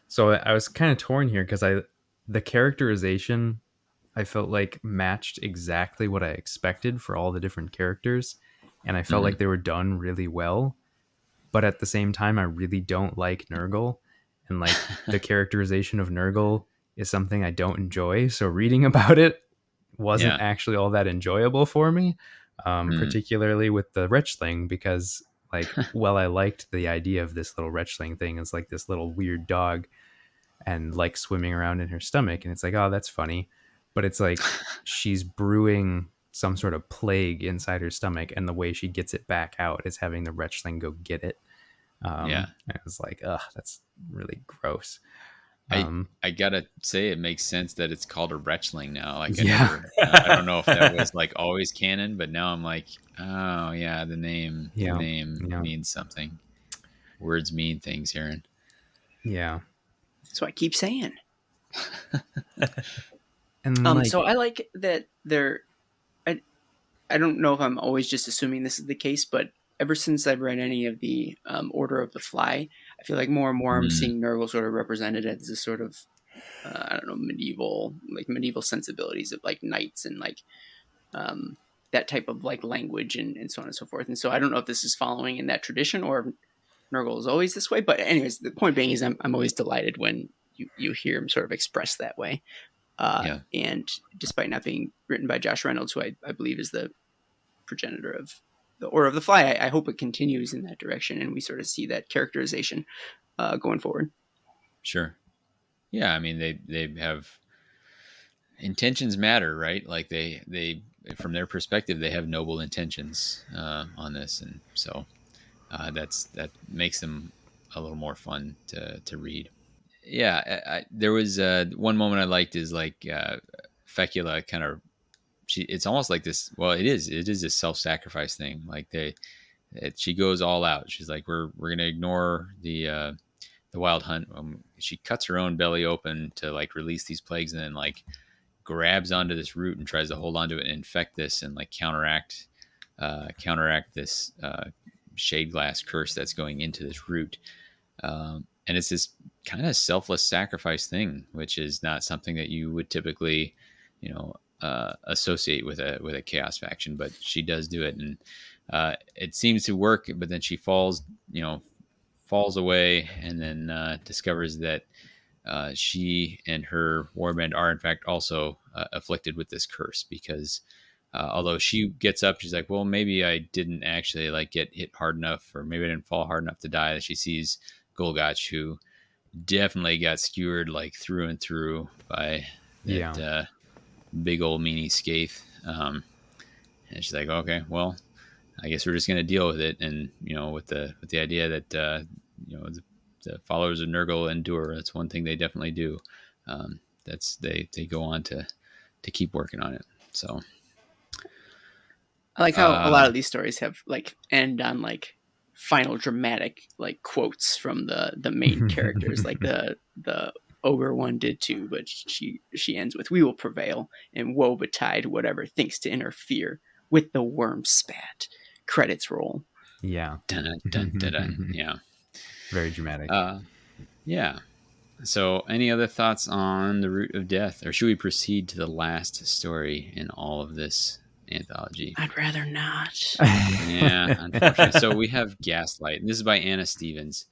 so I was kind of torn here because the characterization I felt like matched exactly what I expected for all the different characters, and I felt like they were done really well. But at the same time, I really don't like Nurgle, and like the characterization of Nurgle is something I don't enjoy. So reading about it wasn't actually all that enjoyable for me, particularly with the Wretchling, because like, well, I liked the idea of this little Wretchling thing. It's like this little weird dog and like swimming around in her stomach. And it's like, oh, that's funny. But it's like she's brewing some sort of plague inside her stomach, and the way she gets it back out is having the Wretchling go get it. And it was like, ugh, that's really gross. I gotta say, it makes sense that it's called a Wretchling now. Like, I don't know if that was like always canon, but now I'm like, oh yeah, the name means something. Words mean things, Aaron. Yeah, that's what I keep saying. And so I like that they're I don't know if I'm always just assuming this is the case, but ever since I've read any of the Order of the Fly, I feel like more and more I'm seeing Nurgle sort of represented as this sort of I don't know, medieval sensibilities of like knights and like that type of like language and so on and so forth. And so I don't know if this is following in that tradition or Nurgle is always this way. But anyways, the point being is I'm always delighted when you hear him sort of expressed that way. And despite not being written by Josh Reynolds, who I believe is the progenitor of the Order of the Fly, I hope it continues in that direction and we sort of see that characterization going forward. Sure. Yeah, I mean they have intentions matter, right? Like they from their perspective they have noble intentions on this, and so that makes them a little more fun to read. Yeah, there was one moment I liked is like Fecula kind of it's almost like this. Well, it is a self-sacrifice thing. Like she goes all out. She's like, we're gonna ignore the wild hunt. She cuts her own belly open to like release these plagues, and then like grabs onto this root and tries to hold onto it and infect this and like counteract this shade glass curse that's going into this root. And it's this kind of selfless sacrifice thing, which is not something that you would typically, associate with a chaos faction, but she does do it, and it seems to work. But then she falls away, and then discovers that she and her warband are in fact also afflicted with this curse, because although she gets up, she's like, well, maybe I didn't actually like get hit hard enough, or maybe I didn't fall hard enough to die. She sees Golgotch, who definitely got skewered like through and through by that big old meanie Skaith. And she's like, okay, well, I guess we're just going to deal with it. And, with the idea that, the followers of Nurgle endure. That's one thing they definitely do. They go on to keep working on it. So I like how a lot of these stories have like end on like final dramatic like quotes from the main characters. Like the ogre one did too, but she ends with, "We will prevail, and woe betide whatever thinks to interfere with the worm spat." Credits roll. Yeah. Dun, dun, dun, dun. Yeah. Very dramatic. Yeah. So any other thoughts on the Root of Death, or should we proceed to the last story in all of this anthology? I'd rather not. Yeah, unfortunately. So we have Gaslight, and this is by Anna Stevens.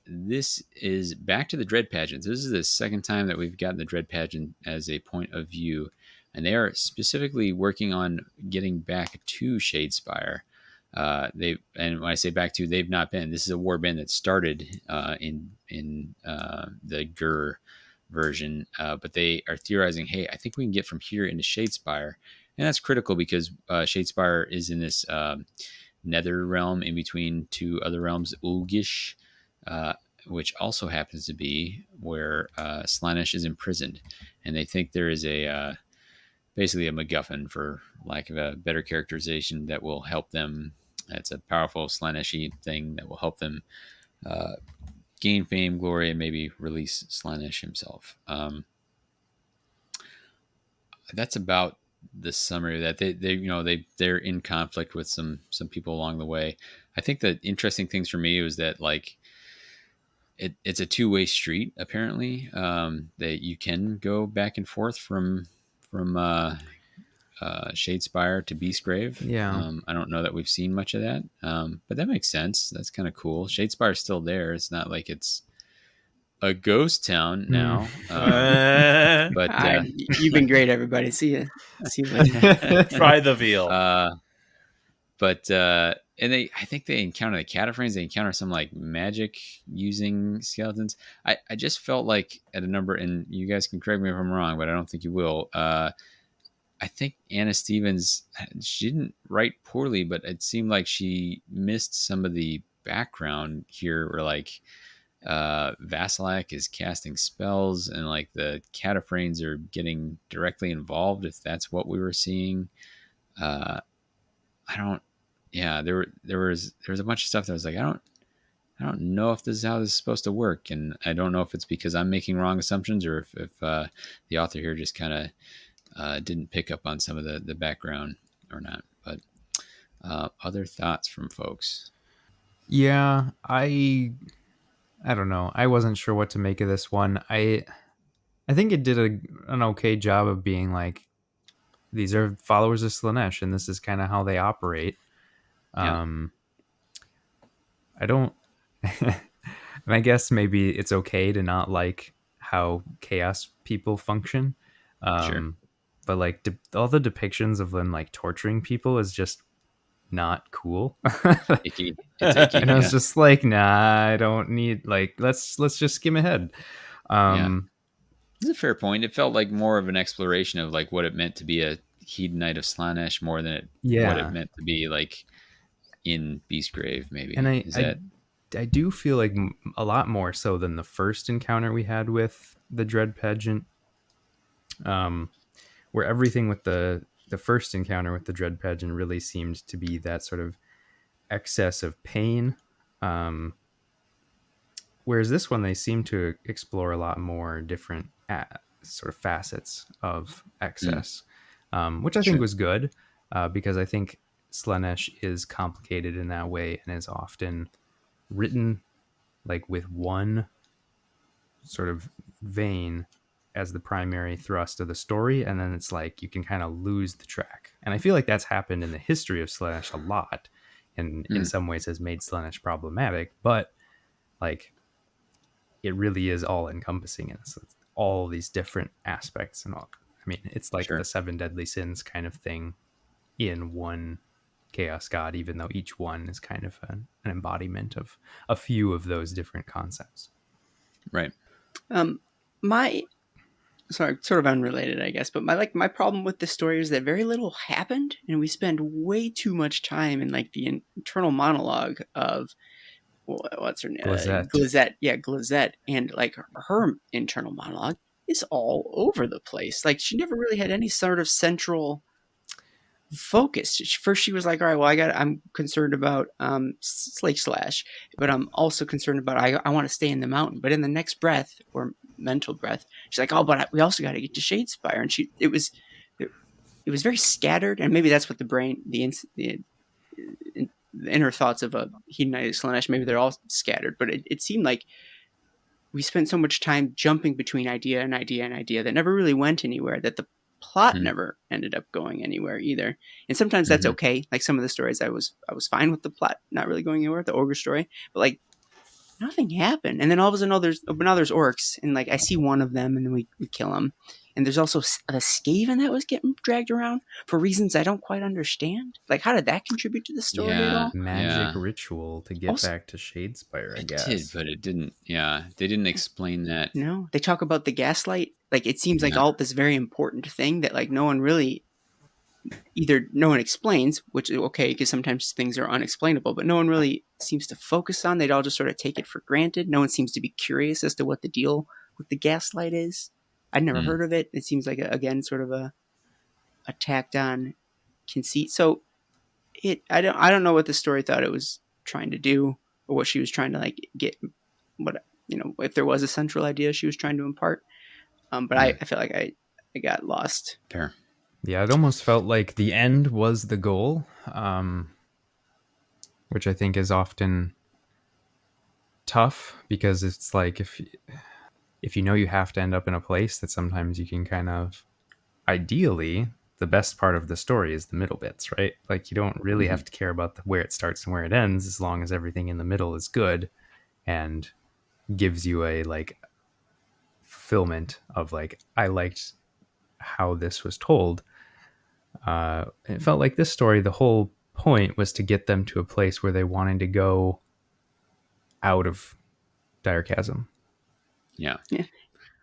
This is back to the Dread Pageants. This is the second time that we've gotten the Dread Pageant as a point of view, and they are specifically working on getting back to Shadespire. And when I say back to, they've not been. This is a warband that started in the Gur version, but they are theorizing, hey, I think we can get from here into Shadespire. And that's critical because Shadespire is in this nether realm in between two other realms, Ulgish, which also happens to be where Slaanesh is imprisoned. And they think there is basically a MacGuffin, for lack of a better characterization, that will help them. It's a powerful Slaaneshi thing that will help them gain fame, glory, and maybe release Slaanesh himself. That's about the summary of that. They're in conflict with some people along the way. I think the interesting things for me was that like it's a two-way street apparently, that you can go back and forth from Shadespire to Beastgrave. Yeah. I don't know that we've seen much of that, but that makes sense. That's kind of cool. Shadespire's still there. It's not like it's a ghost town now. But you've been great, everybody. See you later. Try the veal. And I think they encounter the cataphragms. They encounter some like magic using skeletons. I just felt like at a number, and you guys can correct me if I'm wrong, but I don't think you will. I think Anna Stevens, she didn't write poorly, but it seemed like she missed some of the background here, where like Vasilak is casting spells and like the cataphragms are getting directly involved, if that's what we were seeing. There was a bunch of stuff that was like, I don't know if this is how this is supposed to work. And I don't know if it's because I'm making wrong assumptions, or if the author here just kind of didn't pick up on some of the background or not. But other thoughts from folks? Yeah, I don't know. I wasn't sure what to make of this one. I think it did an okay job of being like, these are followers of Slanesh, and this is kind of how they operate. Yeah. I don't, and I guess maybe it's okay to not like how chaos people function. Sure. But like all the depictions of them like torturing people is just not cool. Icky. It's icky. And I was Yeah. just like, nah, I don't need, like, let's just skim ahead. Yeah. It's a fair point. It felt like more of an exploration of like what it meant to be a hedonite of Slanesh more than what it Yeah. meant to be like in Beastgrave. And Maybe is that I do feel like a lot more so than the first encounter we had with the Dread Pageant, where everything with the first encounter with the Dread Pageant really seemed to be that sort of excess of pain. Whereas this one, they seem to explore a lot more different sort of facets of excess, which I think sure? was good, because I think Slanesh is complicated in that way and is often written like with one sort of vein as the primary thrust of the story, and then it's like you can kind of lose the track. And I feel like that's happened in the history of Slanesh a lot, and in Mm. some ways has made Slanesh problematic, but like it really is all encompassing, and it's all these different aspects and all. I mean, it's like the Sure. seven deadly sins kind of thing in one chaos god, even though each one is kind of an embodiment of a few of those different concepts. Right. My sorry, sort of unrelated, I guess, but my problem with this story is that very little happened, and we spend way too much time in like the internal monologue of what's her name, Glazette, yeah, Glazette, and like her internal monologue is all over the place. Like she never really had any sort of central focus. First, she was like, "All right, well, I'm concerned about Slake Slash, but I'm also concerned about I want to stay in the mountain." But in the next breath or mental breath, she's like, "Oh, but we also got to get to Shadespire," and it was very scattered, and maybe that's what the brain the inner thoughts of a hedonized Slanesh, maybe they're all scattered, but it seemed like we spent so much time jumping between idea and idea and idea that never really went anywhere, that the plot never ended up going anywhere either. And sometimes that's okay. Like some of the stories I was fine with the plot not really going anywhere, the ogre story, but like nothing happened. And then all of a sudden, now there's orcs, and like I see one of them, and then we kill him. And there's also a Skaven that was getting dragged around for reasons I don't quite understand. Like, how did that contribute to the story at all? Magic ritual to get back to Shadespire, I guess. It did, but it didn't. Yeah, they didn't explain that. No, they talk about the gaslight. Like, it seems like all this very important thing that like no one explains, which is okay because sometimes things are unexplainable, but no one really seems to focus on. They'd all just sort of take it for granted. No one seems to be curious as to what the deal with the gaslight is. I'd never heard of it. It seems like again sort of a tacked on conceit. So I don't know what the story thought it was trying to do, or what she was trying to like get, what, if there was a central idea she was trying to impart. But I feel like I got lost. Fair. Yeah, it almost felt like the end was the goal, which I think is often tough, because it's like if you know you have to end up in a place, that sometimes you can kind of, ideally, the best part of the story is the middle bits, right? Like you don't really have to care about where it starts and where it ends, as long as everything in the middle is good and gives you a like fulfillment of like, I liked how this was told. It felt like this story, the whole point was to get them to a place where they wanted to go out of Direchasm. Yeah.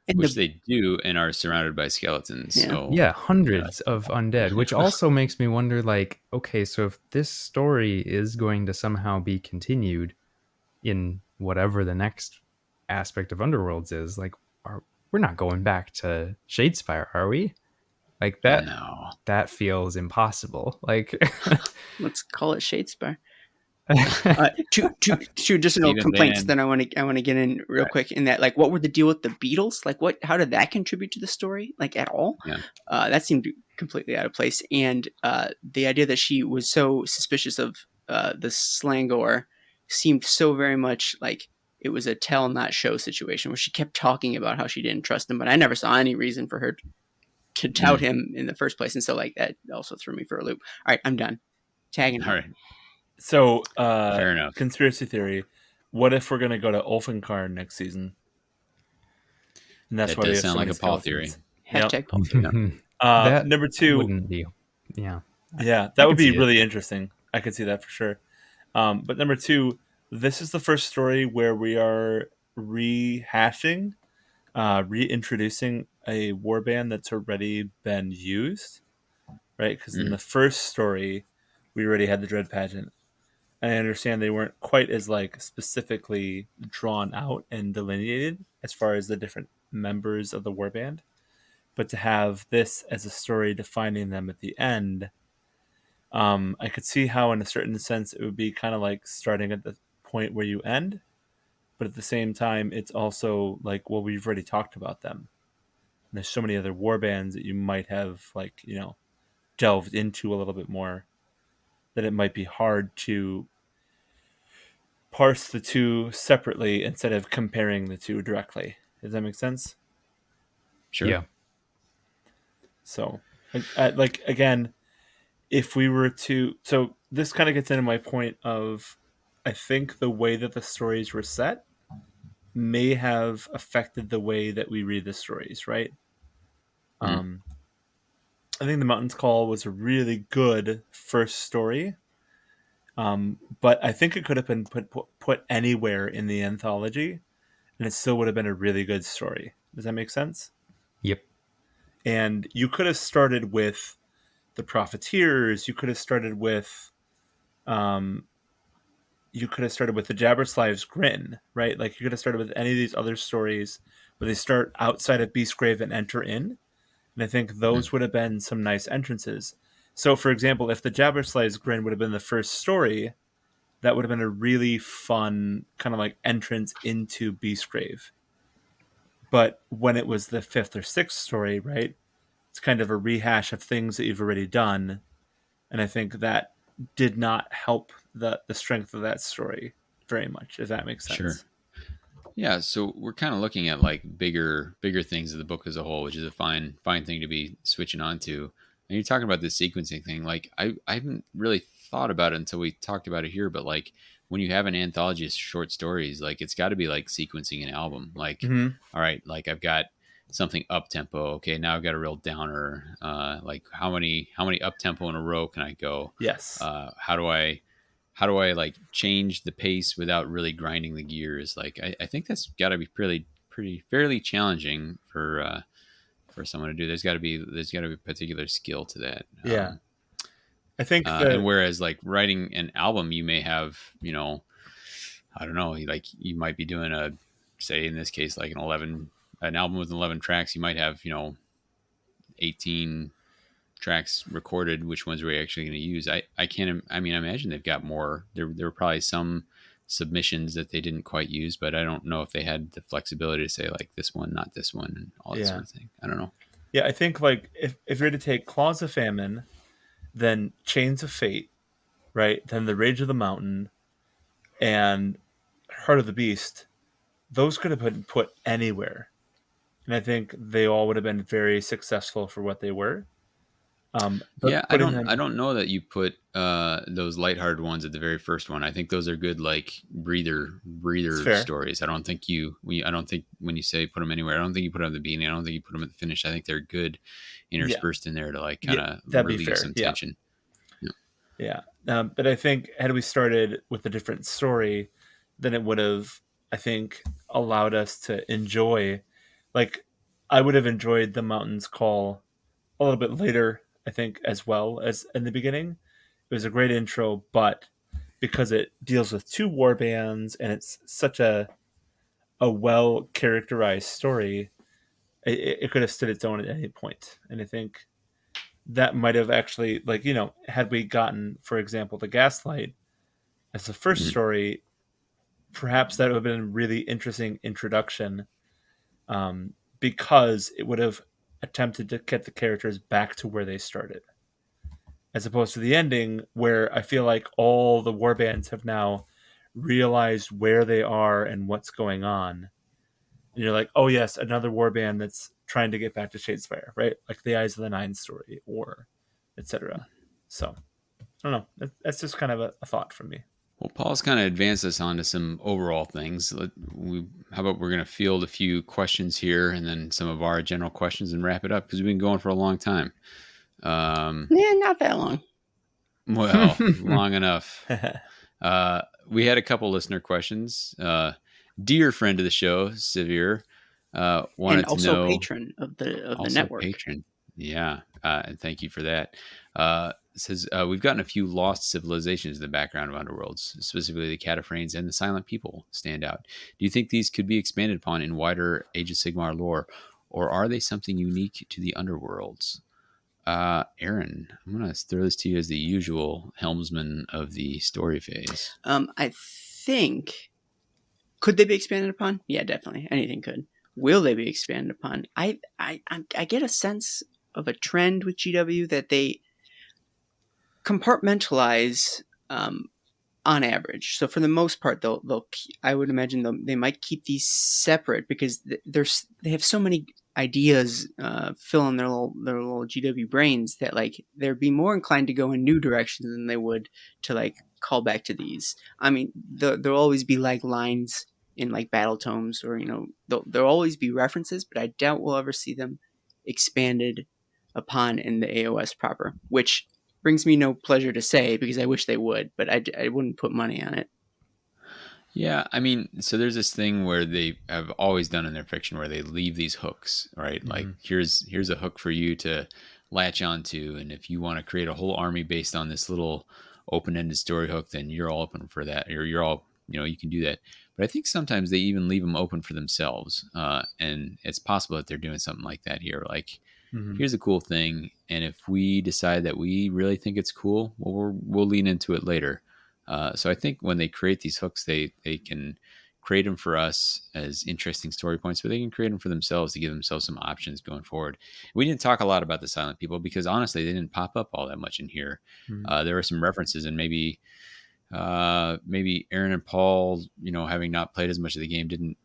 And which they do and are surrounded by skeletons. Yeah. So Yeah, hundreds of undead, which also makes me wonder, like, okay, so if this story is going to somehow be continued in whatever the next aspect of Underworlds is, like, we're not going back to Shadespire, are we? Like that. No. That feels impossible. Like, let's call it Shadespire. Two additional Even complaints then, that I want to get in real quick. In that, like, what were the deal with the Beatles? Like, how did that contribute to the story? Like, at all? yeah. That seemed completely out of place. And the idea that she was so suspicious of the Slangor seemed so very much like it was a tell not show situation, where she kept talking about how she didn't trust him, but I never saw any reason for her to doubt him in the first place. And so, like, that also threw me for a loop. All right, I'm done. Tagging All out. right. So, Fair enough. conspiracy theory. What if we're going to go to Ulfenkarn next season? And that's That why we does have sound so like many a Paul theory. skeletons. Yep. Hashtag Paul theory. That Number 2. wouldn't be. Yeah. Yeah, that would be really interesting. I could see that for sure. But number 2, this is the first story where we are rehashing, reintroducing a warband that's already been used, right? Because in the first story, we already had the Dread Pageant. And I understand they weren't quite as like specifically drawn out and delineated as far as the different members of the warband. But to have this as a story defining them at the end, I could see how, in a certain sense, it would be kind of like starting at the point where you end, but at the same time, it's also like, well, we've already talked about them. And there's so many other war bands that you might have, like, delved into a little bit more, that it might be hard to parse the two separately instead of comparing the two directly. Does that make sense? Sure. Yeah. So, like, again, if we were to, so this kind of gets into my point of, I think the way that the stories were set may have affected the way that we read the stories, right? I think The Mountain's Call was a really good first story, but I think it could have been put anywhere in the anthology, and it still would have been a really good story. Does that make sense? Yep. And you could have started with the Profiteers. You could have started with the Jabberslave's Grin, right? Like, you could have started with any of these other stories where they start outside of Beastgrave and enter in. And I think those would have been some nice entrances. So, for example, if the Jabberslave's Grin would have been the first story, that would have been a really fun kind of like entrance into Beastgrave. But when it was the 5th or 6th story, right, it's kind of a rehash of things that you've already done. And I think that did not help the strength of that story very much, if that makes sense. Sure. Yeah, so we're kind of looking at like bigger things of the book as a whole, which is a fine thing to be switching on to. And you're talking about this sequencing thing. Like, I haven't really thought about it until we talked about it here, but like, when you have an anthology of short stories, like, it's got to be like sequencing an album. Like, all right, like, I've got something up tempo. Okay, now I've got a real downer. Like, how many up tempo in a row can I go? Yes. How do I like change the pace without really grinding the gears? Like, I think that's got to be fairly challenging for someone to do. There's got to be particular skill to that. Yeah. I think and whereas like writing an album, you may have, I don't know, like, you might be doing say in this case, like an album with 11 tracks, you might have, 18 tracks recorded. Which ones are we actually going to use? I imagine they've got more. There were probably some submissions that they didn't quite use, but I don't know if they had the flexibility to say like this one, not this one, and all that sort of thing. I don't know. Yeah, I think like if you're to take Claws of Famine, then Chains of Fate, right? Then The Rage of the Mountain and Heart of the Beast, those could have been put anywhere. And I think they all would have been very successful for what they were. Yeah, I don't know that you put those lighthearted ones at the very first one. I think those are good, like, breather stories. I don't think when you say put them anywhere, I don't think you put them at the beginning. I don't think you put them at the finish. I think they're good interspersed in there to like kind of relieve some tension. Yeah. But I think had we started with a different story, then it would have, I think, allowed us to enjoy, like, I would have enjoyed The Mountain's Call a little bit later, I think, as well as in the beginning. It was a great intro, but because it deals with two war bands and it's such a well characterized story, it could have stood its own at any point. And I think that might have actually, like, had we gotten, for example, the Gaslight, as the first story, perhaps that would have been a really interesting introduction, because it would have attempted to get the characters back to where they started, as opposed to the ending where I feel like all the warbands have now realized where they are and what's going on. And you're like, oh yes, another warband that's trying to get back to Shadespire, right? Like the Eyes of the Nine story, or etc. So I don't know. That's just kind of a thought from me. Well, Paul's kind of advanced us onto some overall things. How about we're going to field a few questions here and then some of our general questions and wrap it up because we've been going for a long time. Yeah, not that long. Well, long enough. We had a couple listener questions. Dear friend of the show, Severe, wanted and also to know. Patron of the network. Patron. Yeah, and thank you for that. It says we've gotten a few lost civilizations in the background of Underworlds, specifically the Cataphragnes and the Silent People stand out. Do you think these could be expanded upon in wider Age of Sigmar lore, or are they something unique to the Underworlds? Aaron, I'm going to throw this to you as the usual helmsman of the story phase. I think, could they be expanded upon? Yeah, definitely. Anything could. Will they be expanded upon? I get a sense of a trend with GW that they compartmentalize on average. So for the most part, they'll I would imagine they might keep these separate because they have so many ideas filling their little GW brains that like they'd be more inclined to go in new directions than they would to like call back to these. I mean, there'll always be like lines in like battle tomes, or there'll always be references, but I doubt we'll ever see them expanded upon in the AOS proper, which brings me no pleasure to say because I wish they would, but I wouldn't put money on it. Yeah, I mean, so there's this thing where they have always done in their fiction where they leave these hooks, right? Mm-hmm. Like here's a hook for you to latch onto, and if you want to create a whole army based on this little open-ended story hook, then you're all open for that, or you're all, you can do that. But I think sometimes they even leave them open for themselves, and it's possible that they're doing something like that here. Like, here's a cool thing, and if we decide that we really think it's cool, well, we'll lean into it later. So I think when they create these hooks, they can create them for us as interesting story points, but they can create them for themselves to give themselves some options going forward. We didn't talk a lot about the Silent People because honestly, they didn't pop up all that much in here. There were some references, and maybe Aaron and Paul, having not played as much of the game, didn't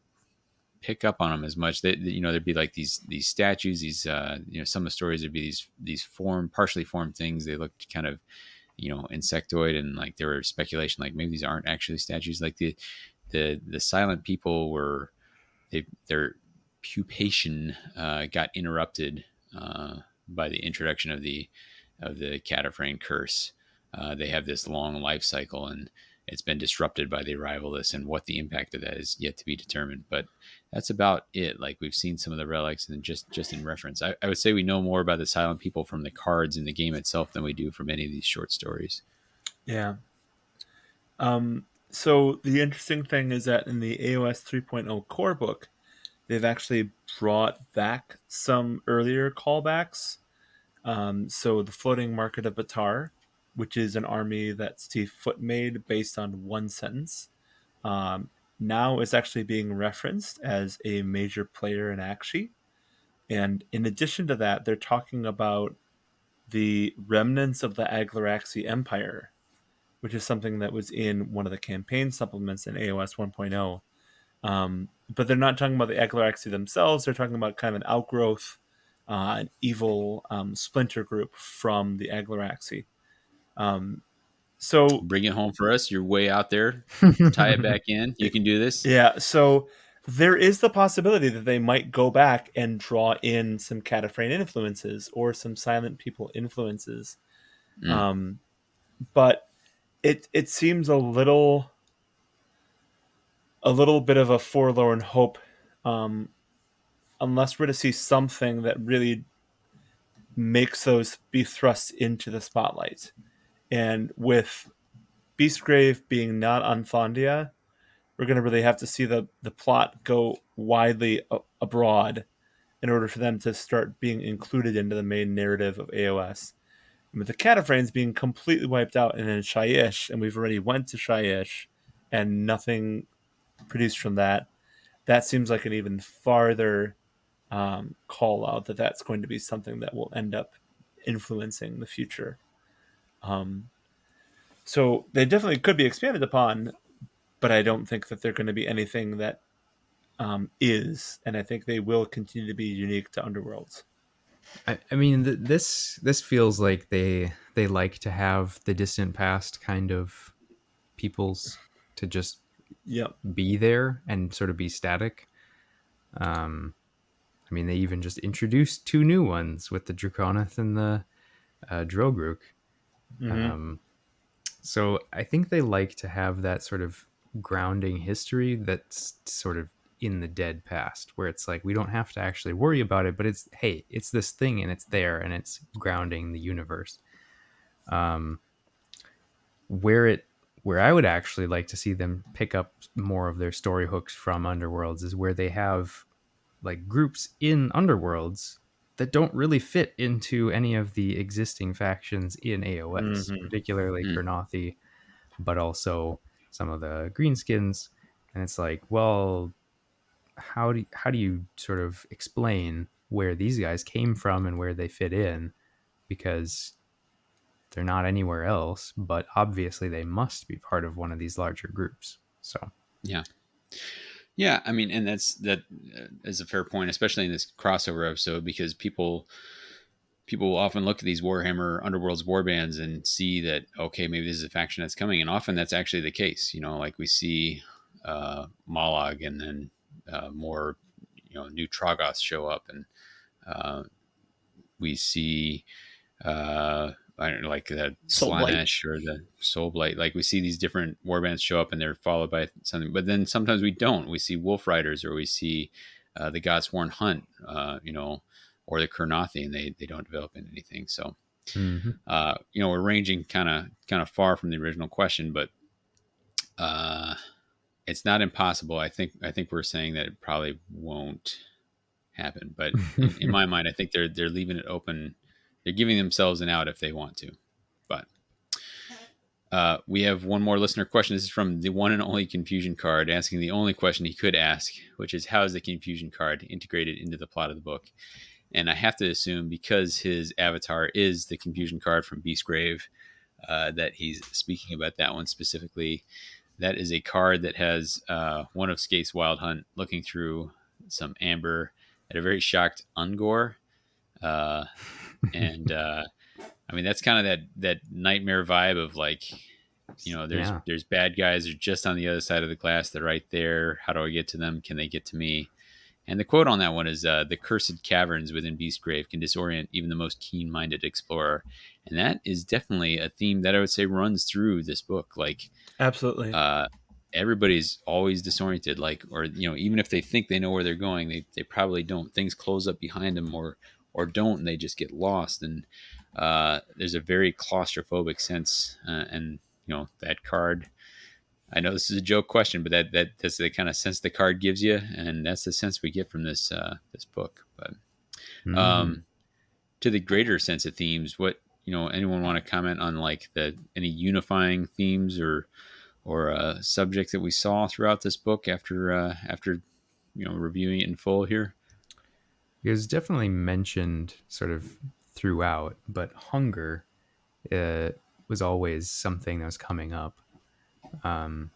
pick up on them as much. There'd be like these statues, these some of the stories would be these partially formed things. They looked kind of insectoid, and like there were speculation like maybe these aren't actually statues. Like the Silent People were their pupation got interrupted by the introduction of the Cataphragn curse. They have this long life cycle, and it's been disrupted by the arrival of this, and what the impact of that is yet to be determined. But that's about it. Like, we've seen some of the relics, and just in reference, I would say we know more about the Silent People from the cards in the game itself than we do from any of these short stories. Yeah. So the interesting thing is that in the AOS 3.0 core book, they've actually brought back some earlier callbacks. So the Floating Market of Batar, which is an army that Steve Foote made based on one sentence, now is actually being referenced as a major player in Akshi. And in addition to that, they're talking about the remnants of the Aglaraxi Empire, which is something that was in one of the campaign supplements in AOS 1.0. But they're not talking about the Aglaraxi themselves. They're talking about kind of an outgrowth, an evil splinter group from the Aglaraxi. So bring it home for us. You're way out there. Tie it back in. You can do this. Yeah. So there is the possibility that they might go back and draw in some Cataphragn influences or some Silent People influences. But it seems a little bit of a forlorn hope, unless we're to see something that really makes those be thrust into the spotlight. And with Beastgrave being not on Thondia, we're going to really have to see the plot go widely abroad in order for them to start being included into the main narrative of AOS. with the Cataphragms being completely wiped out and in Shyish, and we've already went to Shyish, and nothing produced from that. That seems like an even farther call out that's going to be something that will end up influencing the future. So they definitely could be expanded upon, but I don't think that they're going to be anything that is, and I think they will continue to be unique to Underworlds. I mean, this feels like they like to have the distant past kind of peoples to just Yep. be there and sort of be static. I mean, they even just introduced two new ones with the Draconith and the Drogruk. Mm-hmm. So I think they like to have that sort of grounding history that's sort of in the dead past, where it's like we don't have to actually worry about it, but it's, hey, it's this thing and it's there and it's grounding the universe. Where I would actually like to see them pick up more of their story hooks from Underworlds is where they have like groups in Underworlds that don't really fit into any of the existing factions in AOS, Mm-hmm. particularly Kurnothi, but also some of the greenskins. And it's like, well, how do you sort of explain where these guys came from and where they fit in? Because they're not anywhere else, but obviously they must be part of one of these larger groups. So Yeah, I mean, and that is a fair point, especially in this crossover episode, because people often look at these Warhammer Underworlds warbands and see that, okay, maybe this is a faction that's coming, and often that's actually the case. Like we see Molag, and then more new Trogoths show up, and we see I don't know, like the Slaanesh or the Soulblight. Like we see these different warbands show up and they're followed by something, but then sometimes we don't. We see Wolf Riders, or we see the Godsworn Hunt, or the Kurnothi, and they don't develop into anything. So, we're ranging kind of far from the original question, but it's not impossible. I think we're saying that it probably won't happen, but in my mind, I think they're leaving it open. They're giving themselves an out if they want to. But we have one more listener question. This is from the one and only Confusion Card, asking the only question he could ask, which is, how is the Confusion Card integrated into the plot of the book? And I have to assume, because his avatar is the Confusion Card from Beastgrave, that he's speaking about that one specifically. That is a card that has one of Skate's Wild Hunt looking through some amber at a very shocked Ungor. And I mean, that's kind of that nightmare vibe of like, there's bad guys are just on the other side of the glass. They're right there. How do I get to them? Can they get to me? And the quote on that one is, the cursed caverns within Beastgrave can disorient even the most keen-minded explorer. And that is definitely a theme that I would say runs through this book. Like, absolutely. Everybody's always disoriented, like, or, even if they think they know where they're going, they probably don't. Things close up behind them or don't, and they just get lost. And there's a very claustrophobic sense. And, that card, I know this is a joke question, but that's the kind of sense the card gives you. And that's the sense we get from this book. But to the greater sense of themes, what, anyone want to comment on, like, any unifying themes or subjects that we saw throughout this book after reviewing it in full here? It was definitely mentioned sort of throughout, but hunger was always something that was coming up, and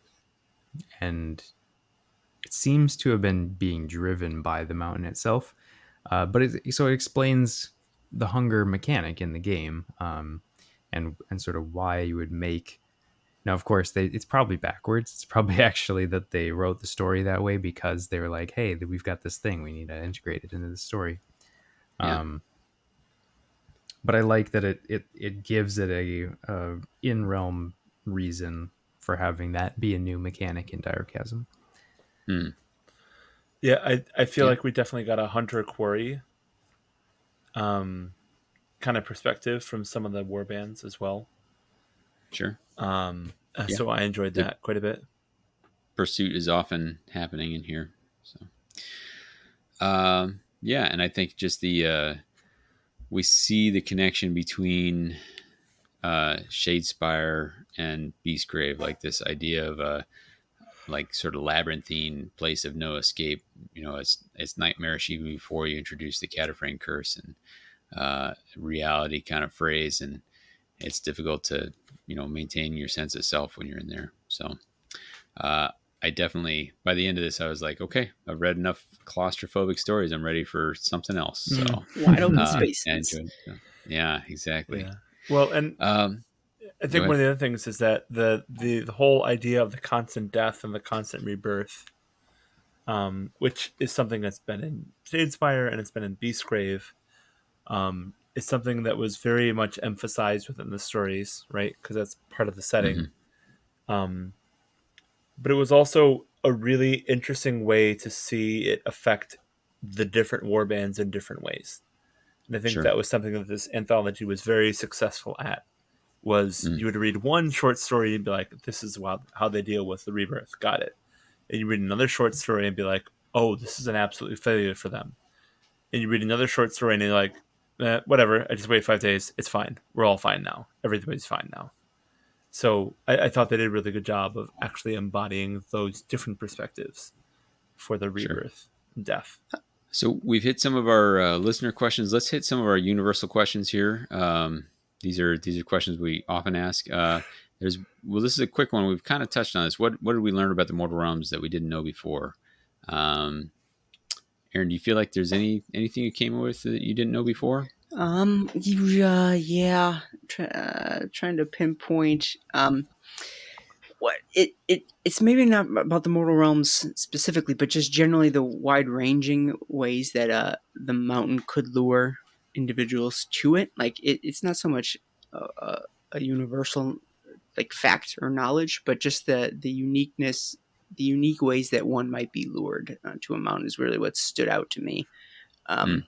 it seems to have been being driven by the mountain itself. But it explains the hunger mechanic in the game, and sort of why you would make. Now, of course, it's probably backwards. It's probably actually that they wrote the story that way because they were like, hey, we've got this thing. We need to integrate it into the story. Yeah. But I like that it gives it a in-realm reason for having that be a new mechanic in Direchasm. Yeah, I feel like we definitely got a hunter quarry kind of perspective from some of the war bands as well. Sure. So I enjoyed that quite a bit. Pursuit is often happening in here. So, and I think just we see the connection between Shadespire and Beastgrave, like this idea of a like sort of labyrinthine place of no escape. It's nightmarish even before you introduce the Cataphrane curse and reality kind of phrase, and it's difficult to maintain your sense of self when you're in there. So I definitely, by the end of this, I was like, okay, I've read enough claustrophobic stories. I'm ready for something else. So wide open I spaces. enjoyed it. Yeah, exactly. Yeah. Well, and I think one of the other things is that the whole idea of the constant death and the constant rebirth, which is something that's been in Shadespire and it's been in Beastgrave, is something that was very much emphasized within the stories, right? Because that's part of the setting. Mm-hmm. But it was also a really interesting way to see it affect the different warbands in different ways. And I think that was something that this anthology was very successful at. Was you would read one short story and be like, this is how they deal with the rebirth. Got it. And you read another short story and be like, oh, this is an absolute failure for them. And you read another short story and you're like, whatever, I just wait 5 days. It's fine. We're all fine now. Everybody's fine now. So I thought they did a really good job of actually embodying those different perspectives for the rebirth and death. So we've hit some of our listener questions. Let's hit some of our universal questions here. These are questions we often ask. This is a quick one. We've kind of touched on this. What did we learn about the Mortal Realms that we didn't know before? Aaron, do you feel like there's anything you came with that you didn't know before? Yeah. Trying to pinpoint. What it's maybe not about the Mortal Realms specifically, but just generally the wide-ranging ways that the mountain could lure individuals to it. Like it's not so much a universal like fact or knowledge, but just the uniqueness, the unique ways that one might be lured to a mountain is really what stood out to me. And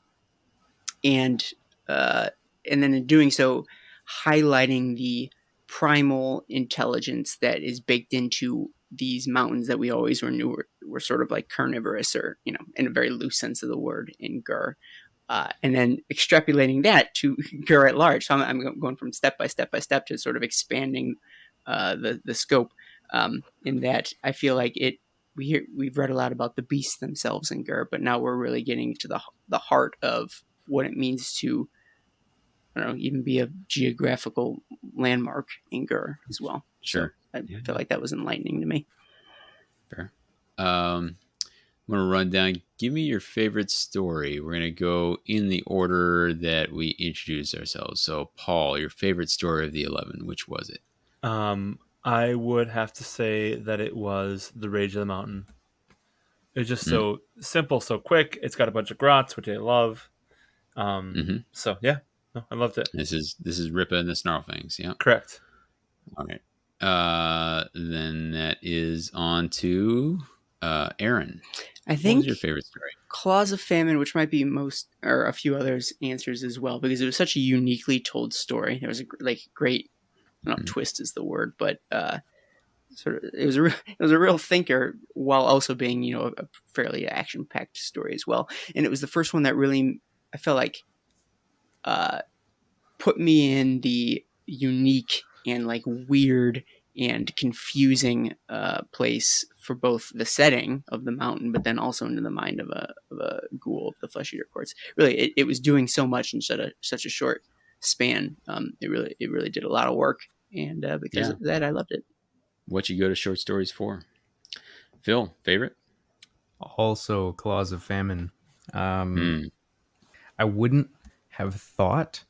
then in doing so, highlighting the primal intelligence that is baked into these mountains that we always knew were sort of like carnivorous, or in a very loose sense of the word, in Gur. And then extrapolating that to Gur at large. So I'm going from step by step to sort of expanding the scope. In that I feel like we've read a lot about the beasts themselves in Gur, but now we're really getting to the heart of what it means to, I don't know, even be a geographical landmark in Gur as well. Sure. So I feel like that was enlightening to me. Fair. I'm going to run down. Give me your favorite story. We're going to go in the order that we introduce ourselves. So, Paul, your favorite story of the 11, which was it? I would have to say that it was The Rage of the Mountain. It was just so simple, so quick. It's got a bunch of grots, which I love. So yeah, no, I loved it. This is Rippa and the Snarlfangs. Yeah, correct. All right. Then that is on to Aaron. I think, what was your favorite story? Claws of Famine, which might be most, or a few others answers as well, because it was such a uniquely told story. There was a great, I don't know, twist is the word, but sort of it was a real thinker while also being a fairly action packed story as well. And it was the first one that really, I felt like, put me in the unique and like weird and confusing place for both the setting of the mountain, but then also into the mind of a ghoul of the flesh eater courts. Really, it was doing so much in such a short span. It really did a lot of work, and because of that, I loved it. What you go to short stories for? Phil, favorite? Also, Claws of Famine. I wouldn't have thought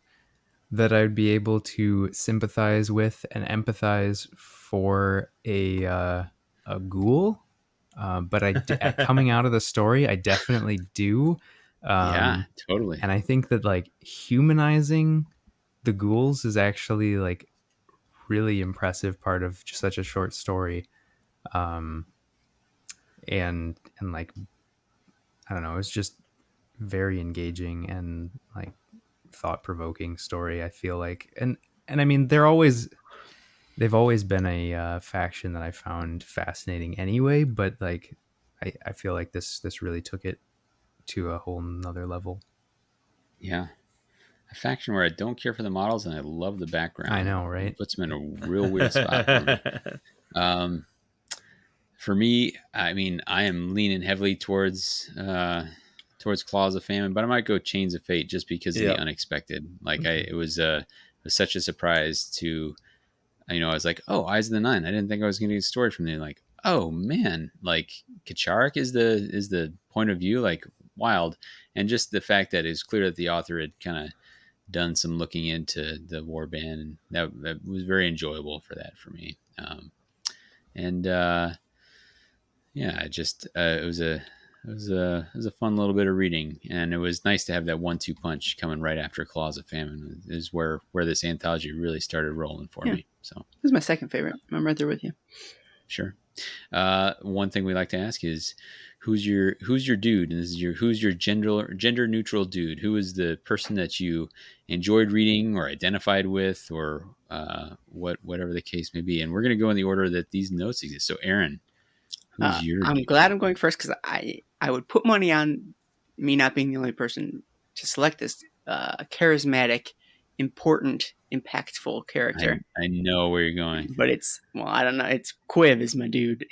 that I'd be able to sympathize with and empathize for a ghoul, but coming out of the story, I definitely do. Yeah, totally. And I think that like humanizing the ghouls is actually like really impressive part of just such a short story. And like, I don't know, it's just very engaging and like thought-provoking story, I feel like. And I mean, they've always been a faction that I found fascinating anyway, but like I feel like this really took it to a whole nother level. Yeah. a faction where I don't care for the models and I love the background. I know, right? It puts them in a real weird spot for me. For me, I mean, I am leaning heavily towards Claws of Famine, but I might go Chains of Fate just because of the unexpected. Like it was such a surprise to, I was like, oh, Eyes of the Nine. I didn't think I was going to get a story from there. Like, oh man, like Kacharik is the point of view, like wild, and just the fact that it's clear that the author had kind of done some looking into the warband, and that was very enjoyable for me. And yeah, it just it was a fun little bit of reading, and it was nice to have that 1-2 punch coming right after Claws of Famine. Is where this anthology really started rolling for me. So this is my second favorite. I'm right there with you. Sure. One thing we like to ask is who's your dude, and this is who's your gender neutral dude. Who is the person that you enjoyed reading or identified with, or whatever the case may be. And we're going to go in the order that these notes exist. So Aaron, who's your I'm dude? glad I'm going first because I would put money on me not being the only person to select this charismatic, important, impactful character. I know where you're going, but I don't know. It's Quiv is my dude.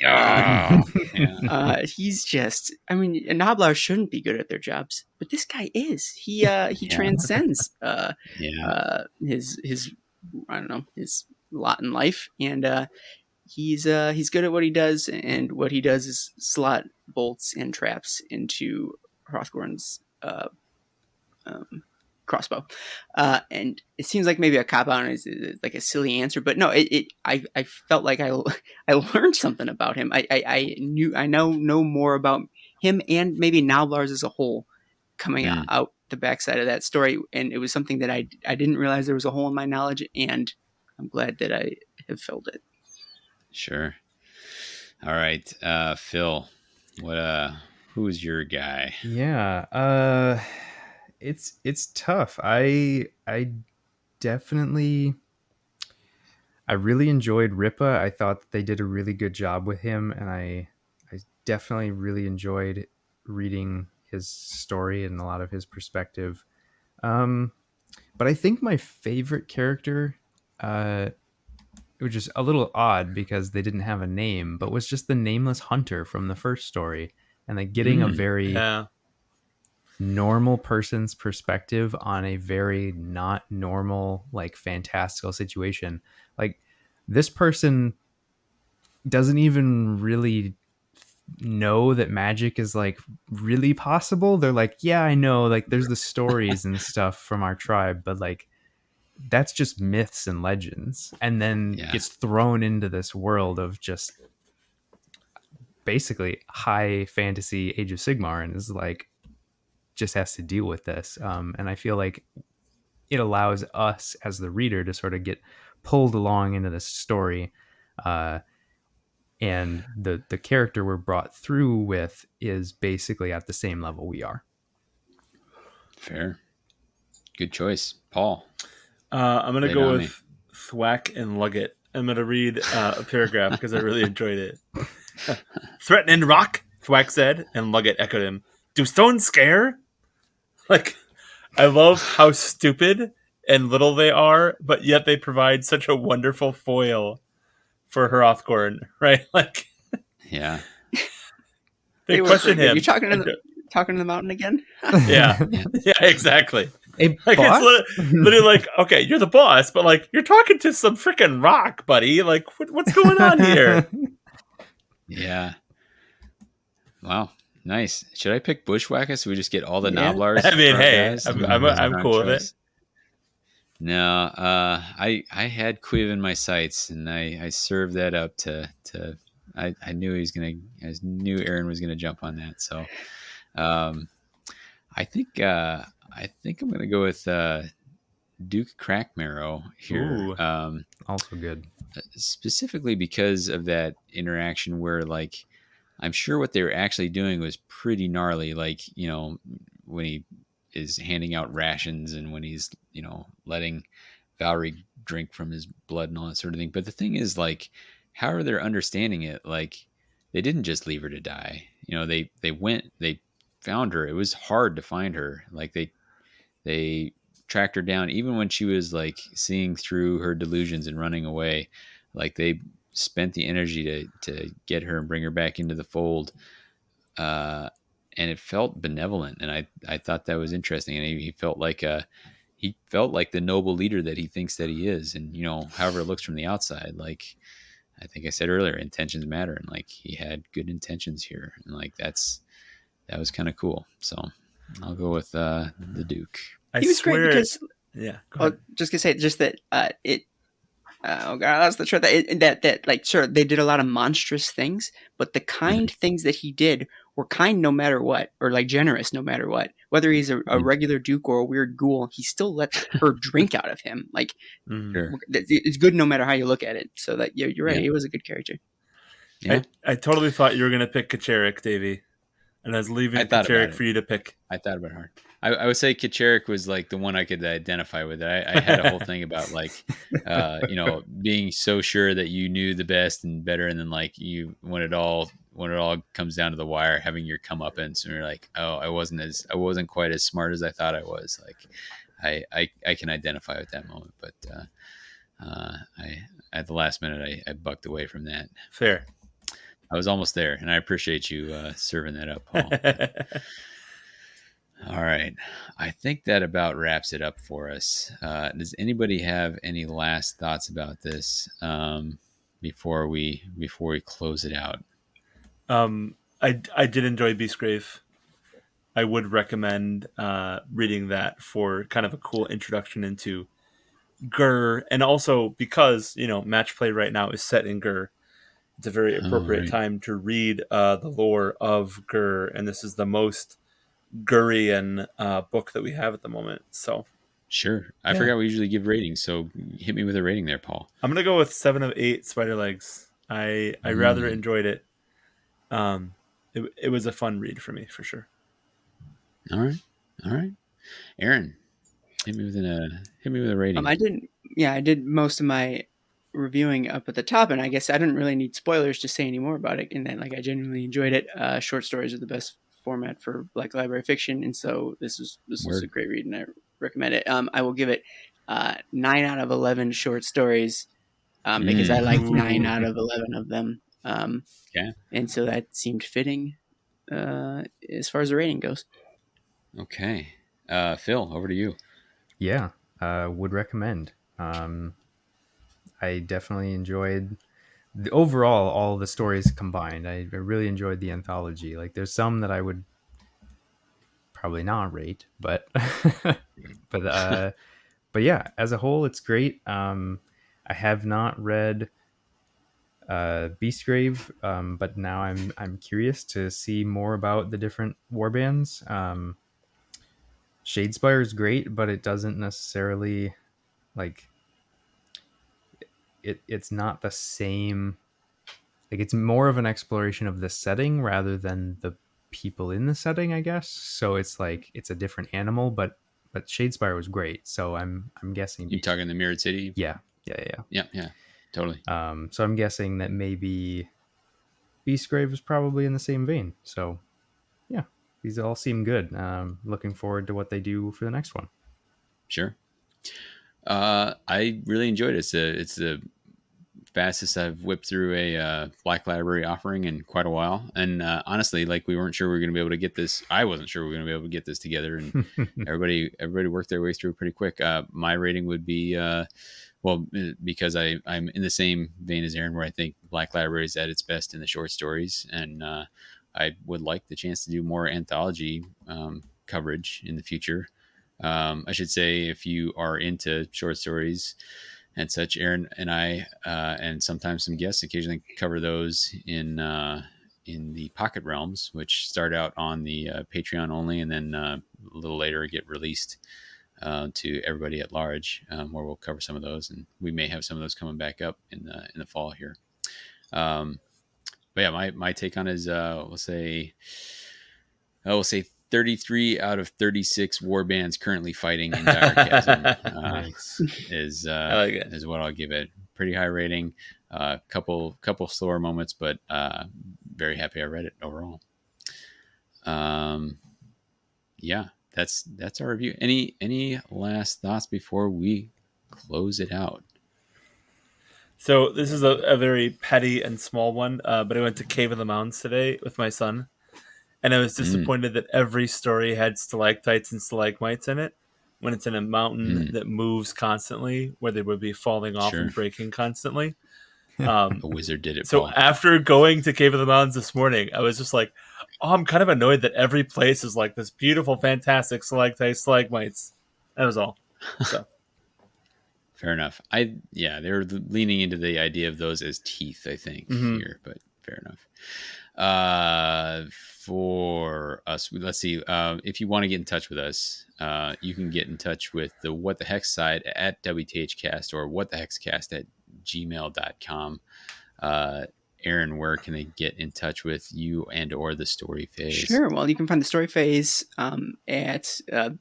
He's just, I mean, Noblar shouldn't be good at their jobs, but this guy is. He transcends his I don't know, his lot in life, and he's good at what he does, and what he does is slot bolts and traps into Hrothgorn's crossbow, and it seems like maybe a cop out is like a silly answer, but no, I felt like I learned something about him. I know more about him and maybe Nowblars as a whole coming out the backside of that story, and it was something that I didn't realize there was a hole in my knowledge, and I'm glad that I have filled it. Sure. All right, Phil, who's your guy? Yeah. It's tough. I definitely, I really enjoyed Ripa. I thought that they did a really good job with him, and I definitely really enjoyed reading his story and a lot of his perspective. But I think my favorite character, it was just a little odd because they didn't have a name, but was just the nameless hunter from the first story, and like getting a very normal person's perspective on a very not normal, like fantastical situation. Like this person doesn't even really know that magic is like really possible. They're like, yeah, I know, like there's the stories and stuff from our tribe, but like that's just myths and legends, and then gets thrown into this world of just basically high fantasy Age of Sigmar, and is like just has to deal with this. And I feel like it allows us as the reader to sort of get pulled along into this story. And the character we're brought through with is basically at the same level we are. Fair. Good choice. Paul. I'm going to go with Thwack and Luggett. I'm going to read a paragraph because I really enjoyed it. Threaten and rock, Thwack said, and Luggett echoed him. Do stones scare? Like, I love how stupid and little they are, but yet they provide such a wonderful foil for Hrothgorn, right? Like, yeah. They question him. You talking to the mountain again? Yeah, exactly. Hey, like boss? It's literally like, okay, you're the boss, but like you're talking to some freaking rock, buddy. Like, what's going on here? Yeah. Wow. Nice. Should I pick Bushwhacker so we just get all the Noblars? I mean, hey, I'm cool with it. No, I had Quiv in my sights, and I served that up to I knew I knew Aaron was gonna jump on that. So I think I'm gonna go with Duke Crackmarrow here. Also good. Specifically because of that interaction where, like, I'm sure what they were actually doing was pretty gnarly. Like, when he is handing out rations and when he's, letting Valerie drink from his blood and all that sort of thing. But the thing is, like, how they're understanding it, like, they didn't just leave her to die. They found her. It was hard to find her. Like, they tracked her down, even when she was like seeing through her delusions and running away. Like they spent the energy to get her and bring her back into the fold. And it felt benevolent, and I thought that was interesting. And he felt like the noble leader that he thinks that he is. And however it looks from the outside, like I think I said earlier, intentions matter, and like he had good intentions here, and like that was kind of cool. So I'll go with the Duke. He was great because yeah. Go ahead. Just gonna say just that it. Oh god, that's the truth. That like, sure, they did a lot of monstrous things, but the kind things that he did were kind no matter what, or like generous no matter what. Whether he's a regular duke or a weird ghoul, he still let her drink out of him. Like, it's good no matter how you look at it. So that you're right. He was a good character. Yeah. I totally thought you were gonna pick Kacherik, Davey, and I was leaving Kacherik for you to pick. I thought about it hard. I would say Kacherik was like the one I could identify with. I had a whole thing about like, being so sure that you knew the best and better, and then like when it all comes down to the wire, having your comeuppance, and you're like, oh, I wasn't quite as smart as I thought I was. Like, I can identify with that moment, but I at the last minute I bucked away from that. Fair. I was almost there, and I appreciate you serving that up, Paul. All right. I think that about wraps it up for us. Does anybody have any last thoughts about this before we close it out? I did enjoy Beastgrave. I would recommend reading that for kind of a cool introduction into Gur, and also because Match Play right now is set in Gur. It's a very appropriate time to read the lore of Gur, and this is the most Gurian book that we have at the moment. So sure. I forgot we usually give ratings, so hit me with a rating there, Paul. I'm gonna go with 7 of 8 spider legs. I rather enjoyed it. It was a fun read for me, for sure. All right. Aaron, hit me with a rating. I did most of my reviewing up at the top, and I guess I didn't really need spoilers to say any more about it. And then, like, I genuinely enjoyed it. Short stories are the best format for Black Library fiction, and so this was a great read, and I recommend it. I will give it 9 out of 11 short stories because I liked 9 out of 11 of them. And so that seemed fitting as far as the rating goes. Okay, Phil, over to you. Yeah, would recommend. I definitely enjoyed overall all the stories combined. I really enjoyed the anthology. Like, there's some that I would probably not rate, but but yeah, as a whole, it's great. I have not read Beastgrave, but now I'm curious to see more about the different warbands. Shadespire is great, but it doesn't necessarily like it's not the same. Like, it's more of an exploration of the setting rather than the people in the setting, I guess. So it's like it's a different animal, but Shadespire was great. So I'm guessing you talking the Mirrored City? Yeah, totally. So I'm guessing that maybe Beastgrave is probably in the same vein. So yeah, these all seem good. Looking forward to what they do for the next one. Sure. I really enjoyed it. It's the fastest I've whipped through a Black Library offering in quite a while. And honestly, like, we weren't sure we were going to be able to get this. I wasn't sure we were going to be able to get this together, and everybody worked their way through pretty quick. My rating would be, because I'm in the same vein as Aaron, where I think Black Library is at its best in the short stories, and I would like the chance to do more anthology coverage in the future. I should say, if you are into short stories and such, Aaron and I, and sometimes some guests occasionally cover those in the Pocket Realms, which start out on the Patreon only, and then a little later get released to everybody at large, where we'll cover some of those, and we may have some of those coming back up in the fall here. But yeah, my take on it is, we'll say 33 out of 36 war bands currently fighting in Direchasm Nice. is I like it. is what I'll give it. Pretty high rating. Couple slower moments, but very happy I read it overall. Yeah, that's our review. Any last thoughts before we close it out? So this is a very petty and small one, but I went to Cave of the Mountains today with my son, and I was disappointed that every story had stalactites and stalagmites in it when it's in a mountain that moves constantly, where they would be falling off and breaking constantly. A wizard did it, So Paul. after going to Cave of the Mountains this morning, I was just like, oh, I'm kind of annoyed that every place is like this beautiful, fantastic stalactites, stalagmites. That was all. So. Fair enough. They're leaning into the idea of those as teeth, I think, here, but fair enough. For us, let's see. If you want to get in touch with us, you can get in touch with the What the Hex side at WTHcast or whatthehexcast@gmail.com. Aaron, where can they get in touch with you and or the Story Phase? Sure. Well, you can find the Story Phase at the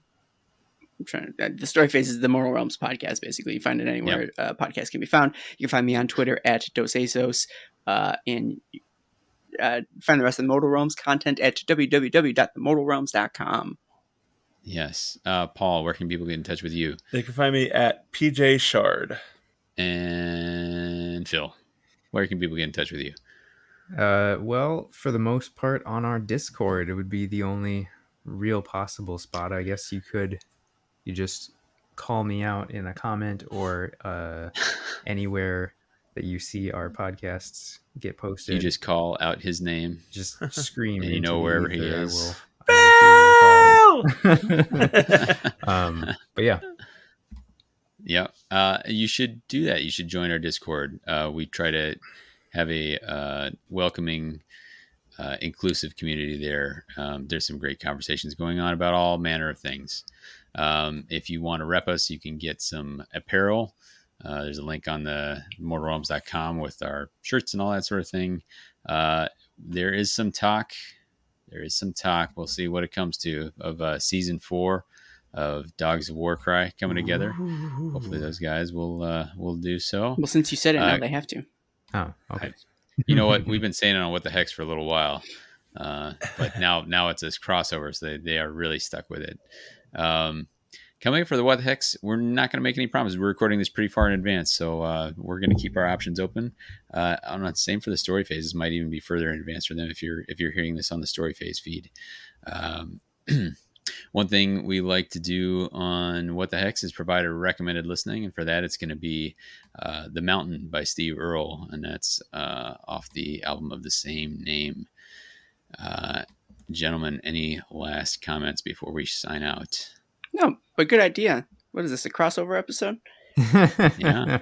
Story Phase is the Mortal Realms podcast. Basically, you find it anywhere podcasts can be found. You can find me on Twitter at Dosasos, and find the rest of the Mortal Realms content at www.themortalrealms.com. Yes. Paul, where can people get in touch with you? They can find me at PJ Shard. And Phil, where can people get in touch with you? Well, for the most part, on our Discord, it would be the only real possible spot. I guess you just call me out in a comment or anywhere that you see our podcasts get posted. You just call out his name. Just scream. And you know wherever he is. I will but yeah. Yeah. You should do that. You should join our Discord. We try to have a welcoming, inclusive community there. There's some great conversations going on about all manner of things. If you want to rep us, you can get some apparel. There's a link on the mortalrealms.com with our shirts and all that sort of thing. There is some talk. We'll see what it comes to of season 4 of Dogs of Warcry coming together. Hopefully those guys will do so. Well, since you said it, now they have to. Oh, okay. You know what? We've been saying it on What the Hex for a little while, but now it's this crossover, so they are really stuck with it. Coming for the What the Hex, we're not going to make any promises. We're recording this pretty far in advance, so we're going to keep our options open. I'm not saying for the Story Phase. This might even be further in advance for them if you're hearing this on the Story Phase feed. One thing we like to do on What the Hex is provide a recommended listening, and for that it's going to be The Mountain by Steve Earle, and that's off the album of the same name. Gentlemen, any last comments before we sign out? No, but good idea. What is this, a crossover episode? Yeah.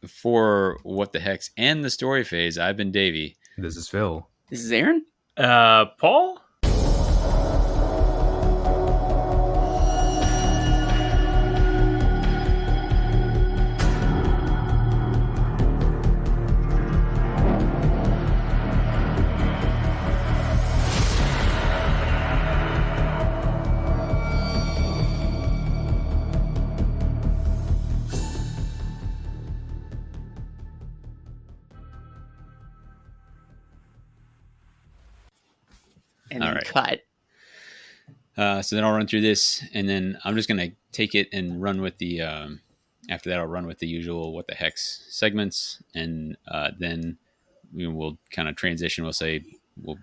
For What the Hex and the Story Phase, I've been Davey. This is Phil. This is Aaron. Paul? And then cut. So then I'll run through this, and then I'm just going to take it and run with the, after that I'll run with the usual What the Hex segments, and then we'll kind of transition. We'll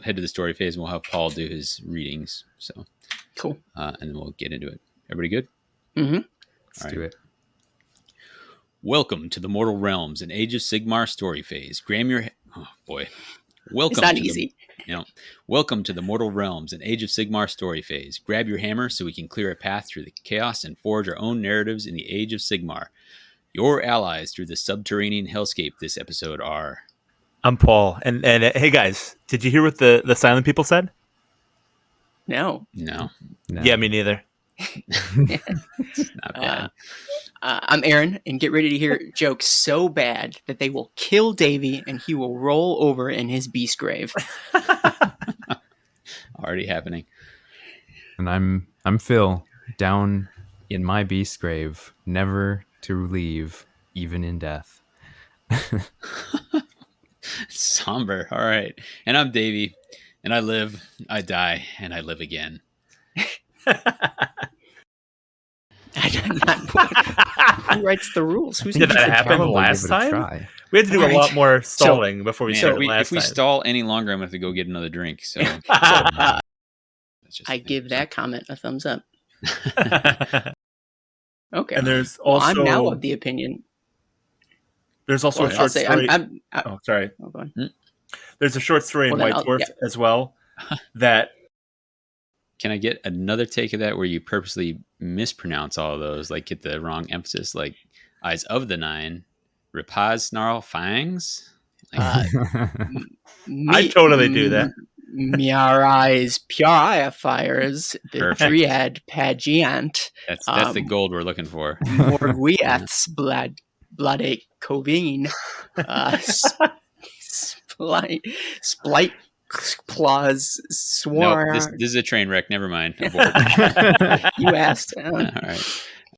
head to the Story Phase, and we'll have Paul do his readings. So cool. And then we'll get into it. Everybody good? Mm-hmm. Let's do it. Welcome to the Mortal Realms, an Age of Sigmar Story Phase. Oh boy. Welcome. It's not easy. Welcome to the Mortal Realms, an Age of Sigmar Story Phase. Grab your hammer so we can clear a path through the chaos and forge our own narratives in the Age of Sigmar. Your allies through the subterranean hellscape this episode are... I'm Paul. And hey guys, did you hear what the silent people said? No. Yeah, me neither. It's not bad. I'm Aaron, and get ready to hear jokes so bad that they will kill Davey and he will roll over in his beast grave. Already happening. And I'm Phil, down in my beast grave, never to leave, even in death. Somber. All right. And I'm Davey, and I live, I die, and I live again. Who writes the rules? Who's Did gonna that do happen Probably last give it a time? try. We had to do a Alright. lot more stalling before we Man, started last if we time. stall any longer, I'm gonna have to go get another drink. So I just give that comment a thumbs up. Okay. And there's Well, also I'm now of the opinion. there's also Well, a I'll short say story. I'm Sorry. oh, go on. There's a short story in Well, then White Dwarf as well that Can I get another take of that where you purposely mispronounce all of those, like get the wrong emphasis, like Eyes of the Nine, Rapaz Snarl Fangs? Uh, I totally do that. Miarais Purifiers, the Perfect. Dryad Pageant, That's the gold we're looking for. Morguiath's Bloody Covine, Splite Claws, No, Swar. this is a train wreck. Never mind. Abort. You asked. All right.